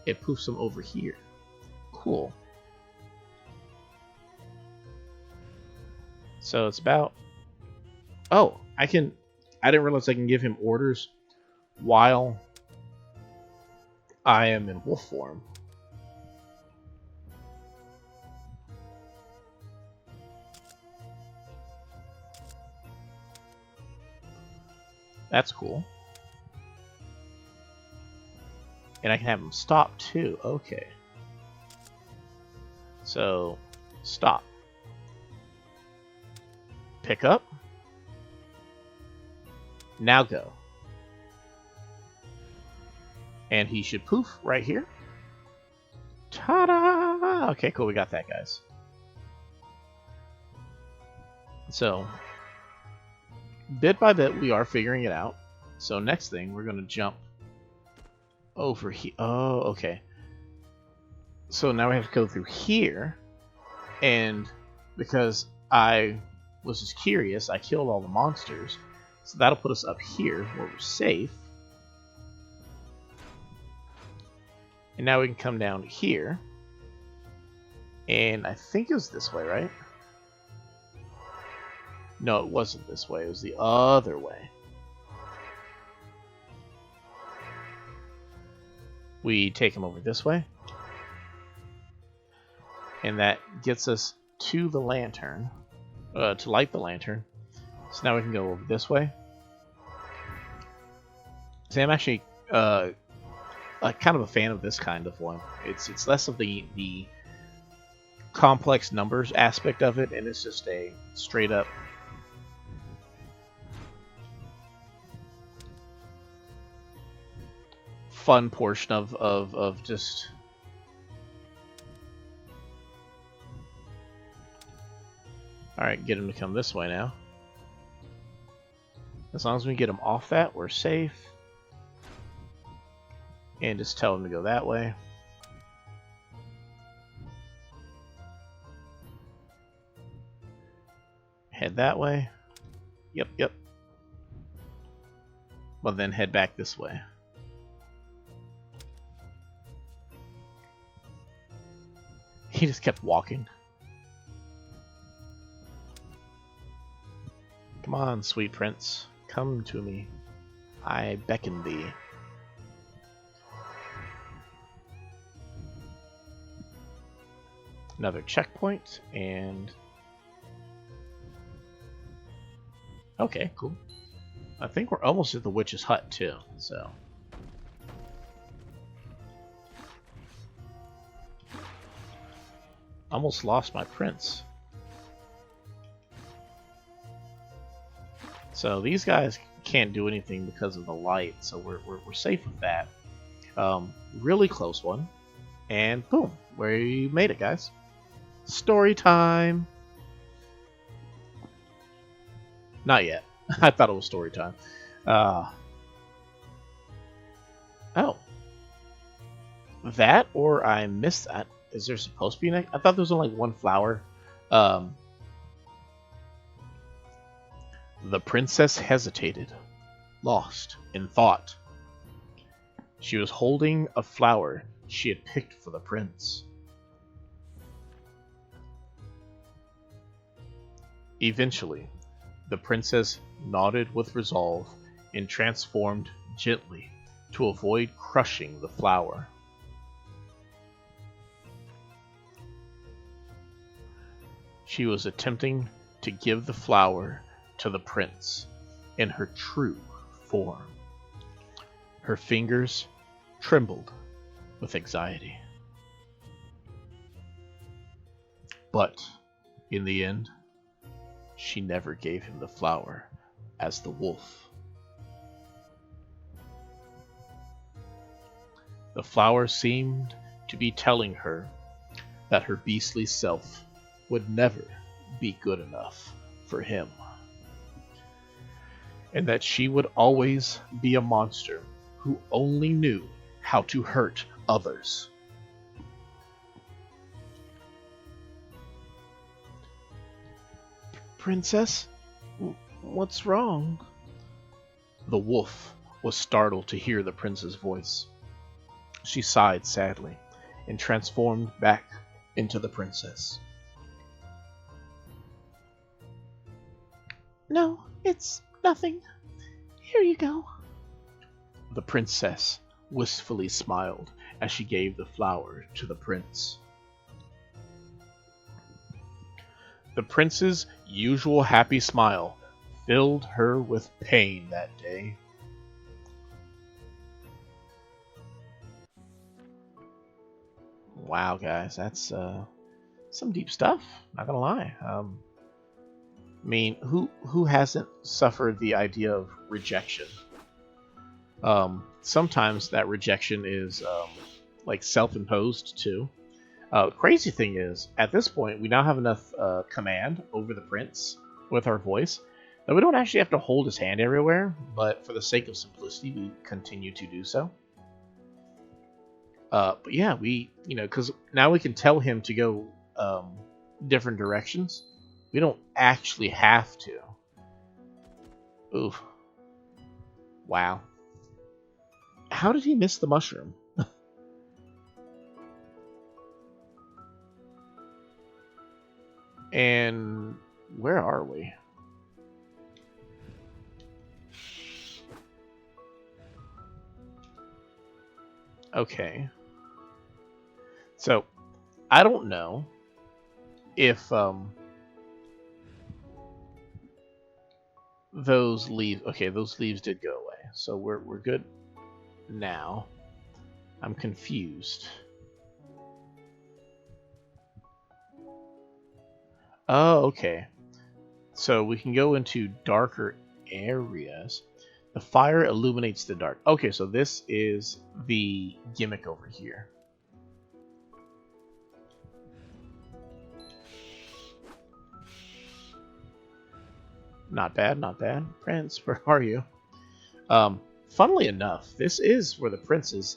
It poofs him over here. Cool. So it's about... Oh, I didn't realize I can give him orders while I am in wolf form. That's cool. And I can have him stop too. Okay. So, stop. Pick up. Now go. And he should poof right here. Ta-da! Okay, cool. We got that, guys. So, bit by bit, we are figuring it out. So next thing, we're going to jump over here. Oh, okay. So now we have to go through here. And because I was just curious, I killed all the monsters. So that'll put us up here where we're safe. And now we can come down to here. And I think it was this way, right? No, it wasn't this way. It was the other way. We take him over this way. And that gets us to the lantern. To light the lantern. So now we can go over this way. See, I'm actually kind of a fan of this kind of one. It's less of the complex numbers aspect of it, and it's just a straight up fun portion of just... Alright, get him to come this way now. As long as we get him off that, we're safe. And just tell him to go that way. Head that way. Yep. Well, then head back this way. He just kept walking. Come on, sweet prince. Come to me. I beckon thee. Another checkpoint, and... Okay, cool. I think we're almost at the witch's hut, too, so... Almost lost my prince. So these guys can't do anything because of the light, so we're safe with that. Really close one. And boom, we made it, guys. Story time! Not yet. I thought it was story time. Oh. That, or I missed that. Is there supposed to be an... I thought there was only like one flower. The princess hesitated, lost in thought. She was holding a flower she had picked for the prince. Eventually, the princess nodded with resolve and transformed gently to avoid crushing the flower. She was attempting to give the flower to the prince in her true form. Her fingers trembled with anxiety. But in the end, she never gave him the flower as the wolf. The flower seemed to be telling her that her beastly self would never be good enough for him, and that she would always be a monster who only knew how to hurt others. Princess, what's wrong? The wolf was startled to hear the prince's voice. She sighed sadly and transformed back into the princess. No, it's nothing. Here you go. The princess wistfully smiled as she gave the flower to the prince. The prince's usual happy smile filled her with pain that day. Wow, guys, that's some deep stuff. Not gonna lie. I mean, who hasn't suffered the idea of rejection? Sometimes that rejection is like self-imposed too. Crazy thing is, at this point, we now have enough command over the prince with our voice that we don't actually have to hold his hand everywhere. But for the sake of simplicity, we continue to do so. But yeah, because now we can tell him to go different directions. We don't actually have to. Oof. Wow. How did he miss the mushroom? And where are we? Okay. So, I don't know if those leaves... Okay, those leaves did go away. So we're good now. I'm confused. Oh, okay. So we can go into darker areas. The fire illuminates the dark. Okay, so this is the gimmick over here. Not bad, not bad. Prince, where are you? Funnily enough, this is where the prince's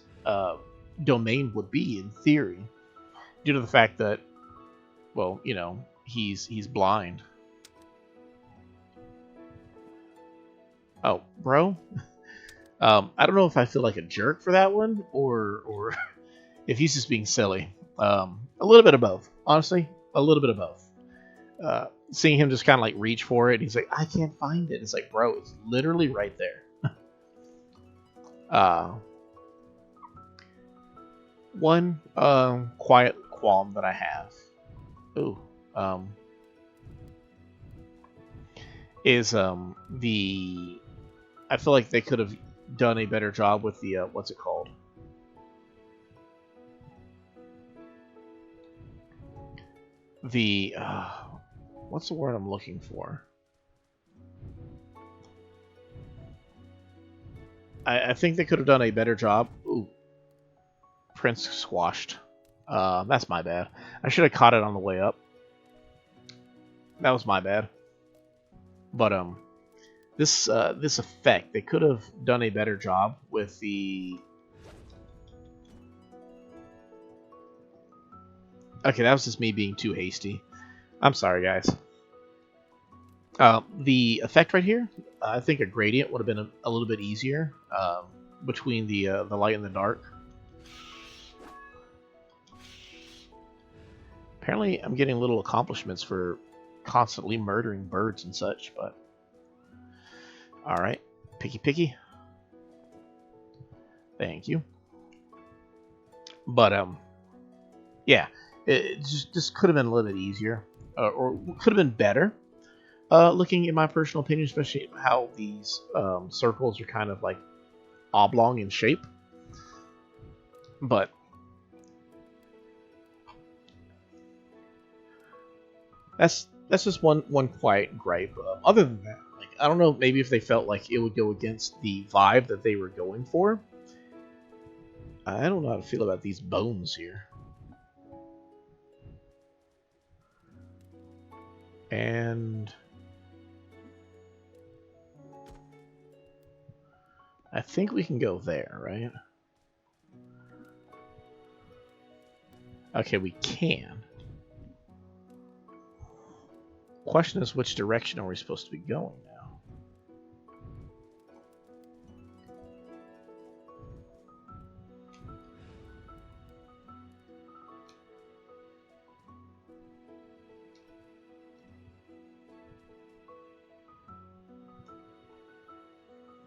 domain would be in theory, due to the fact that, well, you know, he's blind. Oh, bro. I don't know if I feel like a jerk for that one, or if he's just being silly. A little bit of both, honestly. A little bit of both. Seeing him just kind of like reach for it, he's like, I can't find it. It's like, bro, it's literally right there. One quiet qualm that I have, is the. I feel like they could have done a better job with the what's it called? The what's the word I'm looking for? I think they could have done a better job. Ooh, Prince squashed. That's my bad. I should have caught it on the way up. That was my bad. But this effect, they could have done a better job with the. Okay, that was just me being too hasty. I'm sorry, guys. The effect right here, I think a gradient would have been a little bit easier between the light and the dark. Apparently, I'm getting little accomplishments for constantly murdering birds and such, but all right, picky. Thank you. But yeah, it just could have been a little bit easier, or could have been better. Looking in my personal opinion, especially how these circles are kind of like oblong in shape. But that's just one quiet gripe. Other than that, like, I don't know, maybe if they felt like it would go against the vibe that they were going for. I don't know how to feel about these bones here. And I think we can go there, right? Okay, we can. Question is, which direction are we supposed to be going now?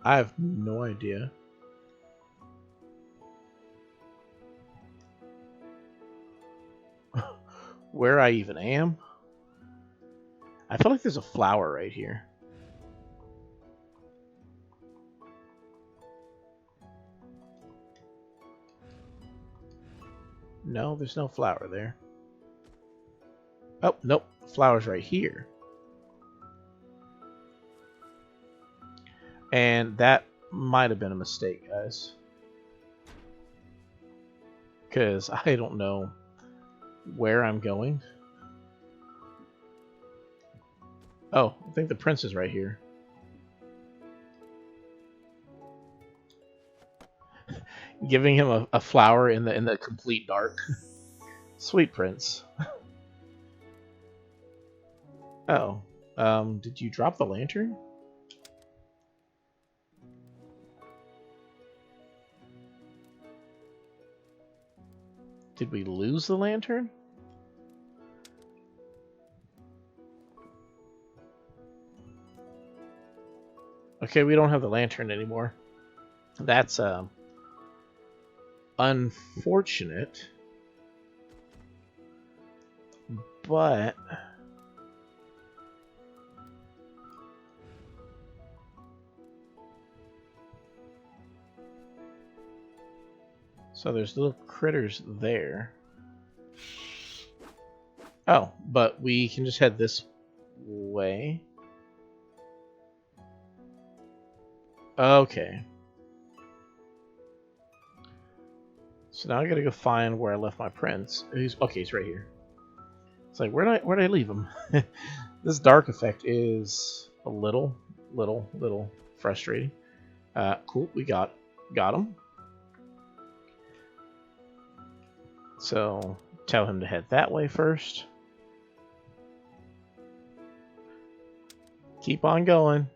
I have no idea. Where I even am? I feel like there's a flower right here. No, there's no flower there. Oh, nope. Flower's right here. And that might have been a mistake, guys. Because I don't know where I'm going. Oh, I think the prince is right here. Giving him a flower in the complete dark. Sweet prince. Oh, did you drop the lantern? Did we lose the lantern? Okay, we don't have the lantern anymore. That's unfortunate. But so there's little critters there. Oh, but we can just head this way. Okay. So now I gotta go find where I left my prince. Okay, he's right here. It's like, where'd I leave him? This dark effect is a little frustrating. Cool, we got him. So tell him to head that way first. Keep on going.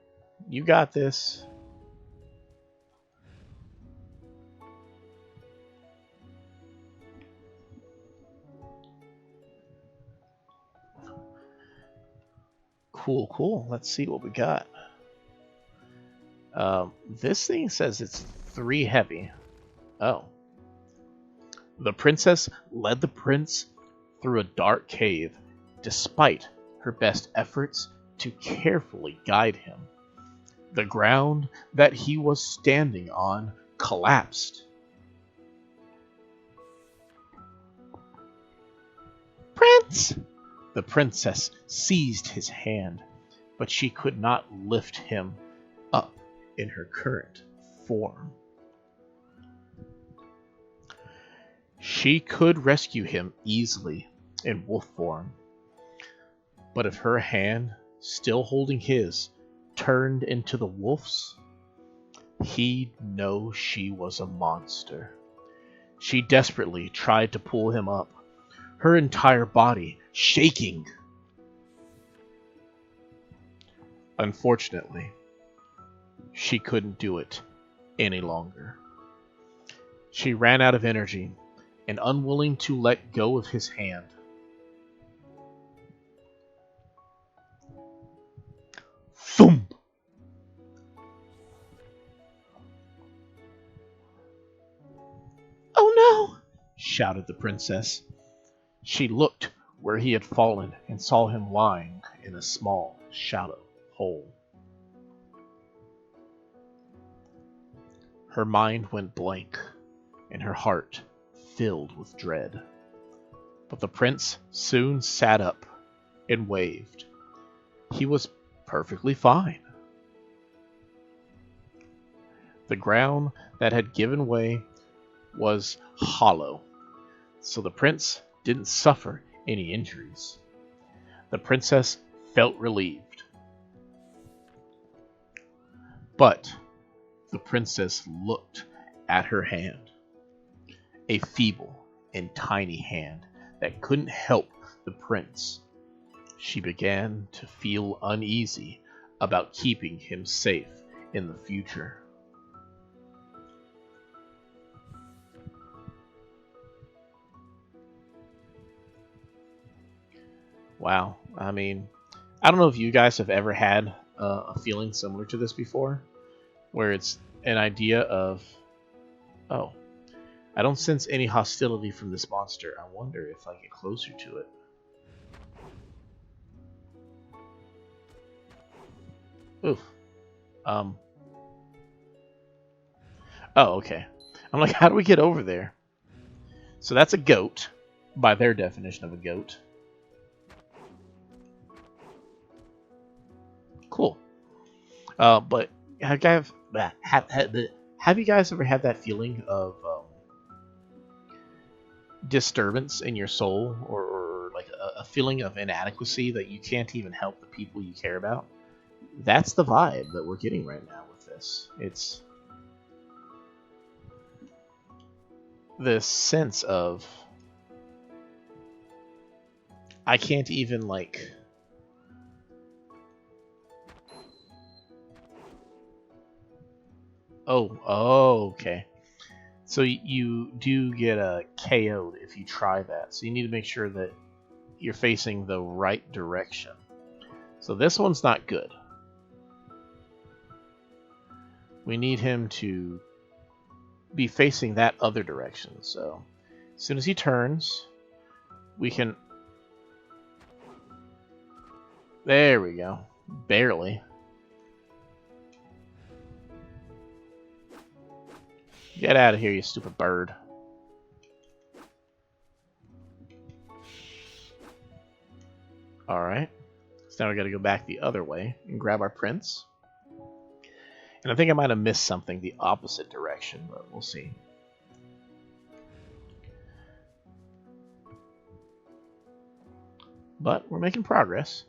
You got this. Cool. Let's see what we got. This thing says it's 3 heavy. Oh. The princess led the prince through a dark cave, despite her best efforts to carefully guide him. The ground that he was standing on collapsed. Prince! The princess seized his hand, but she could not lift him up in her current form. She could rescue him easily in wolf form, but if her hand, still holding his, turned into the wolf's, he'd know she was a monster. She desperately tried to pull him up, her entire body shaking. Unfortunately, she couldn't do it any longer. She ran out of energy and unwilling to let go of his hand. Thump! Oh no! Shouted the princess. She looked where he had fallen and saw him lying in a small, shallow hole. Her mind went blank, and her heart filled with dread. But the prince soon sat up and waved. He was perfectly fine. The ground that had given way was hollow, so the prince didn't suffer any injuries. The princess felt relieved. But the princess looked at her hand, a feeble and tiny hand that couldn't help the prince. She began to feel uneasy about keeping him safe in the future. Wow, I mean, I don't know if you guys have ever had a feeling similar to this before, where it's an idea of, oh, I don't sense any hostility from this monster. I wonder if I get closer to it. Oof. Oh, okay. I'm like, how do we get over there? So that's a goat, by their definition of a goat. Cool. But have you guys ever had that feeling of disturbance in your soul, or like a feeling of inadequacy that you can't even help the people you care about? That's the vibe that we're getting right now with this. It's this sense of I can't even like okay. So you do get a KO'd if you try that. So you need to make sure that you're facing the right direction. So this one's not good. We need him to be facing that other direction. So as soon as he turns, we can... There we go. Barely. Get out of here, you stupid bird. Alright. So now we gotta go back the other way and grab our prince. And I think I might have missed something the opposite direction, but we'll see. But we're making progress.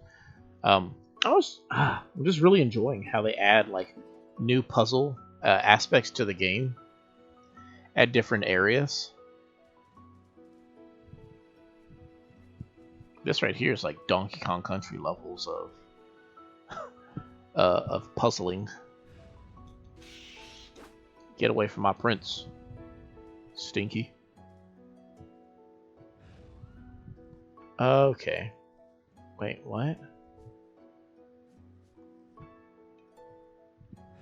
I'm just really enjoying how they add like new puzzle aspects to the game at different areas. This right here is like Donkey Kong Country levels of puzzling. Get away from my prince, Stinky. Okay. Wait, what?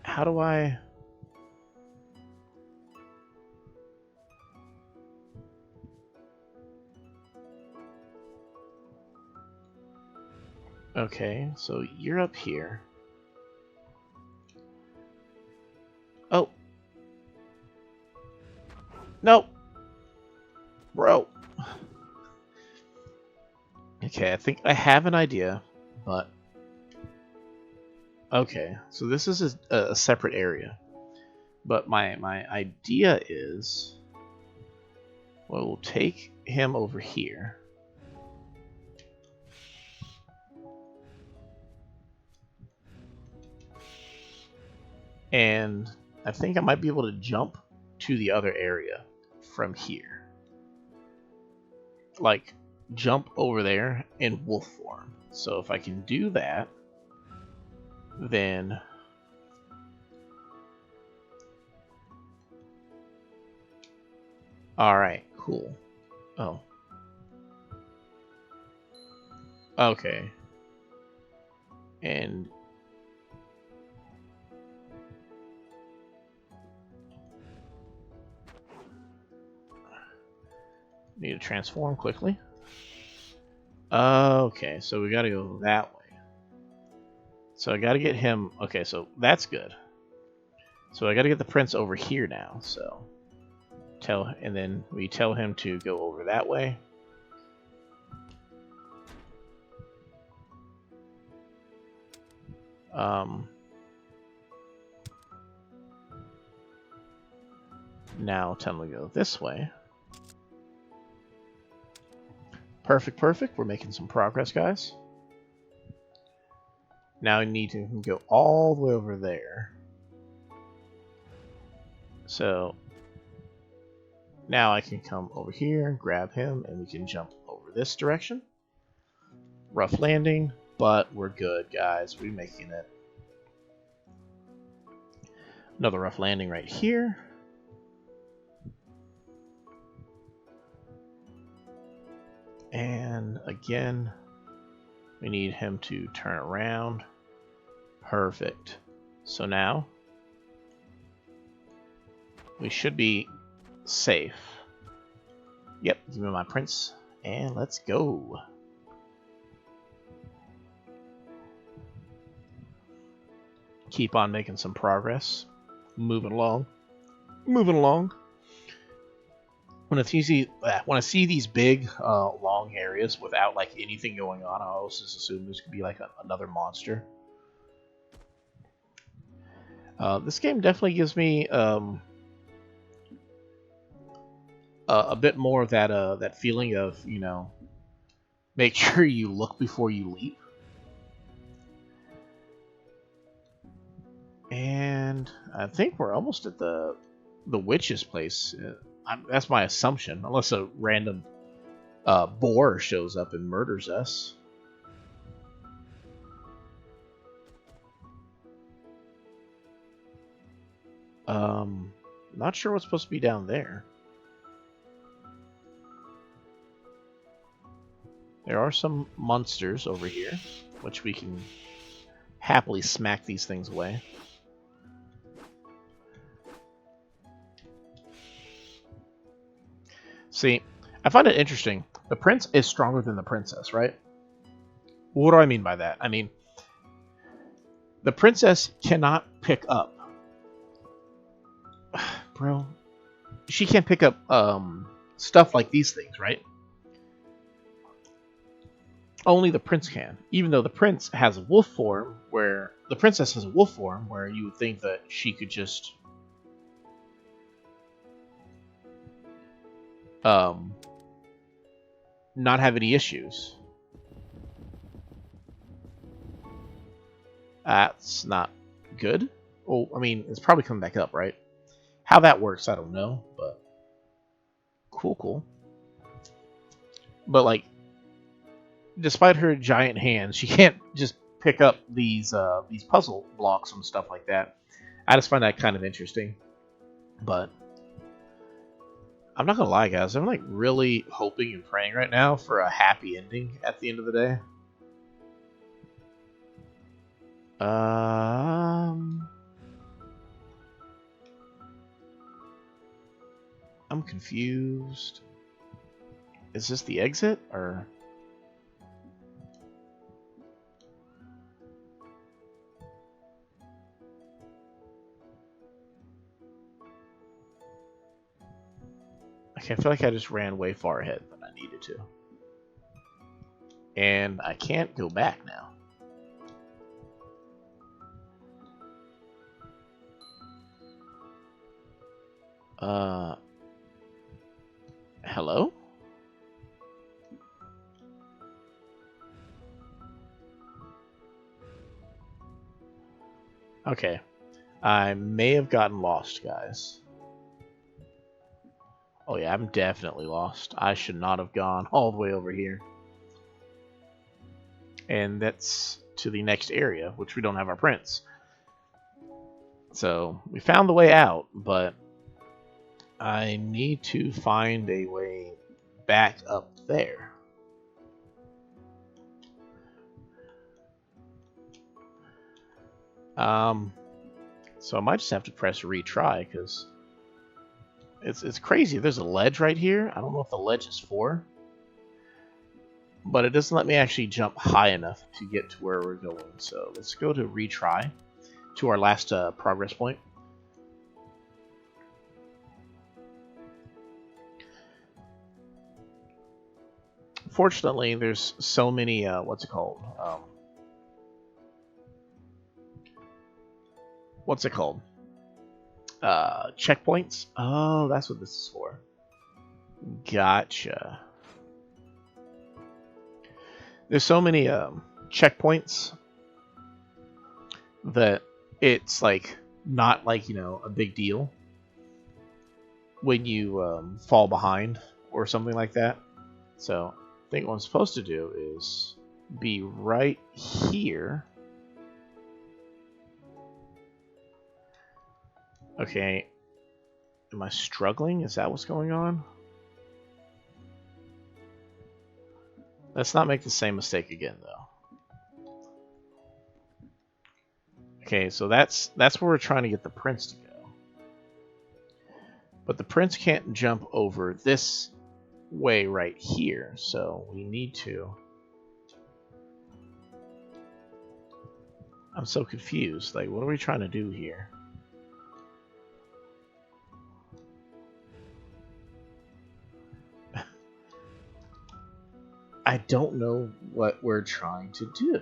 How do I... Okay, so you're up here. Oh. No. Bro. Okay, I think I have an idea, but... Okay, so this is a separate area. But my idea is... Well, we'll take him over here. And I think I might be able to jump to the other area from here. Like, jump over there in wolf form. So if I can do that, then... Alright, cool. Oh. Okay. And... Need to transform quickly. Okay, so we gotta go that way. So I gotta get him... Okay, so that's good. So I gotta get the prince over here now, so... And then we tell him to go over that way. Now tell him to go this way. Perfect, perfect. We're making some progress, guys. Now I need to go all the way over there. So now I can come over here and grab him, and we can jump over this direction. Rough landing, but we're good, guys. We're making it. Another rough landing right here. And again, we need him to turn around. Perfect. So now we should be safe. Yep, give me my prince, and let's go. Keep on making some progress. Moving along. Moving along. When I see these big, long areas without like anything going on, I always just assume there's gonna be like another monster. This game definitely gives me a bit more of that feeling of, you know, make sure you look before you leap. And I think we're almost at the witch's place. That's my assumption, unless a random boar shows up and murders us. Not sure what's supposed to be down there. There are some monsters over here, which we can happily smack these things away. See, I find it interesting. The prince is stronger than the princess, right? What do I mean by that? I mean, the princess cannot pick up. Bro, she can't pick up stuff like these things, right? Only the prince can. Even though the prince has a wolf form where the princess has a wolf form, where you would think that she could just not have any issues. That's not good. Well, I mean, it's probably coming back up, right? How that works, I don't know, but cool. But like, despite her giant hands, she can't just pick up these puzzle blocks and stuff like that. I just find that kind of interesting. But I'm not gonna lie, guys. I'm like really hoping and praying right now for a happy ending at the end of the day. I'm confused. Is this the exit or? Okay, I feel like I just ran way far ahead than I needed to. And I can't go back now. Hello? Okay. I may have gotten lost, guys. Oh yeah, I'm definitely lost. I should not have gone all the way over here. And that's to the next area, which we don't have our prince. So, we found the way out, but I need to find a way back up there. So I might just have to press retry, because it's crazy. There's a ledge right here. I don't know what the ledge is for, but it doesn't let me actually jump high enough to get to where we're going. So let's go to retry to our last progress point. Fortunately, there's so many, what's it called? Checkpoints? Oh, that's what this is for. Gotcha. There's so many checkpoints that it's like not like, you know, a big deal when you fall behind or something like that. So I think what I'm supposed to do is be right here. Okay. Am I struggling? Is that what's going on? Let's not make the same mistake again, though. Okay, so that's where we're trying to get the prince to go. But the prince can't jump over this way right here, so we need to... I'm so confused. Like, what are we trying to do here? I don't know what we're trying to do.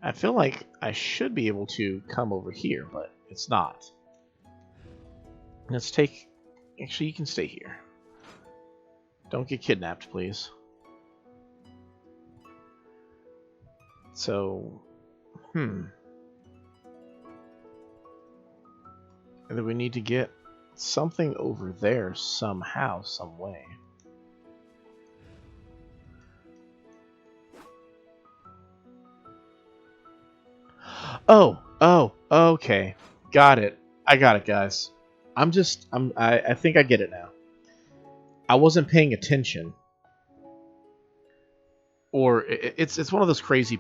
I feel like I should be able to come over here, but it's not. Let's take... Actually, you can stay here. Don't get kidnapped, please. So... And then we need to get something over there somehow, some way. Oh, okay. Got it. I got it, guys. I think I get it now. I wasn't paying attention. Or it's one of those crazy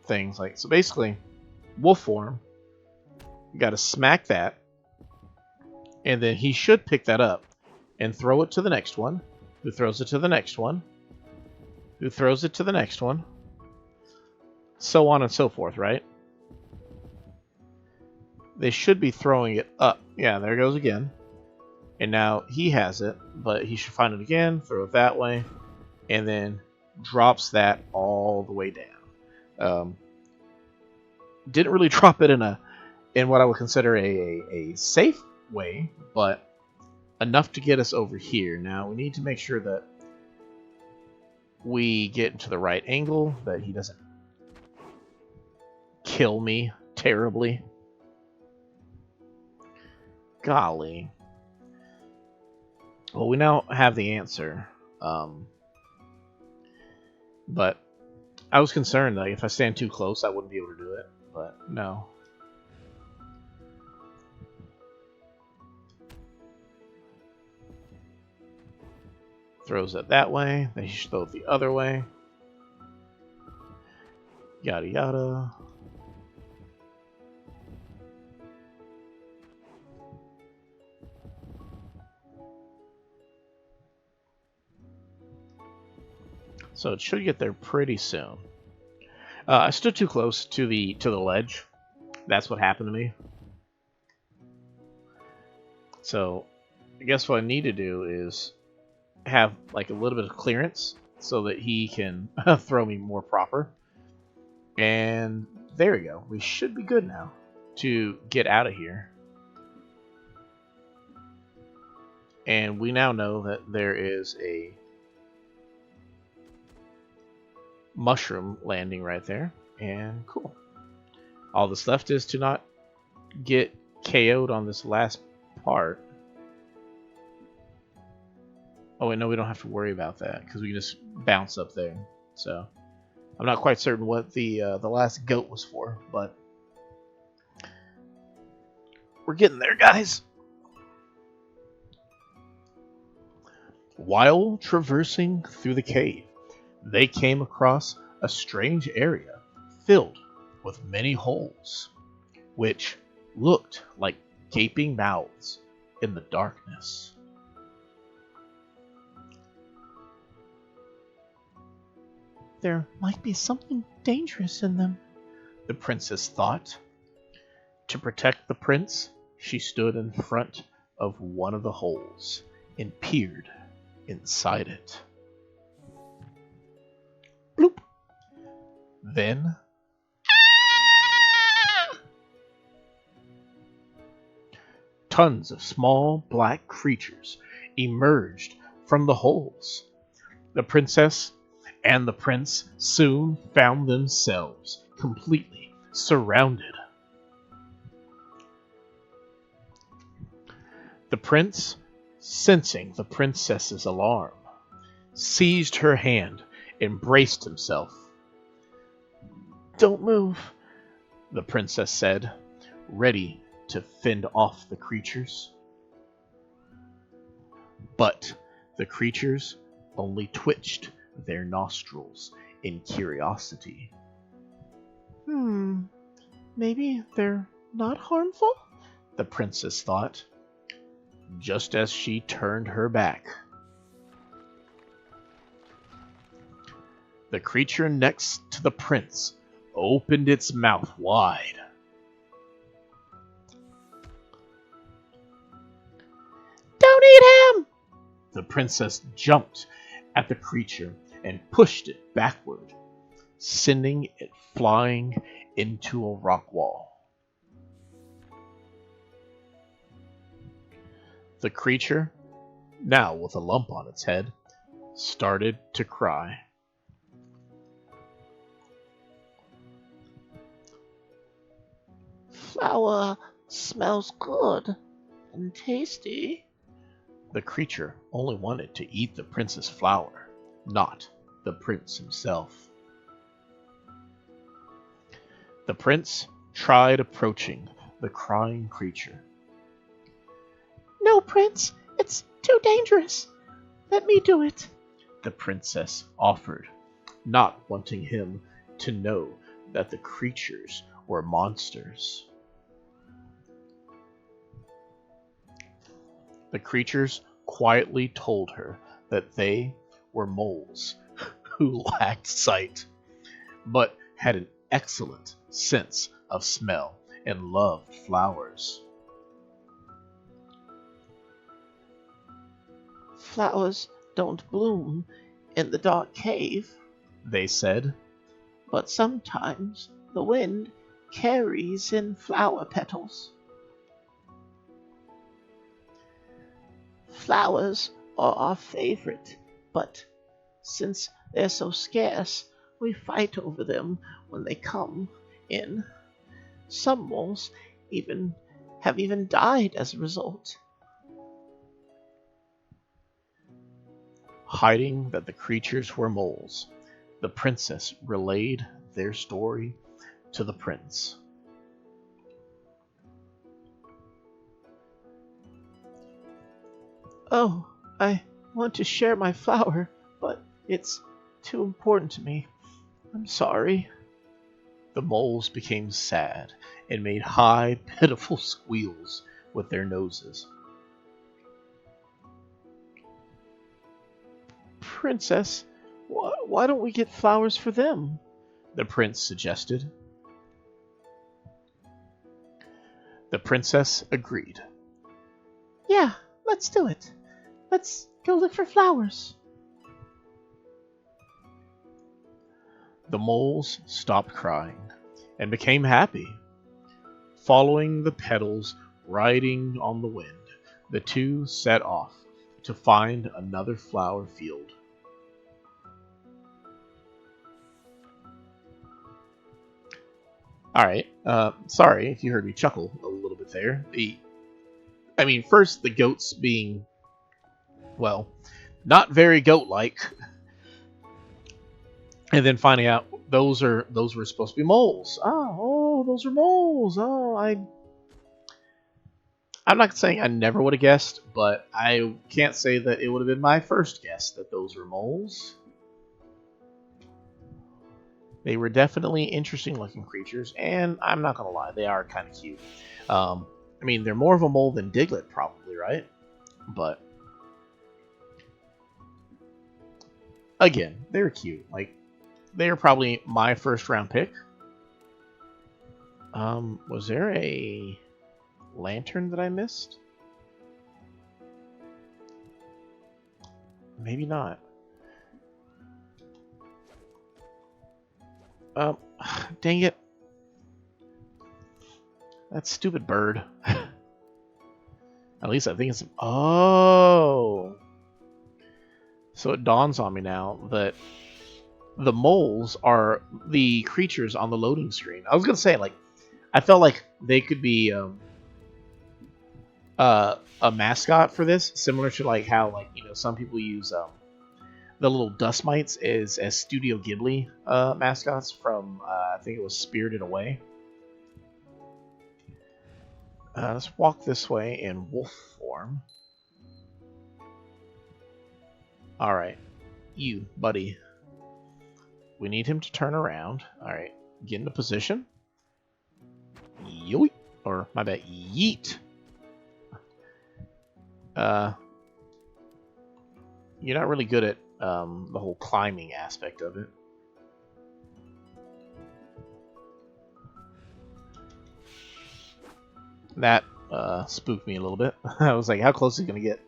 things. Like, so basically, wolf form, you gotta smack that, and then he should pick that up and throw it to the next one, who throws it to the next one, who throws it to the next one, so on and so forth, right? They should be throwing it up. Yeah, there it goes again. And now he has it, but he should find it again, throw it that way, and then drops that all the way down. Didn't really drop it in what I would consider a safe way, but enough to get us over here. Now we need to make sure that we get into the right angle, that he doesn't kill me terribly. Golly. Well, we now have the answer. But I was concerned that if I stand too close, I wouldn't be able to do it. But no. Throws it that way. Then he should throw it the other way. Yada yada. So it should get there pretty soon. I stood too close to the ledge. That's what happened to me. So I guess what I need to do is have like a little bit of clearance so that he can throw me more proper. And there we go. We should be good now to get out of here. And we now know that there is a mushroom landing right there. And cool. All that's left is to not get KO'd on this last part. Oh wait, no, we don't have to worry about that because we can just bounce up there. So I'm not quite certain what the last goat was for, but we're getting there, guys. While traversing through the cave, they came across a strange area filled with many holes, which looked like gaping mouths in the darkness. There might be something dangerous in them, the princess thought. To protect the prince, she stood in front of one of the holes and peered inside it. Bloop! Then tons of small black creatures emerged from the holes. The princess and the prince soon found themselves completely surrounded. The prince, sensing the princess's alarm, seized her hand and braced himself. "Don't move," the princess said, ready to fend off the creatures. But the creatures only twitched their nostrils in curiosity. Maybe they're not harmful? The princess thought, just as she turned her back. The creature next to the prince opened its mouth wide. "Don't eat him!" The princess jumped at the creature and pushed it backward, sending it flying into a rock wall. The creature, now with a lump on its head, started to cry. "Flower smells good and tasty." The creature only wanted to eat the prince's flower, not the prince himself. The prince tried approaching the crying creature. "No, Prince, it's too dangerous. Let me do it," the princess offered, not wanting him to know that the creatures were monsters. The creatures quietly told her that they were moles who lacked sight, but had an excellent sense of smell and loved flowers. "Flowers don't bloom in the dark cave, they said, but sometimes the wind carries in flower petals. Flowers are our favorite, but since they're so scarce, we fight over them when they come in. Some moles have even died as a result. Hiding that the creatures were moles, the princess relayed their story to the prince. Oh, I want to share my flower, but it's too important to me. I'm sorry. The moles became sad and made high, pitiful squeals with their noses. Princess, why don't we get flowers for them? The prince suggested. The princess agreed. Yeah, let's do it. Let's go look for flowers. The moles stopped crying and became happy. Following the petals riding on the wind, the two set off to find another flower field. Alright, sorry if you heard me chuckle a little bit there. First, the goats being, well, not very goat-like, and then finding out those were supposed to be moles. Oh, those are moles. I'm not saying I never would have guessed, but I can't say that it would have been my first guess that those were moles. They were definitely interesting looking creatures, and I'm not gonna lie, they are kind of cute. They're more of a mole than Diglett, probably, right? But again, they're cute. Like, they're probably my first round pick. Was there a lantern that I missed? Maybe not. Dang it. That stupid bird. At least I think it's... Oh! So it dawns on me now that the moles are the creatures on the loading screen. I was gonna say, like, I felt like they could be a mascot for this, similar to like how, like, some people use the little dust mites as Studio Ghibli mascots from I think it was Spirited Away. Let's walk this way in wolf form. Alright. You, buddy. We need him to turn around. Alright. Get into position. Yoink. Or, my bad, yeet. You're not really good at the whole climbing aspect of it. That spooked me a little bit. I was like, how close is he going to get?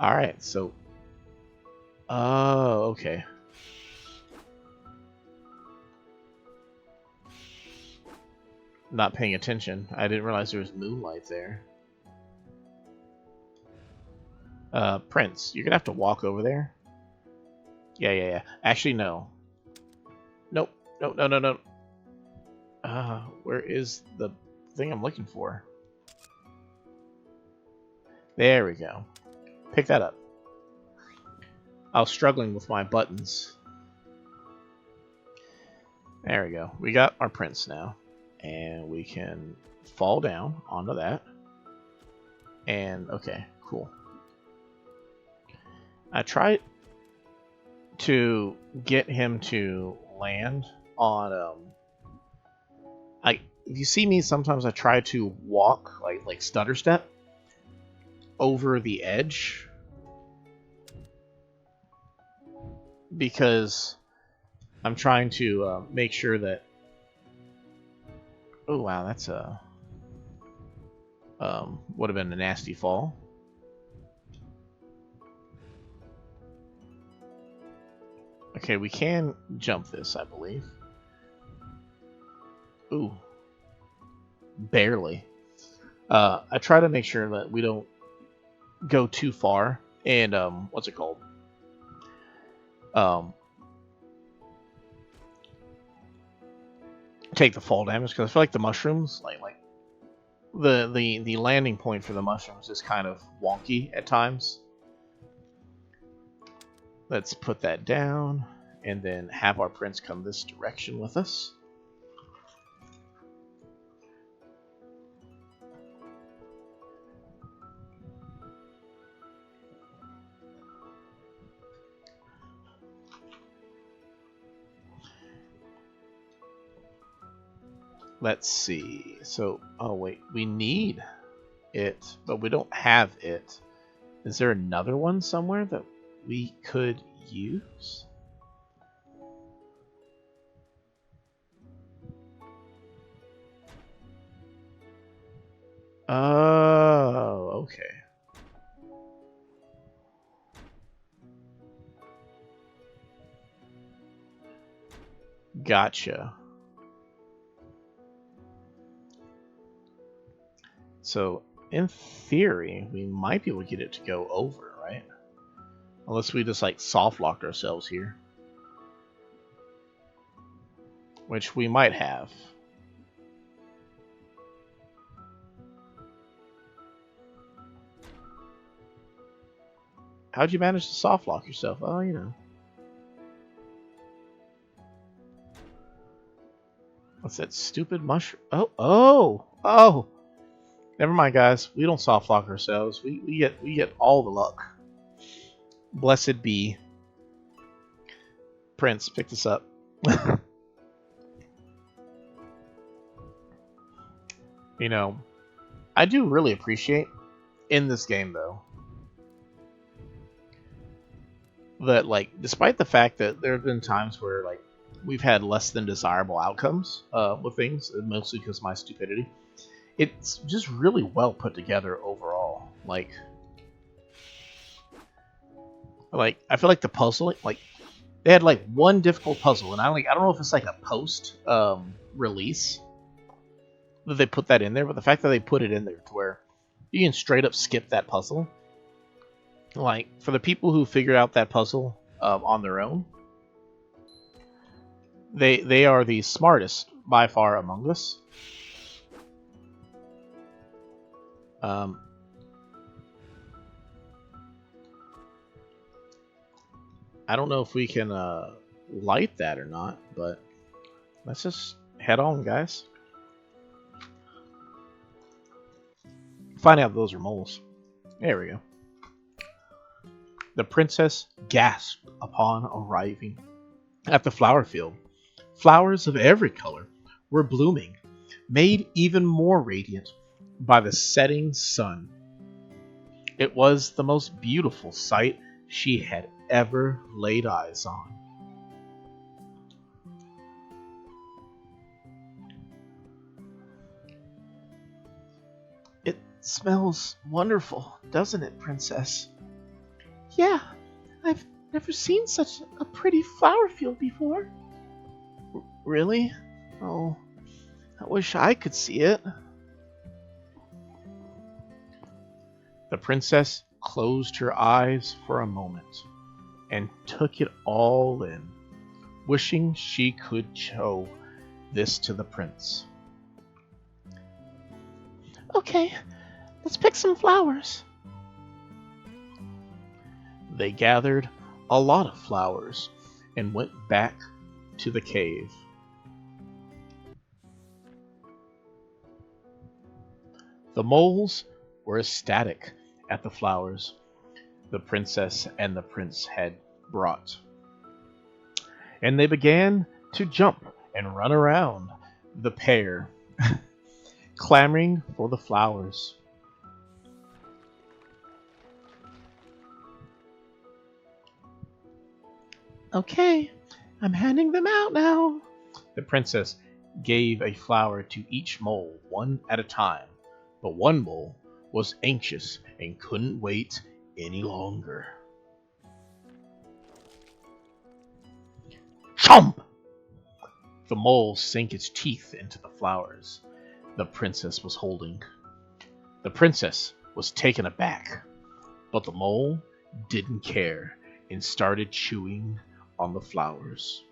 Alright, so... Oh, okay. Not paying attention. I didn't realize there was moonlight there. Prince, you're going to have to walk over there. Yeah. Actually, no. Nope. No. Where is the thing I'm looking for? There we go. Pick that up. I was struggling with my buttons. There we go. We got our prince now. And we can fall down onto that. And, okay, cool. I tried to get him to land on, if you see me, sometimes I try to walk, like stutter step, over the edge. Because I'm trying to make sure that... Oh, wow, that's a... would have been a nasty fall. Okay, we can jump this, I believe. Ooh. Barely. I try to make sure that we don't go too far. And, what's it called? Take the fall damage, because I feel like the mushrooms, like the landing point for the mushrooms is kind of wonky at times. Let's put that down, and then have our prince come this direction with us. Let's see. So, oh wait, we need it, but we don't have it. Is there another one somewhere that we could use? Oh, okay. Gotcha. So, in theory, we might be able to get it to go over, right? Unless we just, like, soft lock ourselves here. Which we might have. How'd you manage to soft lock yourself? Oh, you know. What's that stupid mushroom? Oh! Never mind, guys. We don't soft lock ourselves. We get all the luck. Blessed be. Prince, pick this up. You know, I do really appreciate in this game though that, like, despite the fact that there have been times where, like, we've had less than desirable outcomes with things, mostly because of my stupidity, it's just really well put together overall. Like I feel like the puzzle, like, they had like one difficult puzzle, and I don't know if it's like a post release that they put that in there, but the fact that they put it in there to where you can straight up skip that puzzle, like, for the people who figured out that puzzle on their own, they are the smartest by far among us. I don't know if we can light that or not, but let's just head on, guys. Find out if those are moles. There we go. The princess gasped upon arriving at the flower field. Flowers of every color were blooming, made even more radiant by the setting sun. It was the most beautiful sight she had ever laid eyes on. It smells wonderful, doesn't it, princess? Yeah, I've never seen such a pretty flower field before. Really? Oh, I wish I could see it. The princess closed her eyes for a moment and took it all in, wishing she could show this to the prince. Okay, let's pick some flowers. They gathered a lot of flowers and went back to the cave. The moles were ecstatic at the flowers the princess and the prince had brought, and they began to jump and run around the pair, clamoring for the flowers. Okay, I'm handing them out now. The princess gave a flower to each mole, one at a time, but one mole was anxious and couldn't wait any longer. Thump! The mole sank its teeth into the flowers the princess was holding. The princess was taken aback, but the mole didn't care and started chewing on the flowers.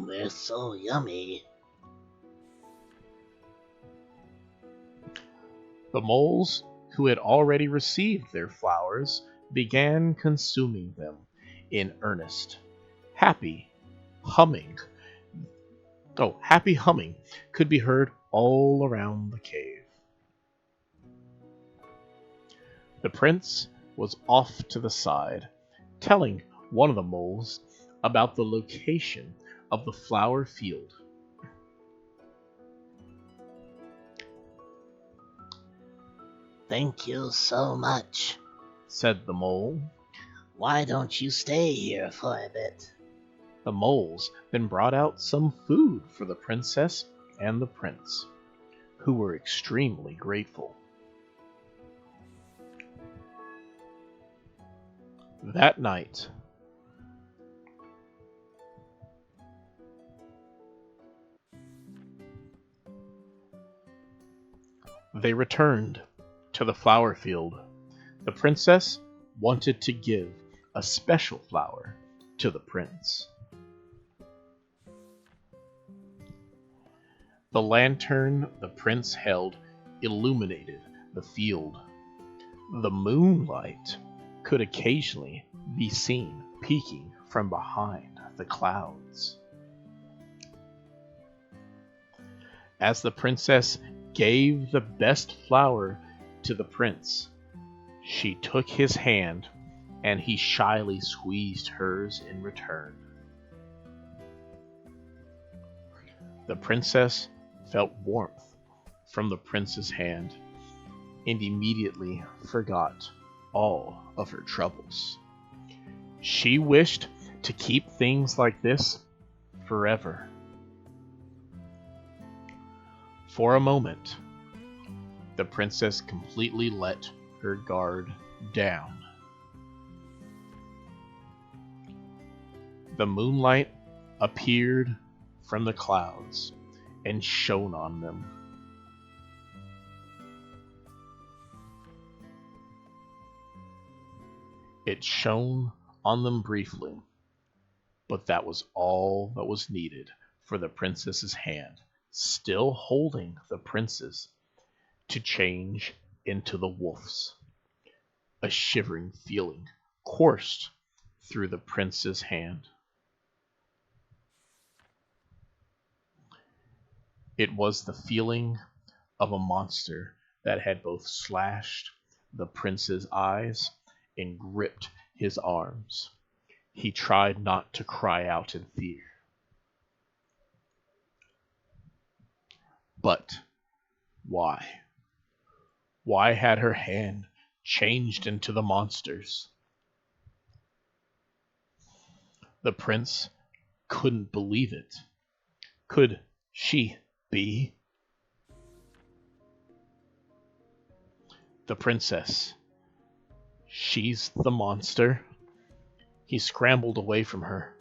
They're so yummy. The moles, who had already received their flowers, began consuming them in earnest. Happy humming could be heard all around the cave. The prince was off to the side, telling one of the moles about the location of the flower field. Thank you so much, said the mole. Why don't you stay here for a bit? The moles then brought out some food for the princess and the prince, who were extremely grateful. That night, they returned to the flower field. The princess wanted to give a special flower to the prince. The lantern the prince held illuminated the field. The moonlight could occasionally be seen peeking from behind the clouds. As the princess gave the best flower to the prince, she took his hand and he shyly squeezed hers in return. The princess felt warmth from the prince's hand and immediately forgot all of her troubles. She wished to keep things like this forever. For a moment, the princess completely let her guard down. The moonlight appeared from the clouds and shone on them. It shone on them briefly, but that was all that was needed for the princess's hand, still holding the prince's, to change into the wolf's. A shivering feeling coursed through the prince's hand. It was the feeling of a monster that had both slashed the prince's eyes and gripped his arms. He tried not to cry out in fear. But why? Why had her hand changed into the monster's? The prince couldn't believe it. Could she be the princess? She's the monster. He scrambled away from her.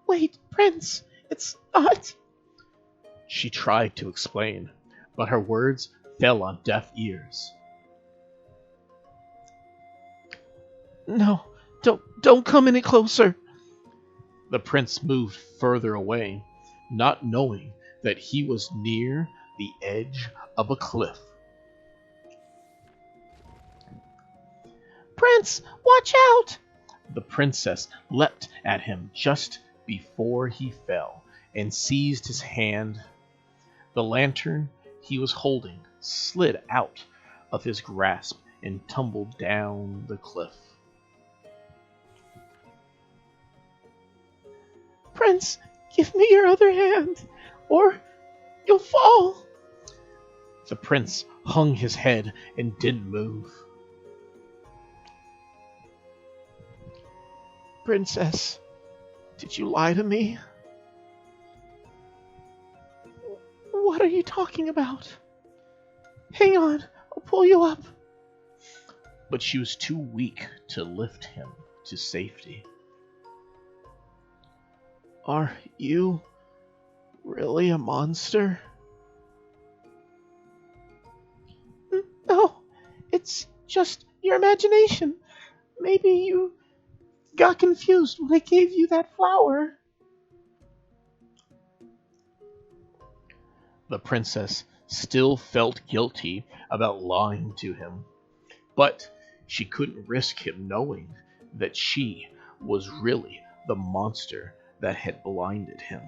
Wait, Prince, it's not. She tried to explain, but her words fell on deaf ears. No, don't come any closer. The prince moved further away, not knowing that he was near the edge of a cliff. Prince, watch out! The princess leapt at him just before he fell and seized his hand. The lantern he was holding slid out of his grasp and tumbled down the cliff. Prince, give me your other hand, or you'll fall. The prince hung his head and didn't move. Princess, did you lie to me? What are you talking about? Hang on, I'll pull you up. but she was too weak to lift him to safety. Are you really a monster? No, it's just your imagination. Maybe you got confused when I gave you that flower. The princess still felt guilty about lying to him, but she couldn't risk him knowing that she was really the monster that had blinded him.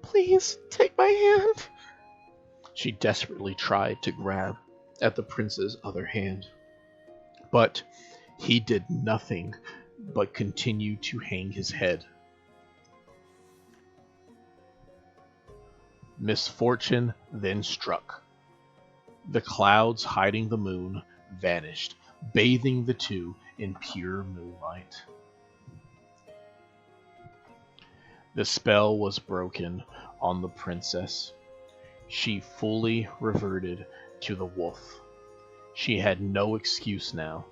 Please take my hand. She desperately tried to grab at the prince's other hand, but he did nothing but continue to hang his head. Misfortune then struck. The clouds hiding the moon vanished, bathing the two in pure moonlight. The spell was broken on the princess. She fully reverted to the wolf. She had no excuse now.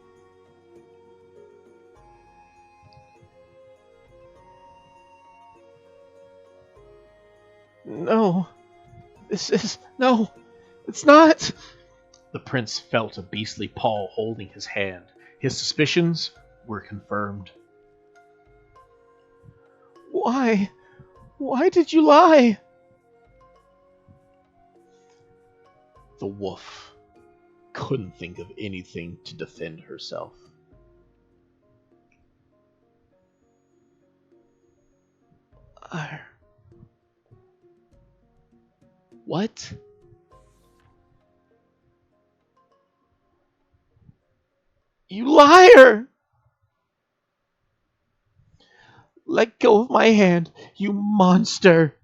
No, no, it's not. The prince felt a beastly paw holding his hand. His suspicions were confirmed. Why? Why did you lie? The wolf couldn't think of anything to defend herself. What? You liar! Let go of my hand, you monster!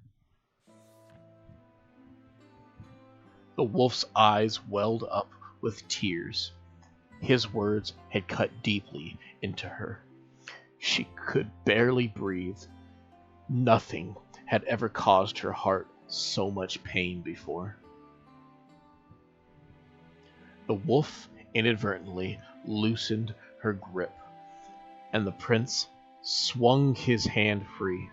The wolf's eyes welled up with tears. His words had cut deeply into her. She could barely breathe. Nothing had ever caused her heart so much pain before. The wolf inadvertently loosened her grip, and the prince swung his hand free.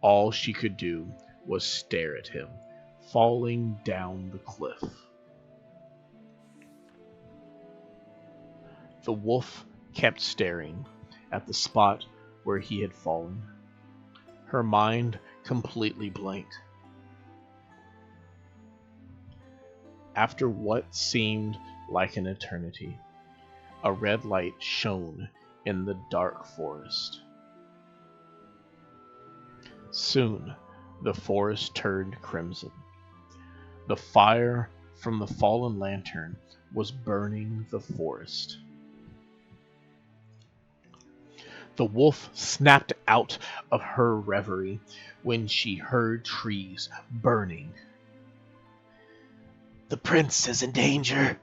All she could do was stare at him, falling down the cliff. The wolf kept staring at the spot where he had fallen, her mind completely blanked. After what seemed like an eternity, a red light shone in the dark forest. Soon, the forest turned crimson. The fire from the fallen lantern was burning the forest. The wolf snapped out of her reverie when she heard trees burning. The prince is in danger.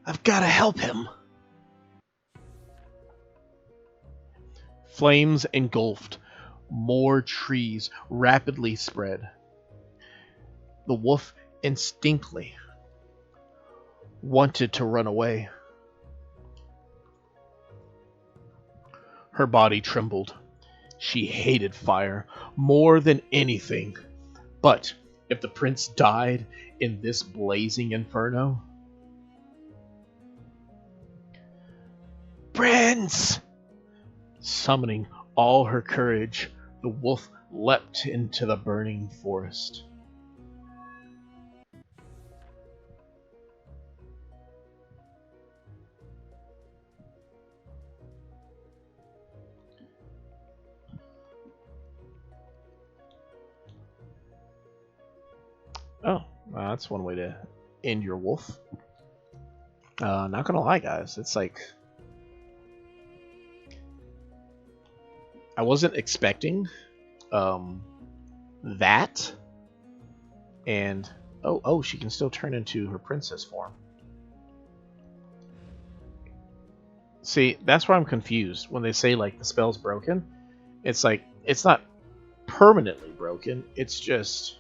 I've got to help him. Flames engulfed. More trees rapidly spread. The wolf instinctively wanted to run away. Her body trembled. She hated fire more than anything. But if the prince died in this blazing inferno... Prince! Summoning all her courage, the wolf leapt into the burning forest. Oh, that's one way to end your wolf. Not gonna lie, guys, it's like I wasn't expecting that, and oh, she can still turn into her princess form. See, that's where I'm confused when they say like the spell's broken. It's like it's not permanently broken. It's just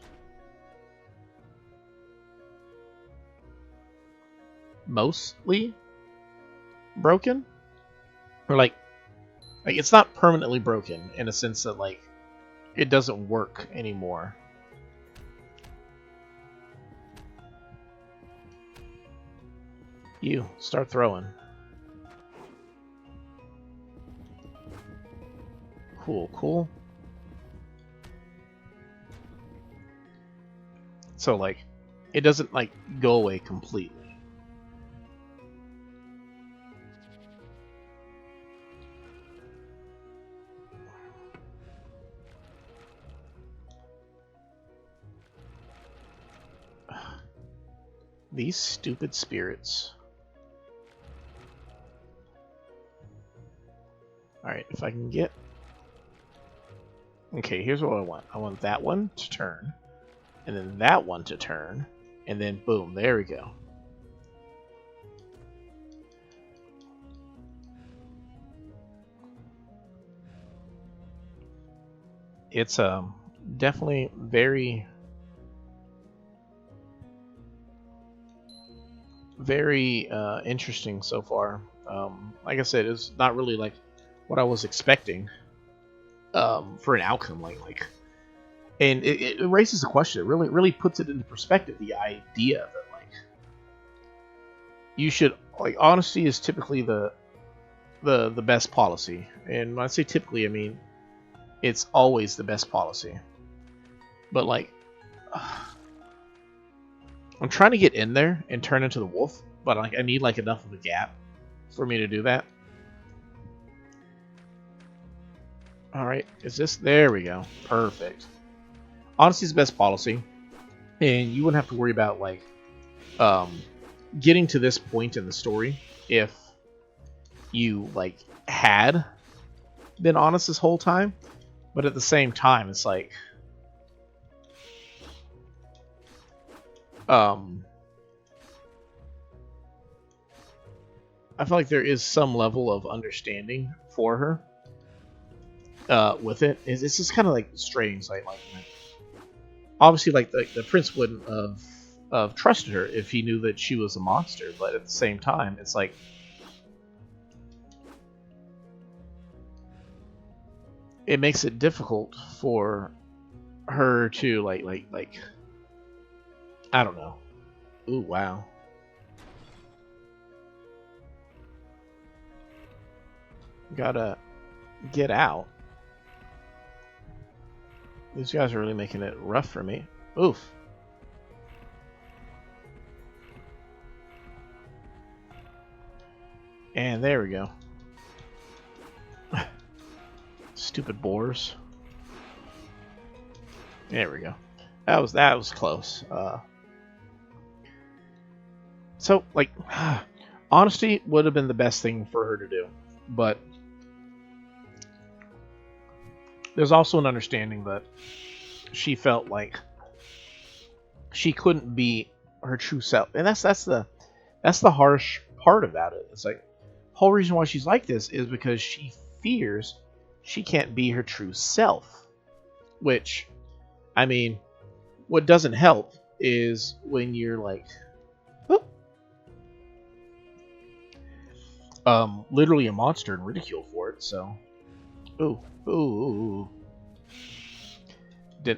mostly broken, or like it's not permanently broken in a sense that like it doesn't work anymore. You start throwing. Cool, cool. So like it doesn't like go away completely. These stupid spirits. Alright, if I can get... Okay, here's what I want. I want that one to turn, and then that one to turn, and then boom, there we go. It's definitely very interesting so far. Like I said, it's not really like what I was expecting for an outcome and it raises the question. It really puts it into perspective, the idea that like you should like honesty is typically the best policy. And when I say typically, I mean it's always the best policy. But like I'm trying to get in there and turn into the wolf, but like I need like enough of a gap for me to do that. Alright, is this... There we go. Perfect. Honesty is the best policy. And you wouldn't have to worry about, like, getting to this point in the story if you, like, had been honest this whole time. But at the same time, it's like... I feel like there is some level of understanding for her. With it, it's just kind of like strange. Like obviously, like the prince wouldn't have trusted her if he knew that she was a monster. But at the same time, it's like it makes it difficult for her to like I don't know. Ooh, wow. Gotta get out. These guys are really making it rough for me. Oof. And there we go. Stupid boars. There we go. That was close. So like, honesty would have been the best thing for her to do, but there's also an understanding that she felt like she couldn't be her true self, and that's the harsh part about it. It's like the whole reason why she's like this is because she fears she can't be her true self. Which, I mean, what doesn't help is when you're like, literally a monster and ridiculed for it. So, ooh.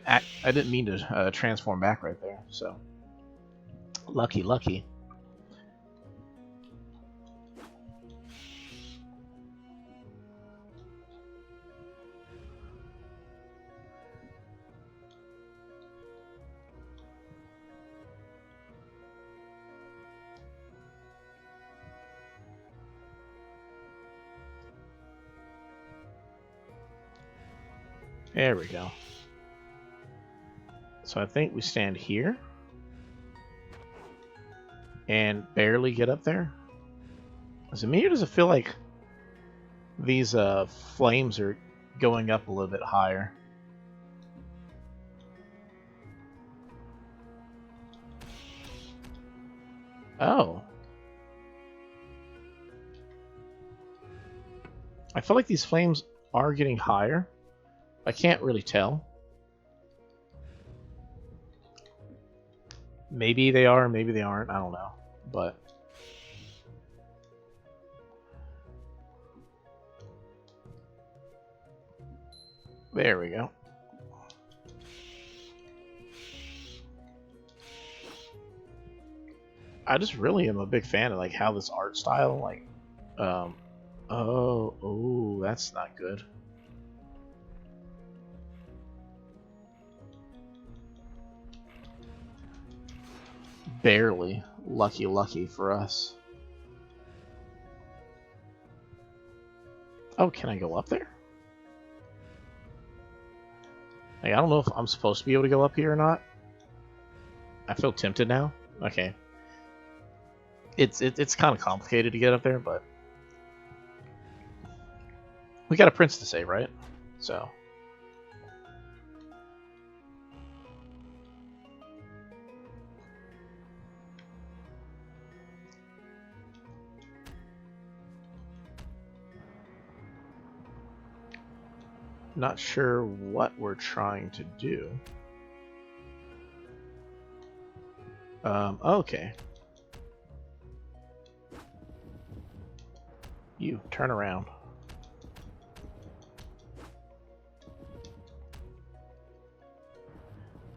I didn't mean to transform back right there. So, lucky. There we go. So I think we stand here and barely get up there. Is it me or does it feel like these flames are going up a little bit higher? Oh. I feel like these flames are getting higher. I can't really tell. Maybe they are, maybe they aren't. I don't know. But there we go. I just really am a big fan of like how this art style, like, oh, that's not good. Barely. Lucky for us. Oh, can I go up there? Like, I don't know if I'm supposed to be able to go up here or not. I feel tempted now. Okay. It's kind of complicated to get up there, but we got a prince to save, right? So. Not sure what we're trying to do. Okay. You, turn around.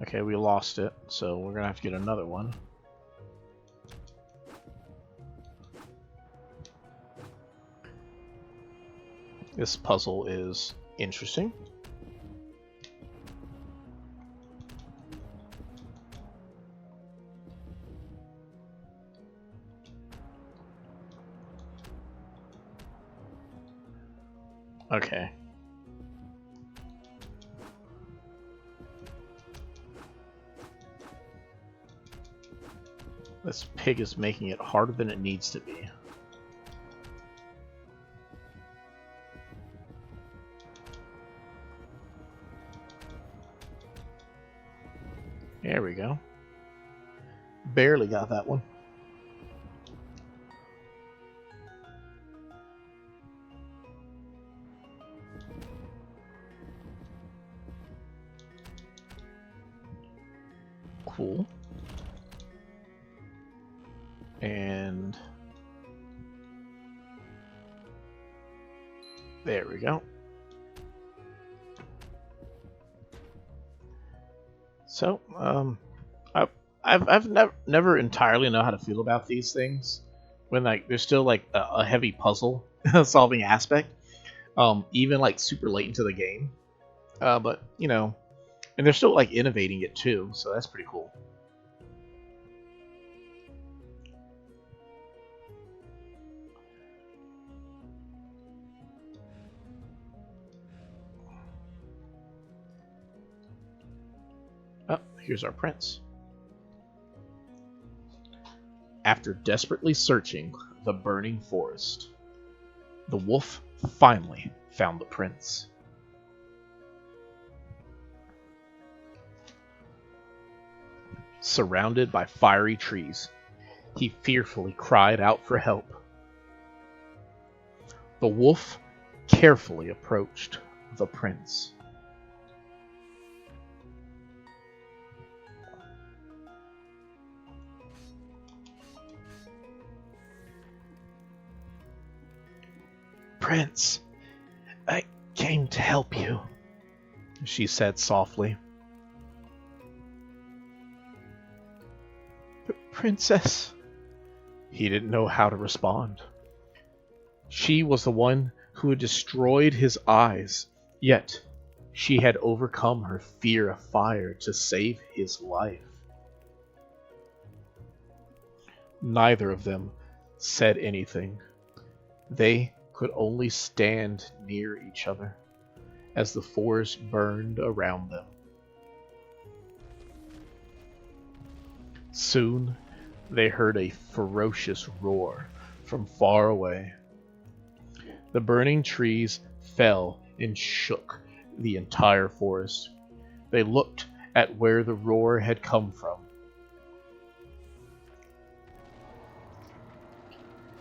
Okay, we lost it, so we're gonna have to get another one. This puzzle is interesting. Okay. This pig is making it harder than it needs to be. There we go. Barely got that one. Cool. And there we go. So, I've never entirely know how to feel about these things when like there's still like a heavy puzzle solving aspect, even like super late into the game. But you know, and they're still like innovating it too, so that's pretty cool. Oh, here's our prince. After desperately searching the burning forest, the wolf finally found the prince. Surrounded by fiery trees, he fearfully cried out for help. The wolf carefully approached the prince. Prince, I came to help you, she said softly. Princess. He didn't know how to respond. She was the one who had destroyed his eyes, yet she had overcome her fear of fire to save his life. Neither of them said anything. They could only stand near each other as the forest burned around them. Soon, they heard a ferocious roar from far away. The burning trees fell and shook the entire forest. They looked at where the roar had come from.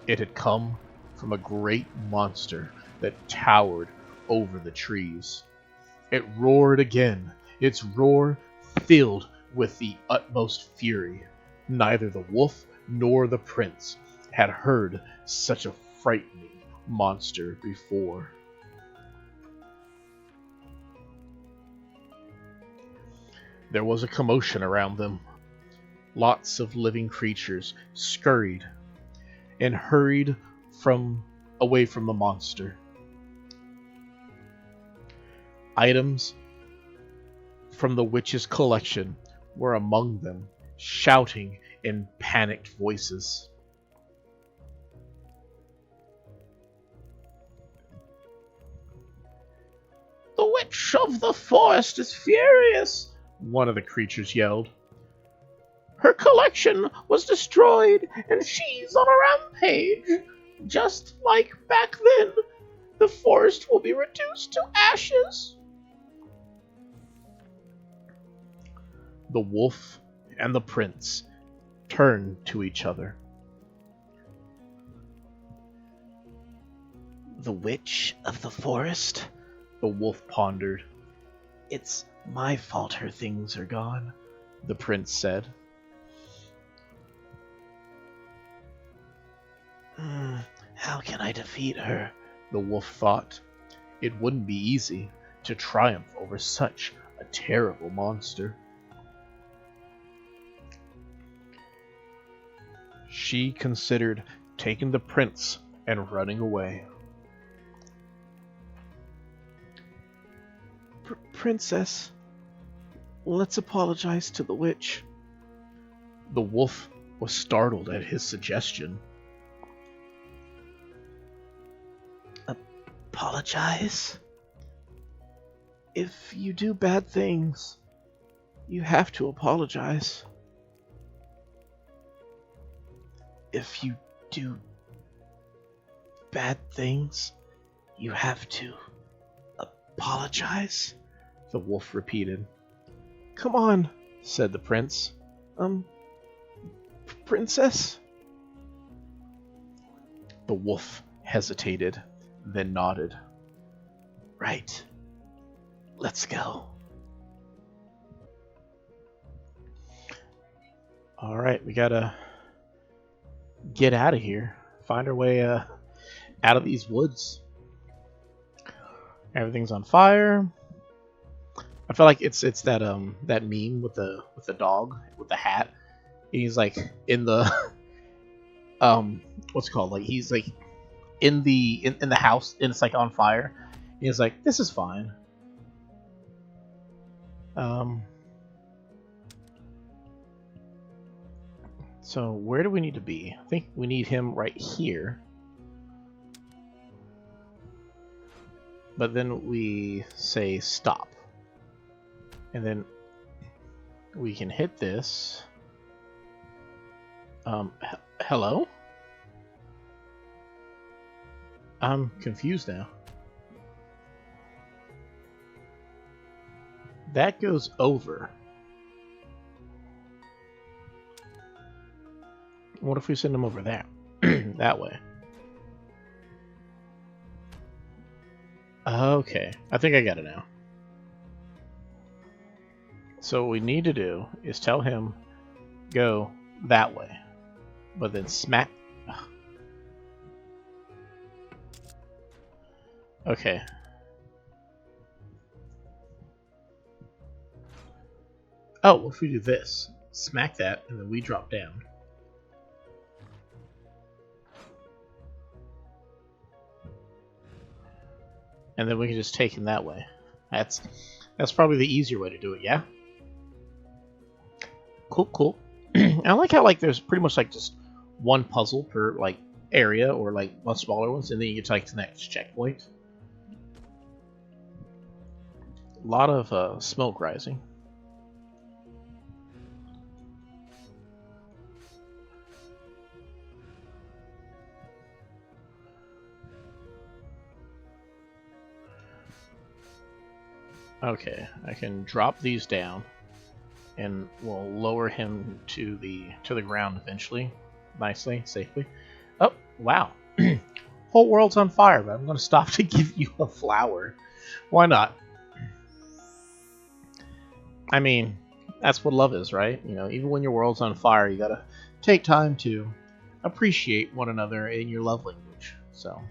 It had come from a great monster that towered over the trees. It roared again, its roar filled with the utmost fury. Neither the wolf nor the prince had heard such a frightening monster before. There was a commotion around them. Lots of living creatures scurried and hurried away from the monster. Items from the witch's collection were among them, shouting in panicked voices. "The witch of the forest is furious," one of the creatures yelled. "Her collection was destroyed, and she's on a rampage. Just like back then, the forest will be reduced to ashes." The wolf and the prince turned to each other. The witch of the forest? The wolf pondered. It's my fault her things are gone, the prince said. How can I defeat her? The wolf thought. It wouldn't be easy to triumph over such a terrible monster. She considered taking the prince and running away. Princess, let's apologize to the witch. The wolf was startled at his suggestion. Apologize? If you do bad things, you have to apologize. If you do bad things, you have to apologize? The wolf repeated. Come on, said the prince. Princess? The wolf hesitated, then nodded. Right. Let's go. Alright, we gotta get out of here. Find our way out of these woods. Everything's on fire. I feel like it's that that meme with the dog with the hat. He's like in the what's it called? Like he's like in the house and it's like on fire. He's like, this is fine. So where do we need to be? I think we need him right here. But then we say stop. And then we can hit this. Hello? I'm confused now. That goes over. What if we send him over there? That way. Okay, I think I got it now. So what we need to do is tell him, go that way. But then smack... Ugh. Okay. Oh, what if we do this? Smack that, and then we drop down. And then we can just take him that way. That's probably the easier way to do it, yeah? Cool. I like how like there's pretty much like just one puzzle per like area or like one smaller ones, and then you get to like the next checkpoint. A lot of smoke rising. Okay, I can drop these down, and we'll lower him to the ground eventually, nicely, safely. Oh, wow! Whole world's on fire, but I'm going to stop to give you a flower. Why not? I mean, that's what love is, right? You know, even when your world's on fire, you gotta take time to appreciate one another in your love language. So,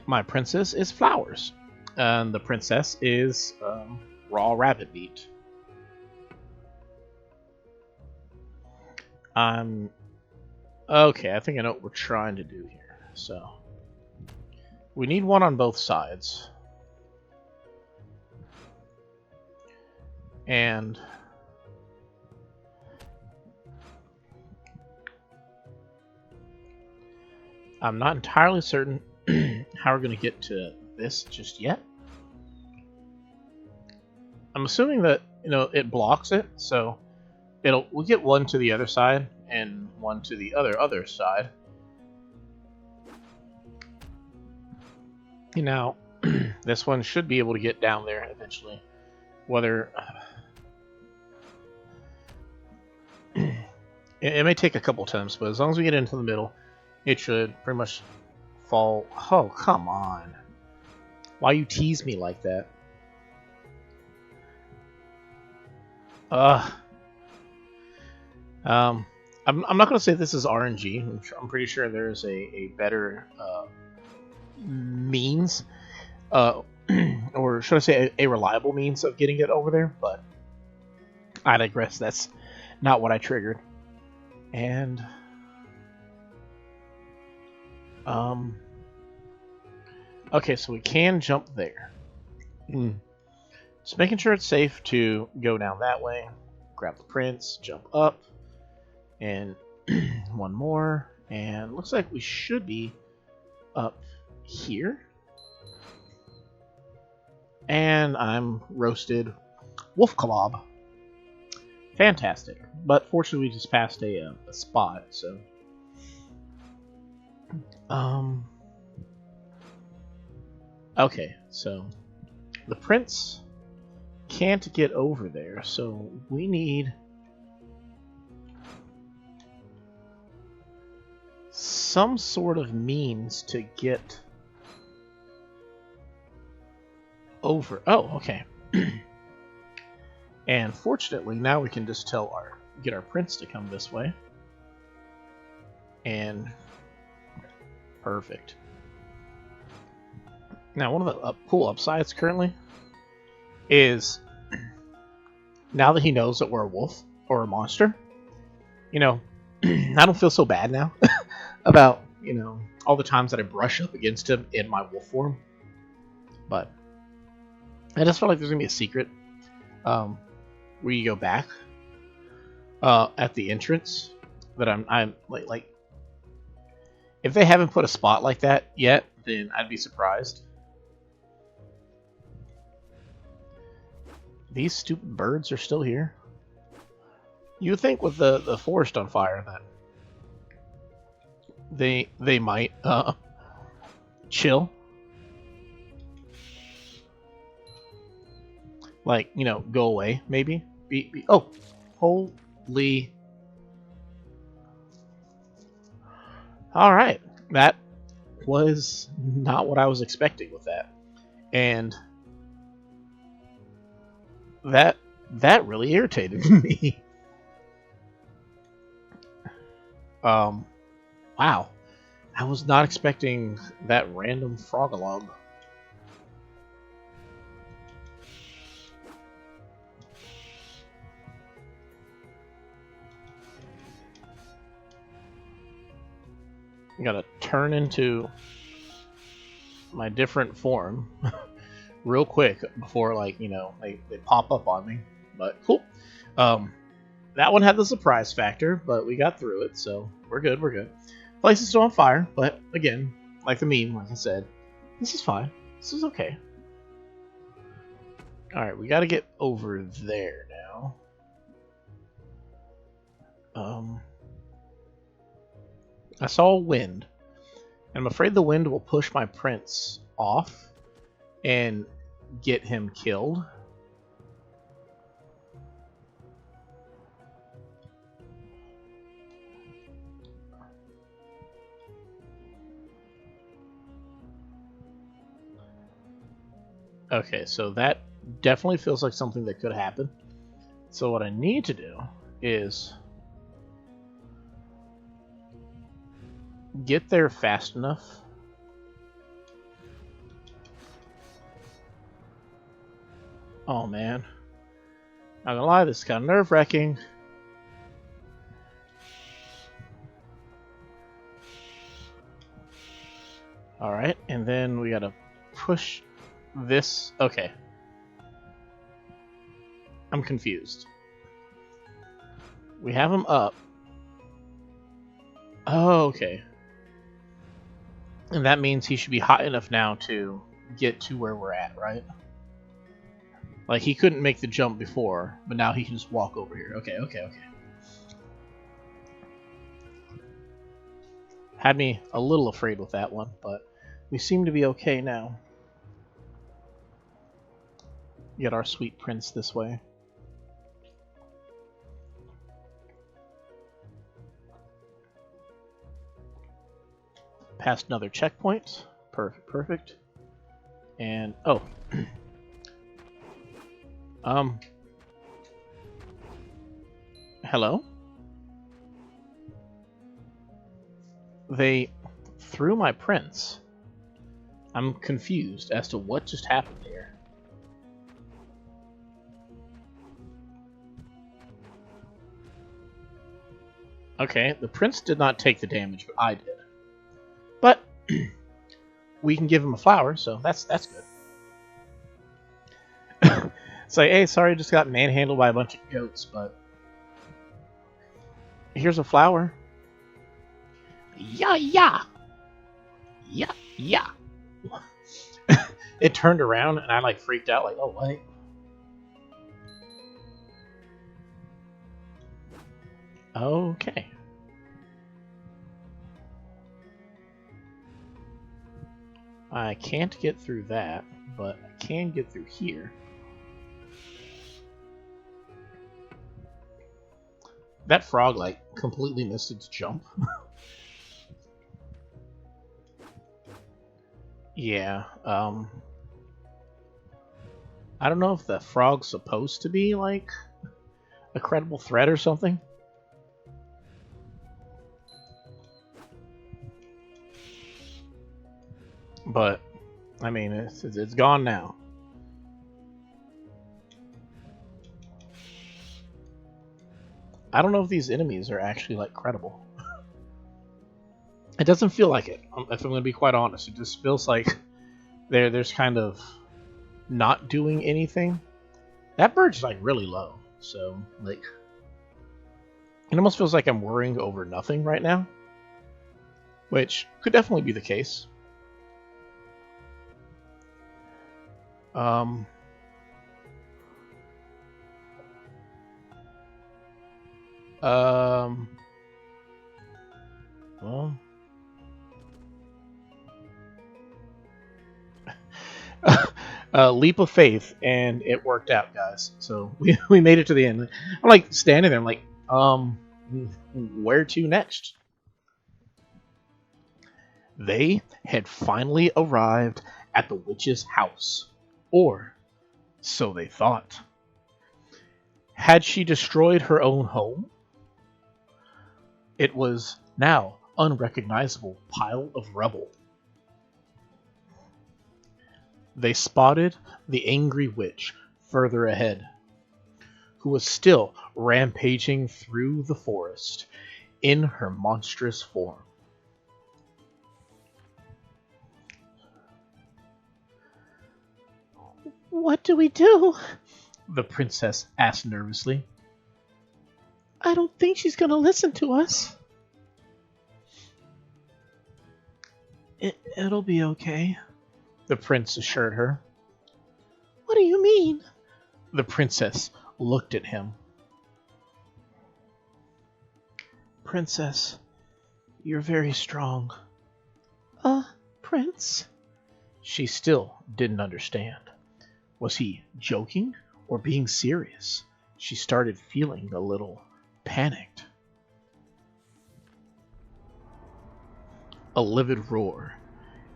my princess is flowers, and the princess is raw rabbit meat. Okay, I think I know what we're trying to do here. So, we need one on both sides. And I'm not entirely certain how we're going to get to this just yet. I'm assuming that, you know, it blocks it, so we'll get one to the other side and one to the other side. Now, this one should be able to get down there eventually. Whether it may take a couple times, but as long as we get into the middle, it should pretty much fall. Oh, come on. Why you tease me like that? I'm not going to say this is RNG. I'm pretty sure there's a better means, or should I say a reliable means of getting it over there, but I digress. That's not what I triggered. And okay, so we can jump there. Just making sure it's safe to go down that way, grab the prince, jump up, and one more, and looks like we should be up here. And I'm roasted wolf kebab. Fantastic. But fortunately we just passed a spot, so okay, so the prince can't get over there, so we need some sort of means to get over. Oh, okay. And fortunately, now we can just get our prince to come this way. And perfect. Now, one of the cool upsides currently is now that he knows that we're a wolf or a monster, you know, I don't feel so bad now about, you know, all the times that I brush up against him in my wolf form. But I just feel like there's gonna be a secret where you go back at the entrance that I'm like if they haven't put a spot like that yet, then I'd be surprised. These stupid birds are still here. You would think with the forest on fire that they might chill. Like, you know, go away, maybe. Oh, holy. Alright, that was not what I was expecting with that. And that really irritated me. Wow. I was not expecting that random frog-a-log. I gotta turn into my different form real quick before, like, you know, they pop up on me. But cool. That one had the surprise factor, but we got through it, so we're good, we're good. Place is still on fire, but again, like the meme, like I said, this is fine. This is okay. Alright, we gotta get over there now. I saw a wind. I'm afraid the wind will push my prince off and get him killed. Okay, so that definitely feels like something that could happen. So what I need to do is get there fast enough. Oh man. Not gonna lie, this is kind of nerve-wracking. Alright, and then we gotta push this. Okay. I'm confused. We have him up. Oh, okay. And that means he should be high enough now to get to where we're at, right? Like, he couldn't make the jump before, but now he can just walk over here. Okay. Had me a little afraid with that one, but we seem to be okay now. Get our sweet prince this way. Past another checkpoint. Perfect. And, oh. Hello? They threw my prince. I'm confused as to what just happened here. Okay, the prince did not take the damage, but I did. But we can give him a flower, so that's good. It's like, hey, sorry, just got manhandled by a bunch of goats, but here's a flower. Yeah. It turned around and I like freaked out, like, oh what? Okay. I can't get through that, but I can get through here. That frog, like, completely missed its jump. Yeah, I don't know if the frog's supposed to be, like, a credible threat or something. But, I mean, it's gone now. I don't know if these enemies are actually, like, credible. It doesn't feel like it, if I'm going to be quite honest. It just feels like there's kind of not doing anything. That bird's, like, really low. So, like, it almost feels like I'm worrying over nothing right now. Which could definitely be the case. Well, leap of faith, and it worked out, guys. So we made it to the end. I'm like standing there, I'm like, where to next? They had finally arrived at the witch's house, or so they thought. Had she destroyed her own home? It was now unrecognizable pile of rubble. They spotted the angry witch further ahead, who was still rampaging through the forest in her monstrous form. What do we do? The princess asked nervously. I don't think she's gonna listen to us. It'll be okay, The prince assured her. What do you mean? The princess looked at him. Princess, you're very strong. Prince? She still didn't understand. Was he joking or being serious? She started feeling a little panicked. A livid roar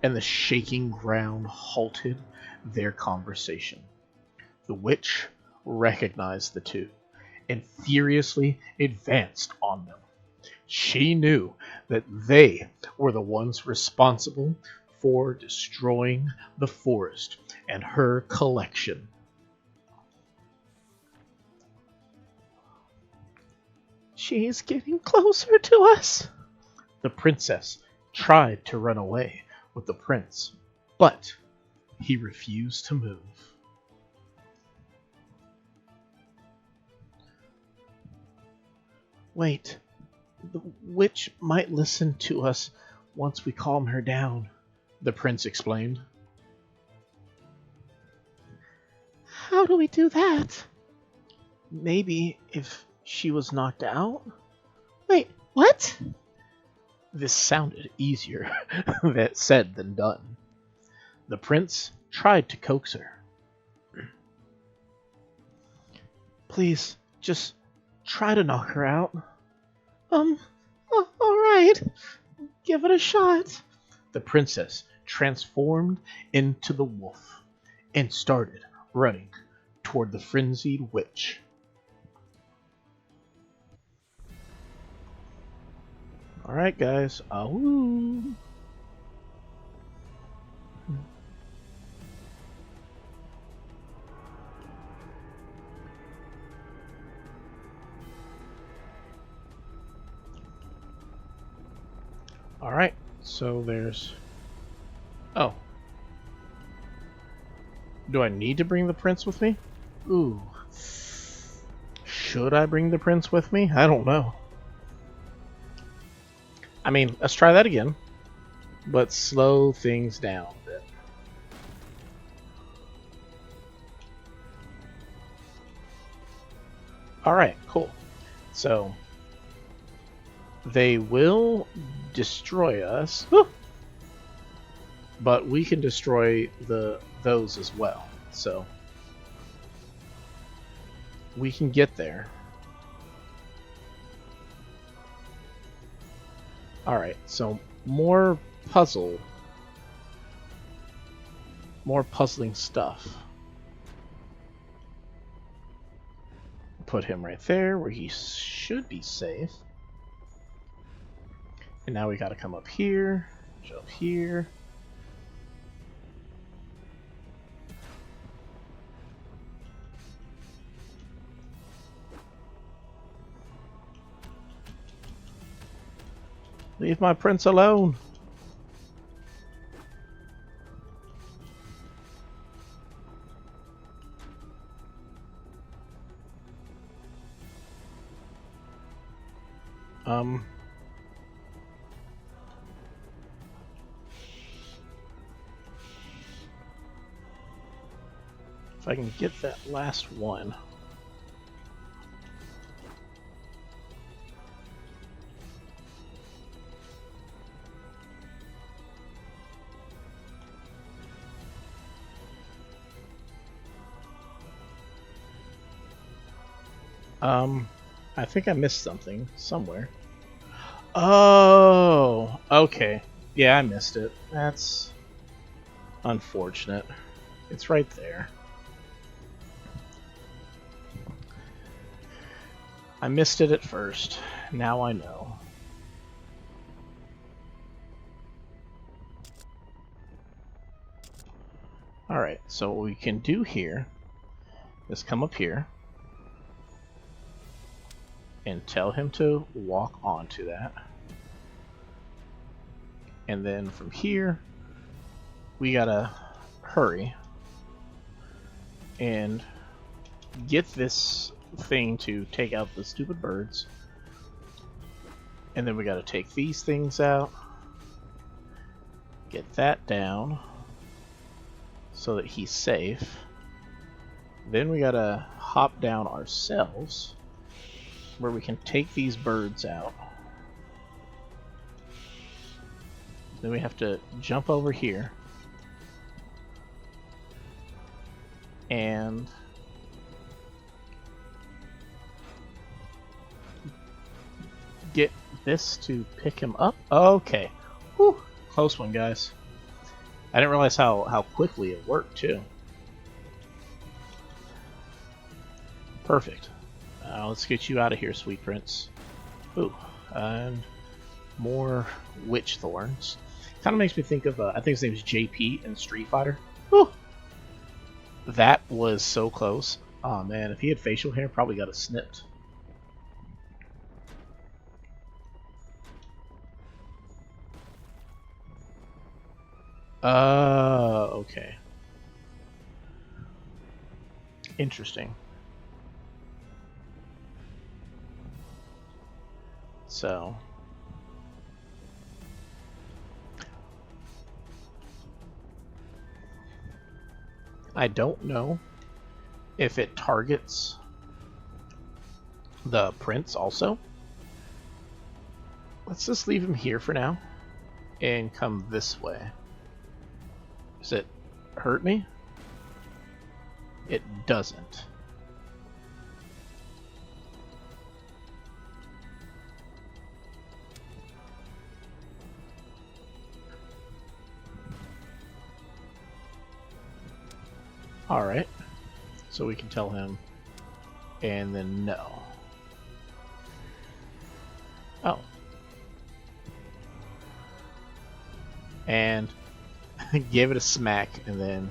and the shaking ground halted their conversation. The witch recognized the two and furiously advanced on them. She knew that they were the ones responsible for destroying the forest and her collection. She's getting closer to us. The princess tried to run away with the prince, but he refused to move. Wait, the witch might listen to us once we calm her down, The prince explained. How do we do that? Maybe if she was knocked out? Wait, what? This sounded easier said than done. The prince tried to coax her. Please, just try to knock her out. Alright. Give it a shot. The princess transformed into the wolf and started running toward the frenzied witch. Alright, guys. Ahoo! Alright, so there's... Oh. Do I need to bring the prince with me? Ooh. Should I bring the prince with me? I don't know. I mean, let's try that again. But slow things down a bit. Alright, cool. So... they will destroy us, but we can destroy those as well. So we can get there. All right, so more puzzling stuff. Put him right there where he should be safe. And now we gotta come up here, jump here. Leave my prince alone. If I can get that last one. I think I missed something somewhere. Oh, okay. Yeah, I missed it. That's unfortunate. It's right there. I missed it at first. Now I know. Alright, so what we can do here is come up here and tell him to walk onto that. And then from here, we gotta hurry and get this thing to take out the stupid birds. And then we gotta take these things out, get that down so that he's safe. Then we gotta hop down ourselves where we can take these birds out. Then we have to jump over here and get this to pick him up. Okay. Whew. Close one, guys. I didn't realize how quickly it worked, too. Perfect. Let's get you out of here, sweet prince. Ooh, and more witch thorns. Kind of makes me think of, I think his name is JP in Street Fighter. Whew. That was so close. Oh man, if he had facial hair, probably got it snipped. Okay. Interesting. So... I don't know if it targets the prince also. Let's just leave him here for now and come this way. Does it hurt me? It doesn't. Alright, so we can tell him, and then no. Oh. And gave it a smack, and then...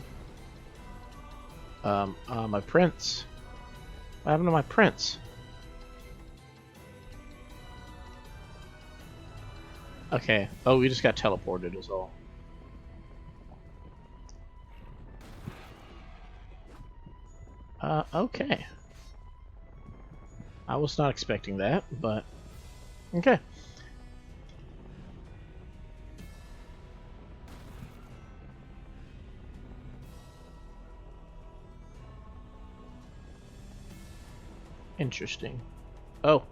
my prince. What happened to my prince? Okay, oh, we just got teleported is all. Okay. I was not expecting that, but okay. Interesting. Oh.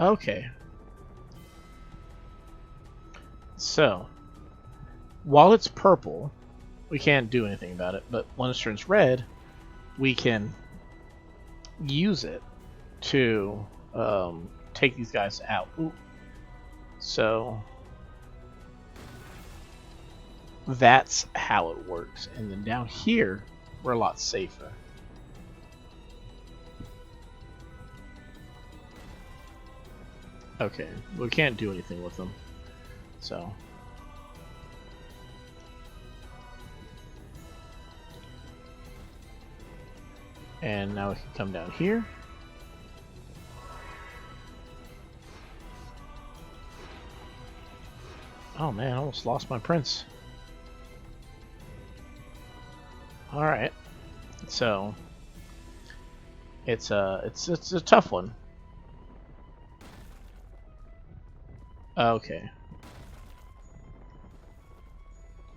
Okay. So, while it's purple, we can't do anything about it, but when it turns red, we can use it to take these guys out. Ooh. So that's how it works. And then down here, we're a lot safer. Okay, we can't do anything with them. So... and now we can come down here. Oh man, I almost lost my prince. Alright. So it's a tough one. Okay.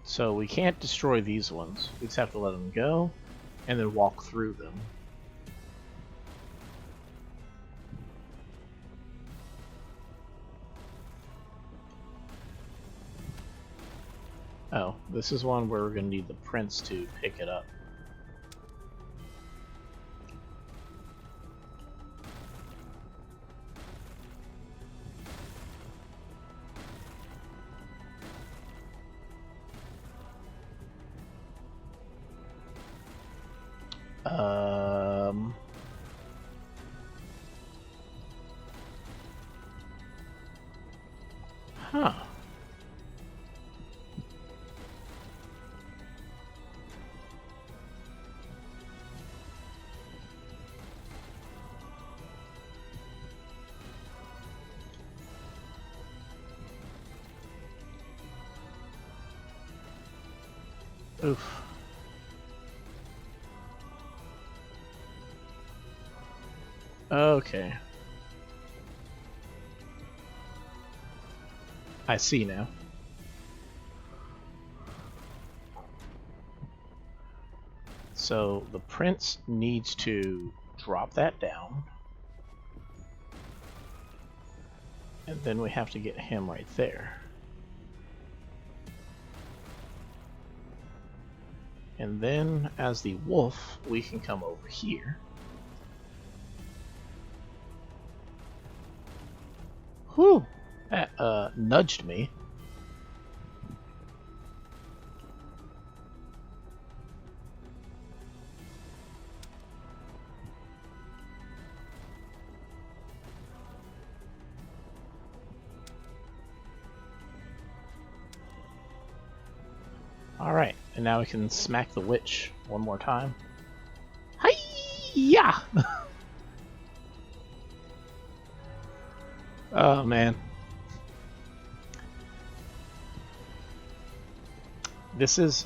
So we can't destroy these ones. We just have to let them go and then walk through them. Oh, this is one where we're going to need the prince to pick it up. Huh. Oof. Okay. I see now. So the prince needs to drop that down. And then we have to get him right there. And then, as the wolf, we can come over here. Whew! That nudged me. Alright, and now we can smack the witch one more time. Hi-ya! Oh man. This is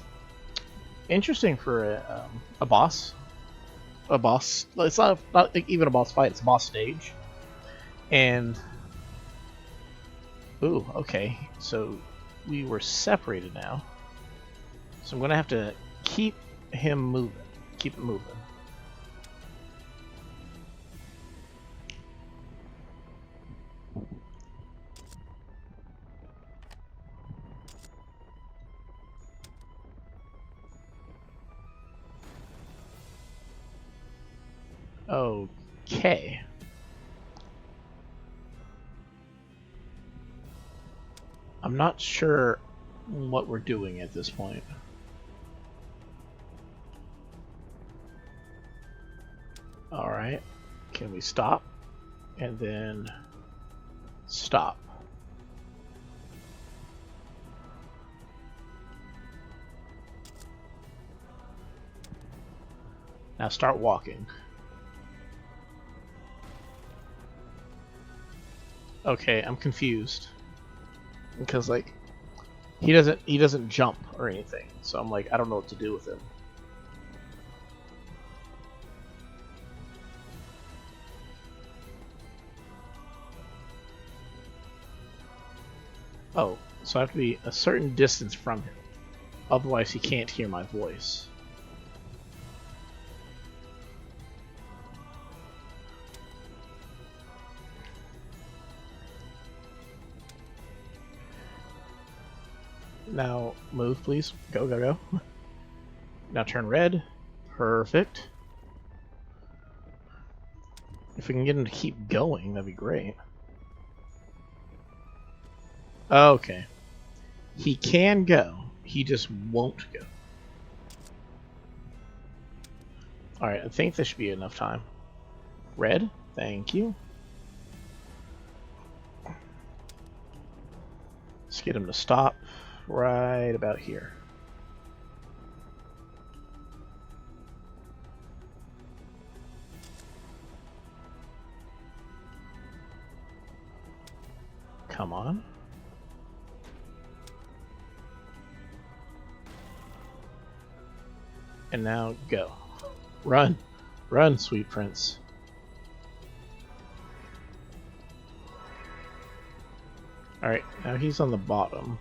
interesting for a boss. A boss. It's not even a boss fight, it's a boss stage. And. Ooh, okay. So we were separated now. So I'm going to have to keep him moving. Keep it moving. Okay. I'm not sure what we're doing at this point. Alright. Can we stop? And then stop. Now start walking. Okay, I'm confused. Because like he doesn't jump or anything. So I'm like I don't know what to do with him. Oh, so I have to be a certain distance from him. Otherwise he can't hear my voice. Now move, please. Go, go, go. Now turn red. Perfect. If we can get him to keep going, that'd be great. Okay. He can go. He just won't go. Alright, I think this should be enough time. Red, thank you. Let's get him to stop right about here. Come on. And now go. Run. Run, sweet prince. Alright, now he's on the bottom.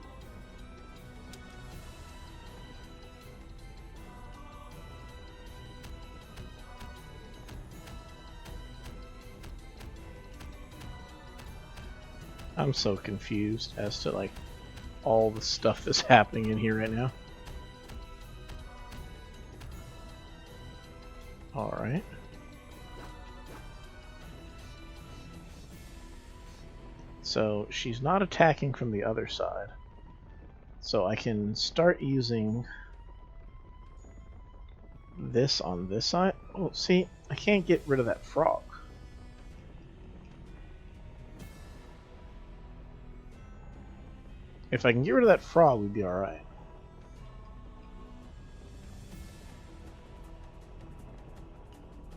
I'm so confused as to like all the stuff that's happening in here right now. Alright. So she's not attacking from the other side. So I can start using this on this side. Oh, see, I can't get rid of that frog. If I can get rid of that frog, we'd be alright.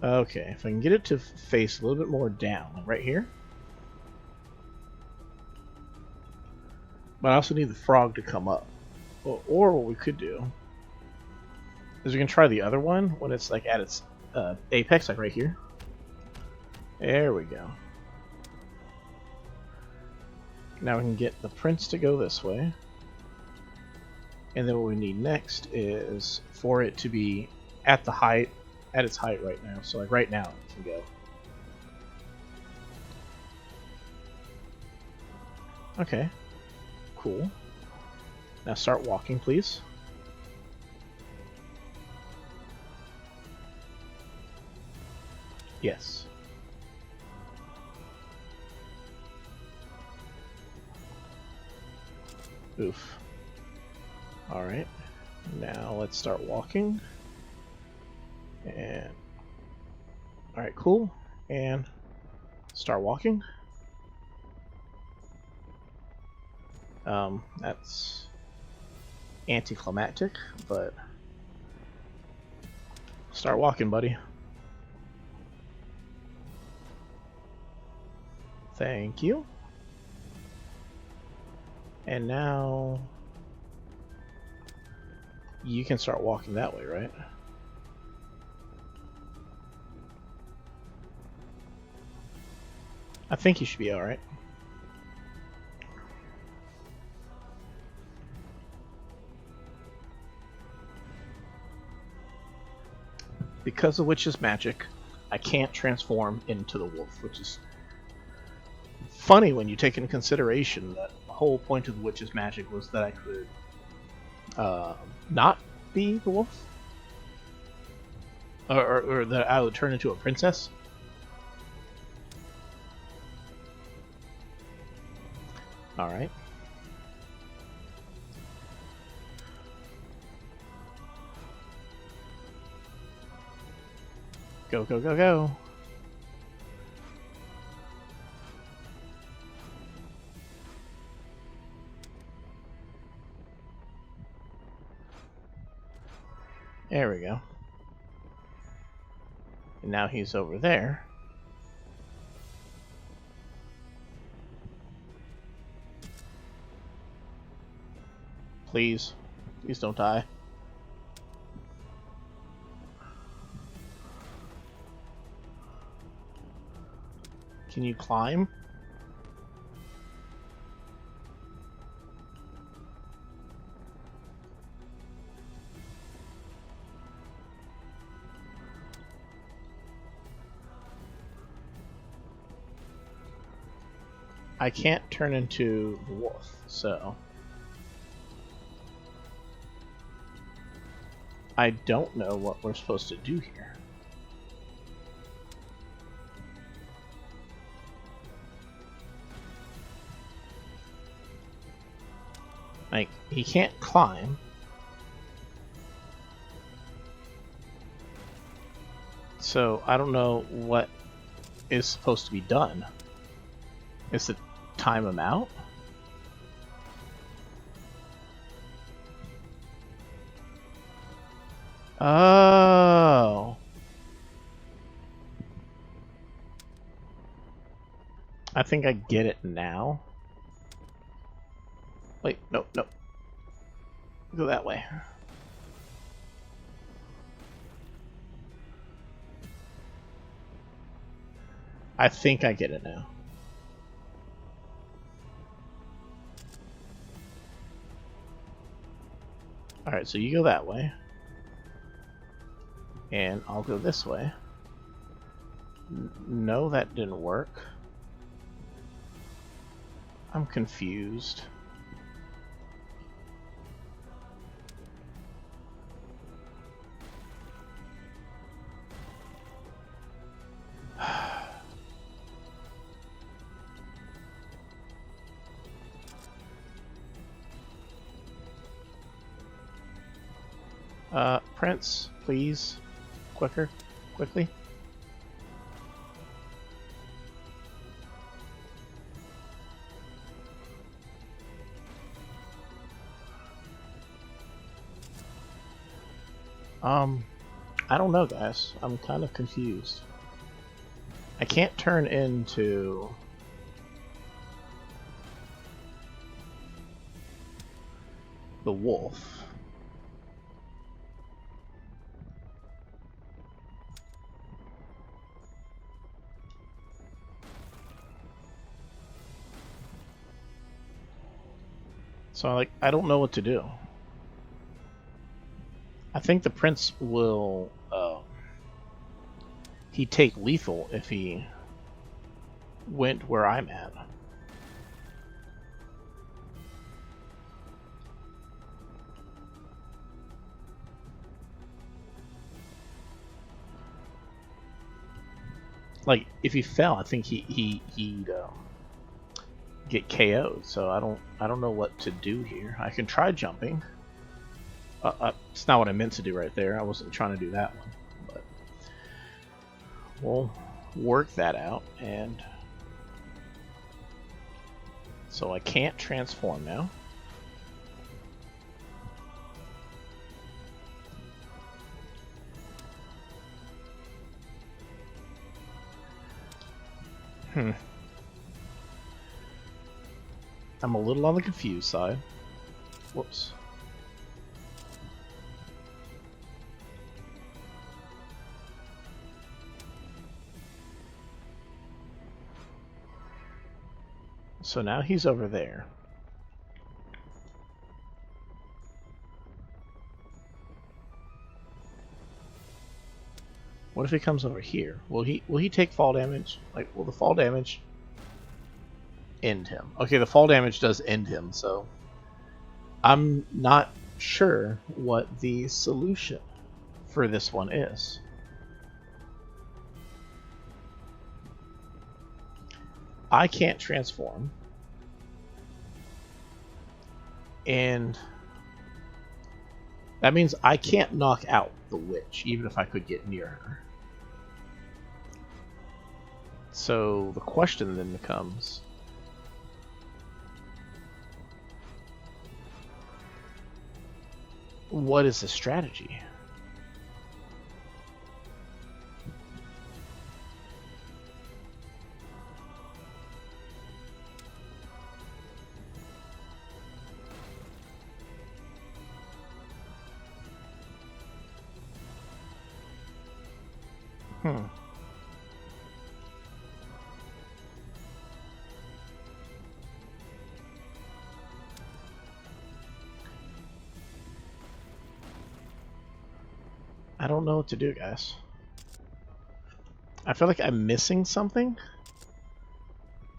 Okay, if I can get it to face a little bit more down, like right here. But I also need the frog to come up. Or what we could do is we can try the other one when it's like at its apex, like right here. There we go. Now we can get the prince to go this way. And then what we need next is for it to be at the height, at its height right now. So like right now it can go. Okay. Cool. Now start walking, please. Yes. Oof. Alright. Now let's start walking. And alright, cool. And start walking. That's anticlimactic, but start walking, buddy. Thank you. And now you can start walking that way, right? I think you should be alright. Because of Witch's magic, I can't transform into the wolf, which is funny when you take into consideration that the whole point of the Witch's magic was that I could not be the wolf, or that I would turn into a princess. All right. Go, go, go, go. There we go. And now he's over there. Please. Please don't die. Can you climb? I can't turn into the wolf, so I don't know what we're supposed to do here. Like, he can't climb. So, I don't know what is supposed to be done. Is it time him out? Oh. I think I get it now. Wait, no, no. Go that way. I think I get it now. Alright, so you go that way. And I'll go this way. No, that didn't work. I'm confused. Prince, please. Quicker. Quickly. I don't know, guys. I'm kind of confused. I can't turn into the wolf. So, like, I don't know what to do. I think the prince will, he'd take lethal if he went where I'm at. Like, if he fell, I think he'd get KO'd. So I don't know what to do here. I can try jumping. It's not what I meant to do right there. I wasn't trying to do that one, but we'll work that out. And so I can't transform now. I'm a little on the confused side. Whoops. So now he's over there. What if he comes over here? Will he take fall damage? Like, will the fall damage end him? Okay, the fall damage does end him, so I'm not sure what the solution for this one is. I can't transform. And that means I can't knock out the witch, even if I could get near her. So the question then becomes, what is the strategy? I don't know what to do, guys. I feel like I'm missing something,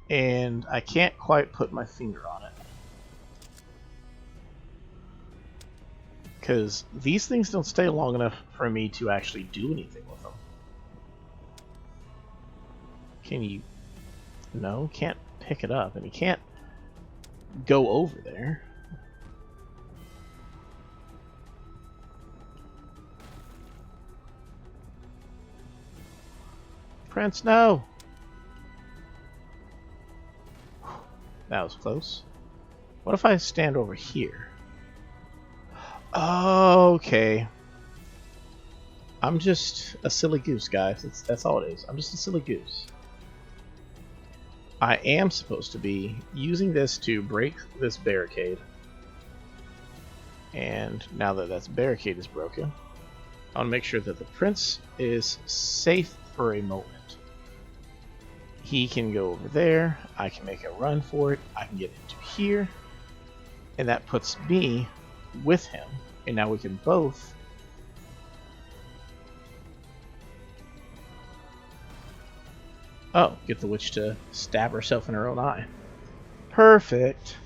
and I can't quite put my finger on it. Because these things don't stay long enough for me to actually do anything with them. Can you... No, can't pick it up, and you can't go over there. Prince, no! That was close. What if I stand over here? Okay. I'm just a silly goose, guys. That's all it is. I'm just a silly goose. I am supposed to be using this to break this barricade. And now that that barricade is broken, I want to make sure that the prince is safe for a moment. He can go over there. I can make a run for it. I can get into here. And that puts me with him. And now we can both... Oh, get the witch to stab herself in her own eye. Perfect.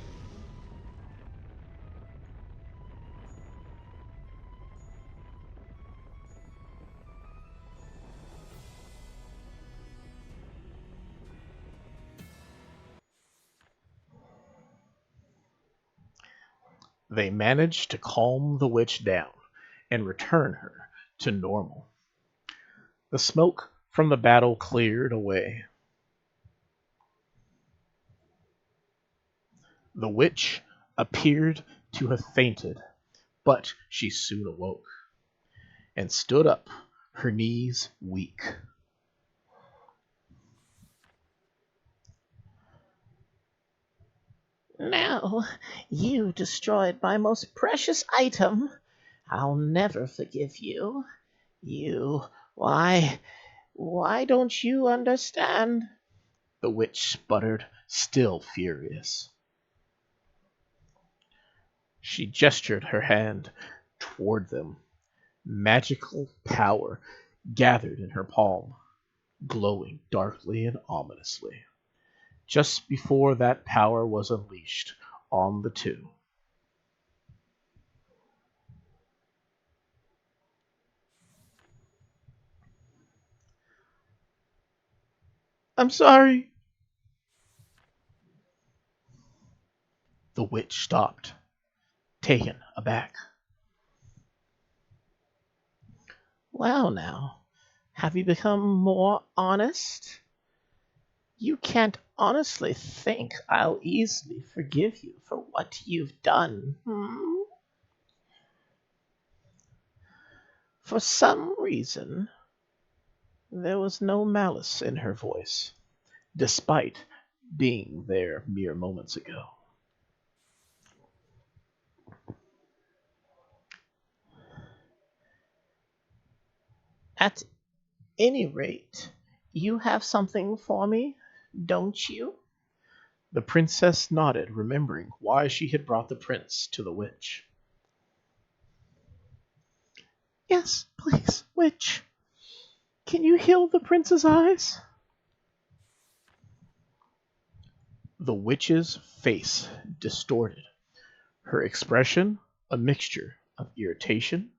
They managed to calm the witch down and return her to normal. The smoke from the battle cleared away. The witch appeared to have fainted, but she soon awoke and stood up, her knees weak. Now, you destroyed my most precious item. I'll never forgive you. Why don't you understand? The witch sputtered, still furious. She gestured her hand toward them. Magical power gathered in her palm, glowing darkly and ominously. Just before that power was unleashed on the two. I'm sorry. The witch stopped, taken aback. Well now, have you become more honest? You can't honestly think I'll easily forgive you for what you've done, hmm? For some reason, There was no malice in her voice, despite being there mere moments ago. At any rate, you have something for me, don't you? The princess nodded, remembering why she had brought the prince to the witch. Yes, please, witch. Can you heal the prince's eyes? The witch's face distorted, her expression a mixture of irritation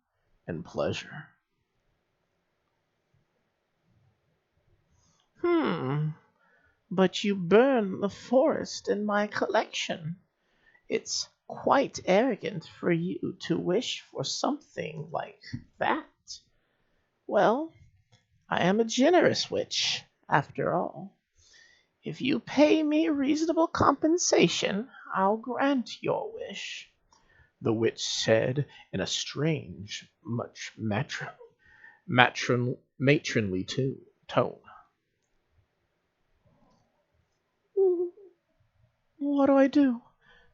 and pleasure. But you burn the forest in my collection. It's quite arrogant for you to wish for something like that. Well, I am a generous witch, after all. If you pay me reasonable compensation, I'll grant your wish, The witch said in a strange, much matronly tone. What do I do?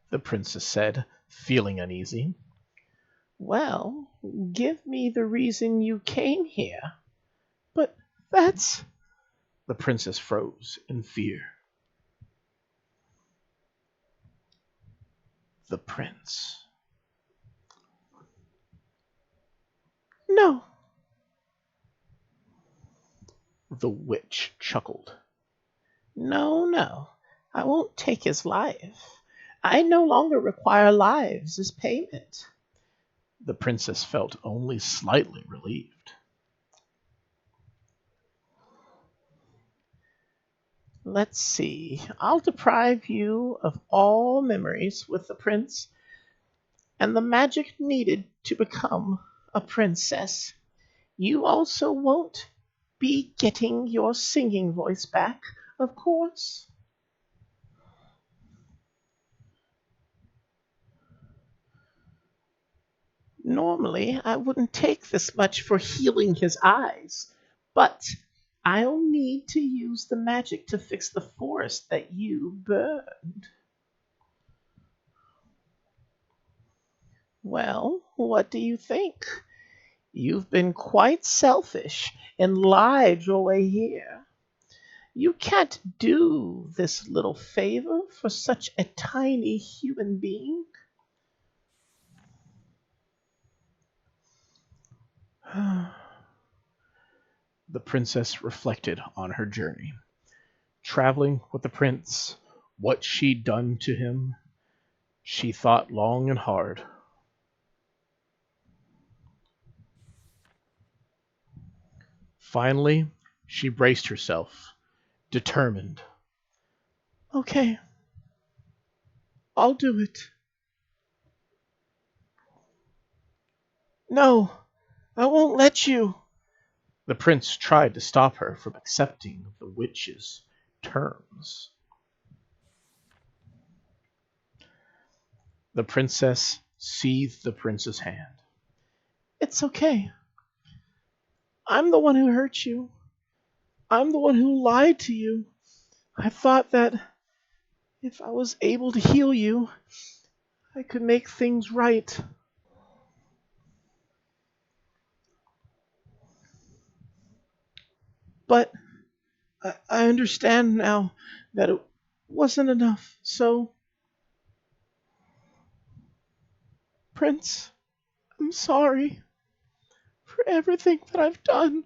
The princess said, feeling uneasy. Well, give me the reason you came here. But that's... The princess froze in fear. The prince. No. The witch chuckled. No, no, I won't take his life. I no longer require lives as payment. The princess felt only slightly relieved. Let's see. I'll deprive you of all memories with the prince and the magic needed to become a princess. You also won't be getting your singing voice back, of course. Normally, I wouldn't take this much for healing his eyes, but I'll need to use the magic to fix the forest that you burned. Well, what do you think? You've been quite selfish and lied your way here. You can't do this little favor for such a tiny human being. The princess reflected on her journey, traveling with the prince, what she'd done to him. She thought long and hard. Finally, she braced herself, determined. Okay. I'll do it. No, I won't let you. The prince tried to stop her from accepting the witch's terms. The princess seized the prince's hand. It's okay. I'm the one who hurt you. I'm the one who lied to you. I thought that if I was able to heal you, I could make things right. But I understand now that it wasn't enough, so... Prince, I'm sorry for everything that I've done.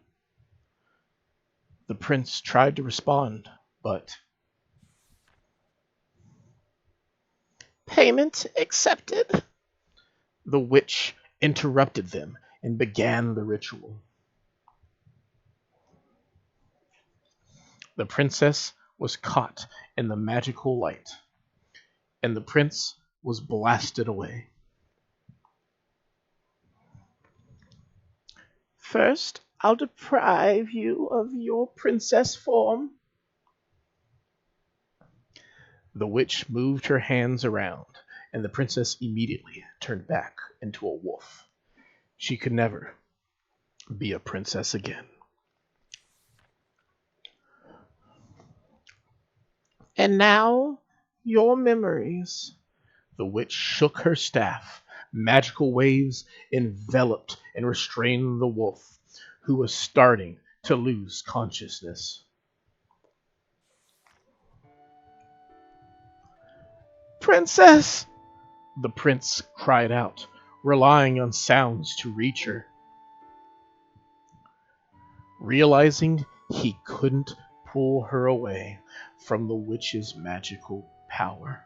The prince tried to respond, but Payment accepted. the witch interrupted them and began the ritual. The princess was caught in the magical light, and the prince was blasted away. First, I'll deprive you of your princess form. The witch moved her hands around, and the princess immediately turned back into a wolf. She could never be a princess again. And now, your memories. The witch shook her staff. Magical waves enveloped and restrained the wolf, who was starting to lose consciousness. Princess! The prince cried out, relying on sounds to reach her. Realizing he couldn't pull her away from the witch's magical power,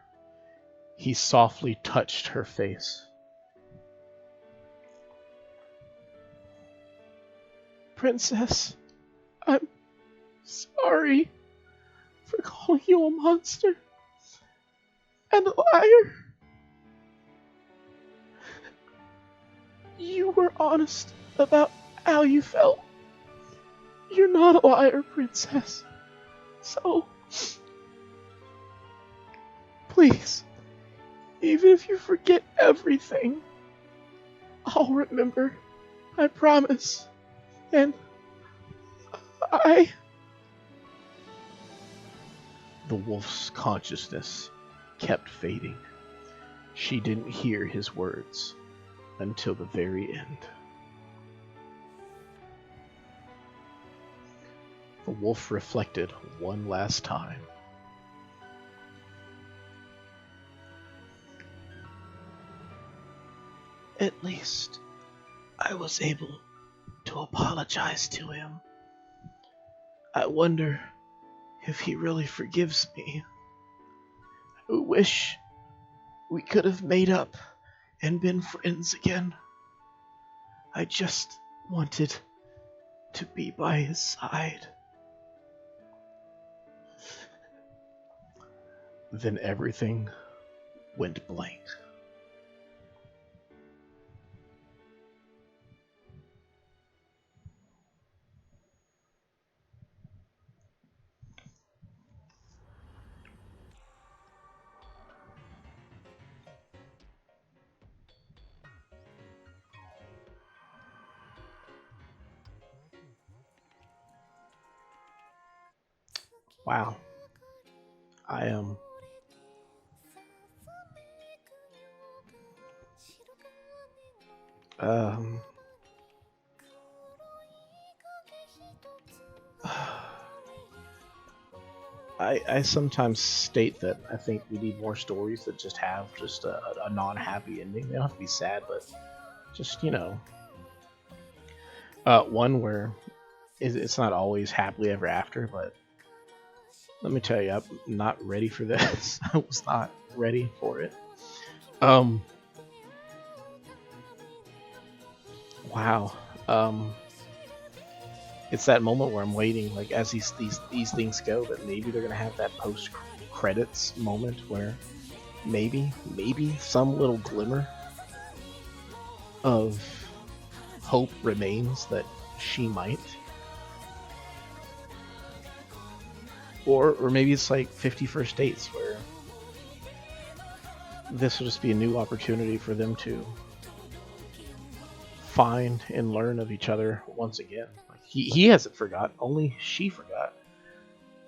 he softly touched her face. Princess, I'm sorry for calling you a monster and a liar. You were honest about how you felt. You're not a liar, Princess. So, please, even if you forget everything, I'll remember. I promise. And the wolf's consciousness kept fading. She didn't hear his words until the very end. The wolf reflected one last time. At least I was able to apologize to him. I wonder if he really forgives me. I wish we could have made up and been friends again. I just wanted to be by his side. Then everything went blank. Wow. I am. Um. I sometimes state that I think we need more stories that just have just a non-happy ending. They don't have to be sad, but just, one where it's not always happily ever after. But let me tell you, I'm not ready for this. I was not ready for it. Wow. It's that moment where I'm waiting, like as these things go, that maybe they're gonna have that post credits moment where maybe some little glimmer of hope remains that she might, or maybe it's like 50 First Dates where this will just be a new opportunity for them to find and learn of each other once again. Like he hasn't forgot, only she forgot.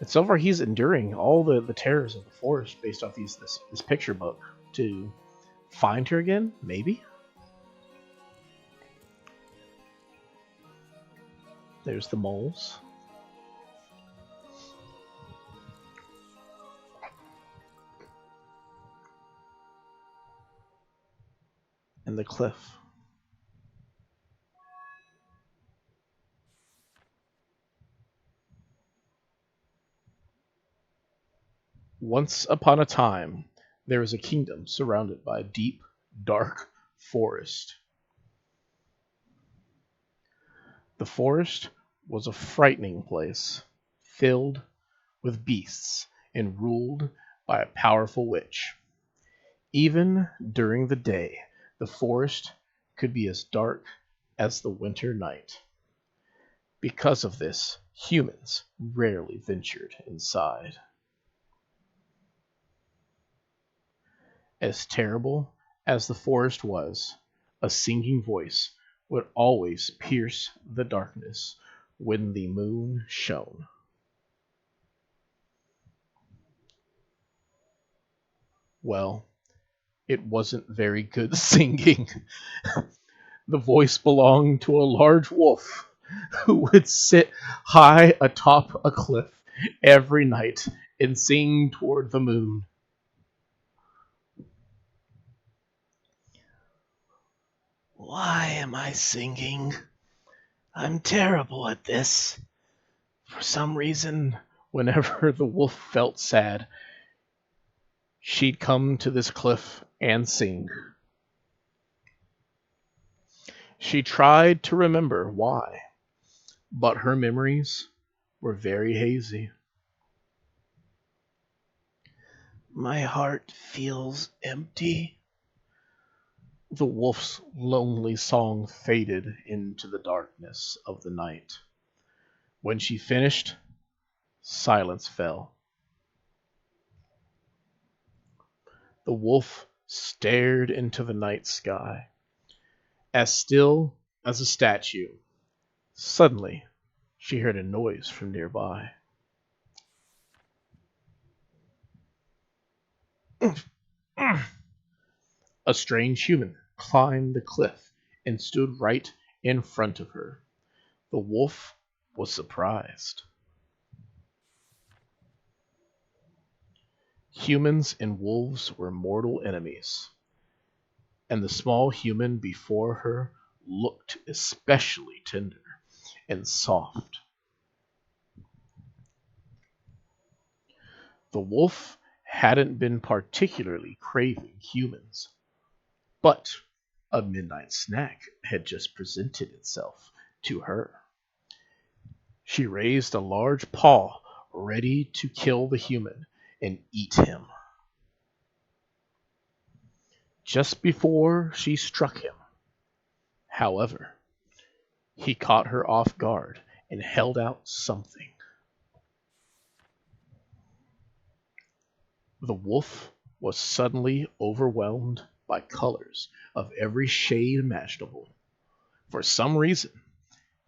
And so far he's enduring all the terrors of the forest based off this picture book to find her again, maybe? There's the moles. And the cliff. Once upon a time, there was a kingdom surrounded by a deep, dark forest. The forest was a frightening place, filled with beasts and ruled by a powerful witch. Even during the day, the forest could be as dark as the winter night. Because of this, humans rarely ventured inside. As terrible as the forest was, a singing voice would always pierce the darkness when the moon shone. Well, it wasn't very good singing. The voice belonged to a large wolf who would sit high atop a cliff every night and sing toward the moon. Why am I singing? I'm terrible at this. For some reason, Whenever the wolf felt sad, she'd come to this cliff and sing. She tried to remember why, but her memories were very hazy. my heart feels empty. The wolf's lonely song faded into the darkness of the night. When she finished, silence fell. The wolf stared into the night sky, as still as a statue. Suddenly, she heard a noise from nearby. A strange human climbed the cliff and stood right in front of her. The wolf was surprised. Humans and wolves were mortal enemies, and the small human before her looked especially tender and soft. The wolf hadn't been particularly craving humans, but a midnight snack had just presented itself to her. She raised a large paw, ready to kill the human and eat him. Just before she struck him, however, he caught her off guard and held out something. The wolf was suddenly overwhelmed by colors of every shade imaginable. For some reason,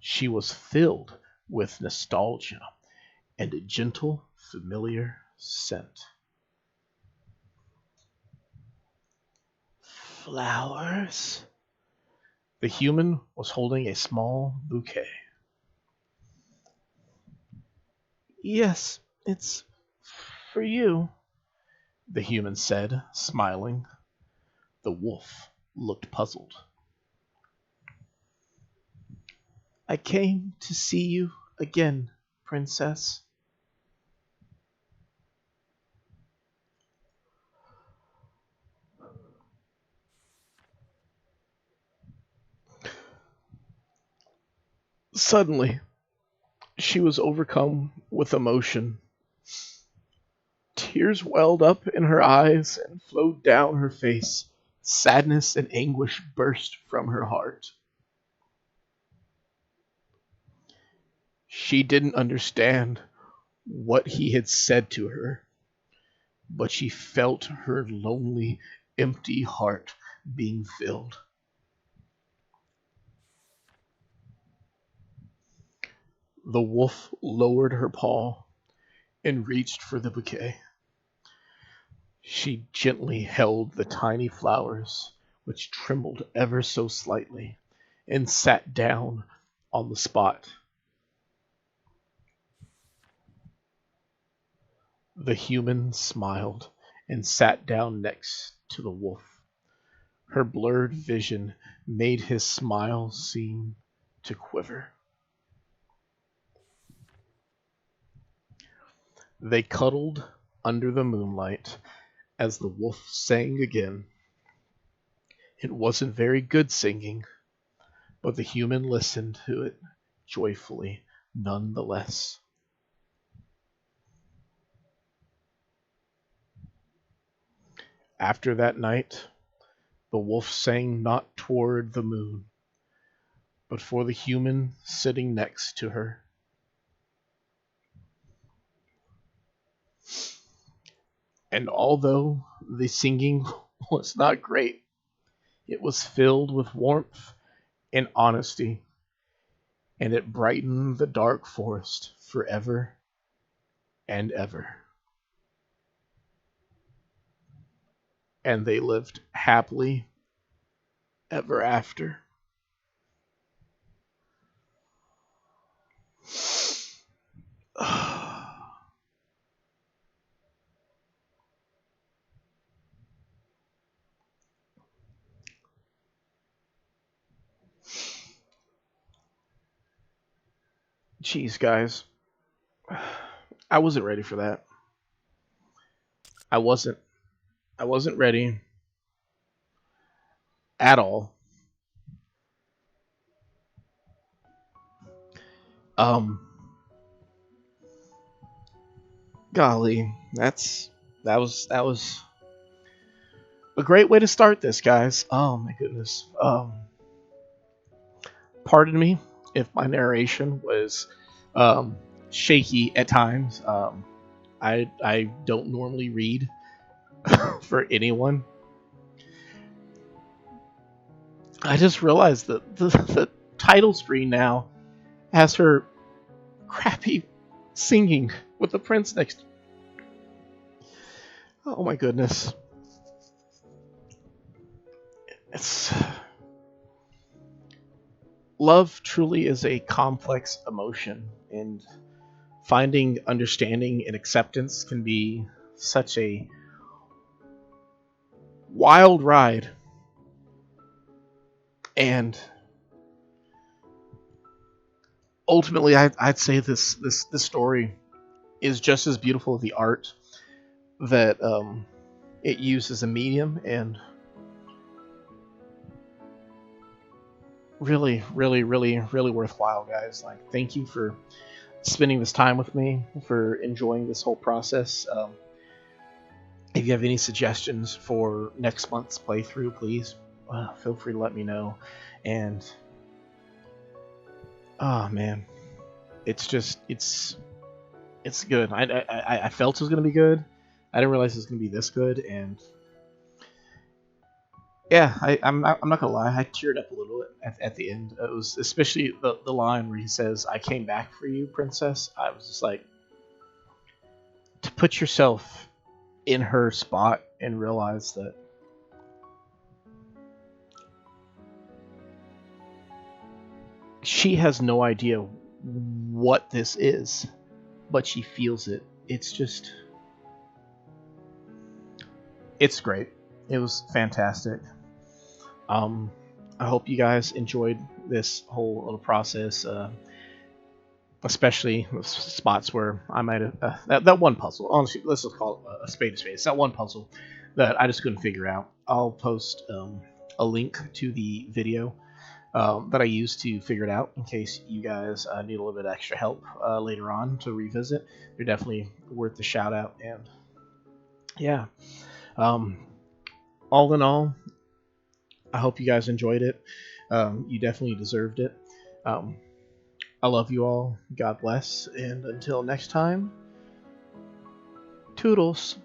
she was filled with nostalgia and a gentle, familiar scent. Flowers? The human was holding a small bouquet. Yes, it's for you. The human said, smiling. The wolf looked puzzled. I came to see you again, princess. Suddenly, she was overcome with emotion. Tears welled up in her eyes and flowed down her face. Sadness and anguish burst from her heart. She didn't understand what he had said to her, but she felt her lonely, empty heart being filled. The wolf lowered her paw and reached for the bouquet. She gently held the tiny flowers, which trembled ever so slightly, and sat down on the spot. The human smiled and sat down next to the wolf. Her blurred vision made his smile seem to quiver. They cuddled under the moonlight as the wolf sang again. It wasn't very good singing, but the human listened to it joyfully nonetheless. After that night, the wolf sang not toward the moon, but for the human sitting next to her. And although the singing was not great, it was filled with warmth and honesty, and it brightened the dark forest forever and ever. and they lived happily ever after. Jeez, guys. I wasn't ready for that. I wasn't. I wasn't ready at all. Um, golly, that was a great way to start this, guys. Oh my goodness. Pardon me if my narration was shaky at times. I don't normally read for anyone. I just realized that the title screen now has her crappy singing with the prince next. Oh my goodness. It's love truly is a complex emotion, and finding understanding and acceptance can be such a wild ride. And ultimately, I'd say this story is just as beautiful as the art that it used as a medium, and really, really, really, really worthwhile, guys. Like, thank you for spending this time with me, for enjoying this whole process. If you have any suggestions for next month's playthrough, please feel free to let me know. And oh man, it's just it's good. I felt it was gonna be good. I didn't realize it was gonna be this good, and yeah, I'm not gonna lie, I teared up a little bit at the end. It was especially the line where he says, "I came back for you, princess." I was just like, to put yourself in her spot and realize that she has no idea what this is, but she feels it. It's just, it's great. It was fantastic. I hope you guys enjoyed this whole little process, especially with spots where I might have that one puzzle. Honestly, let's just call it a spade. It's that one puzzle that I just couldn't figure out. I'll post a link to the video that I used to figure it out in case you guys need a little bit of extra help later on to revisit. They're definitely worth the shout out. And yeah, all in all, I hope you guys enjoyed it. You definitely deserved it. I love you all. God bless. And until next time, toodles.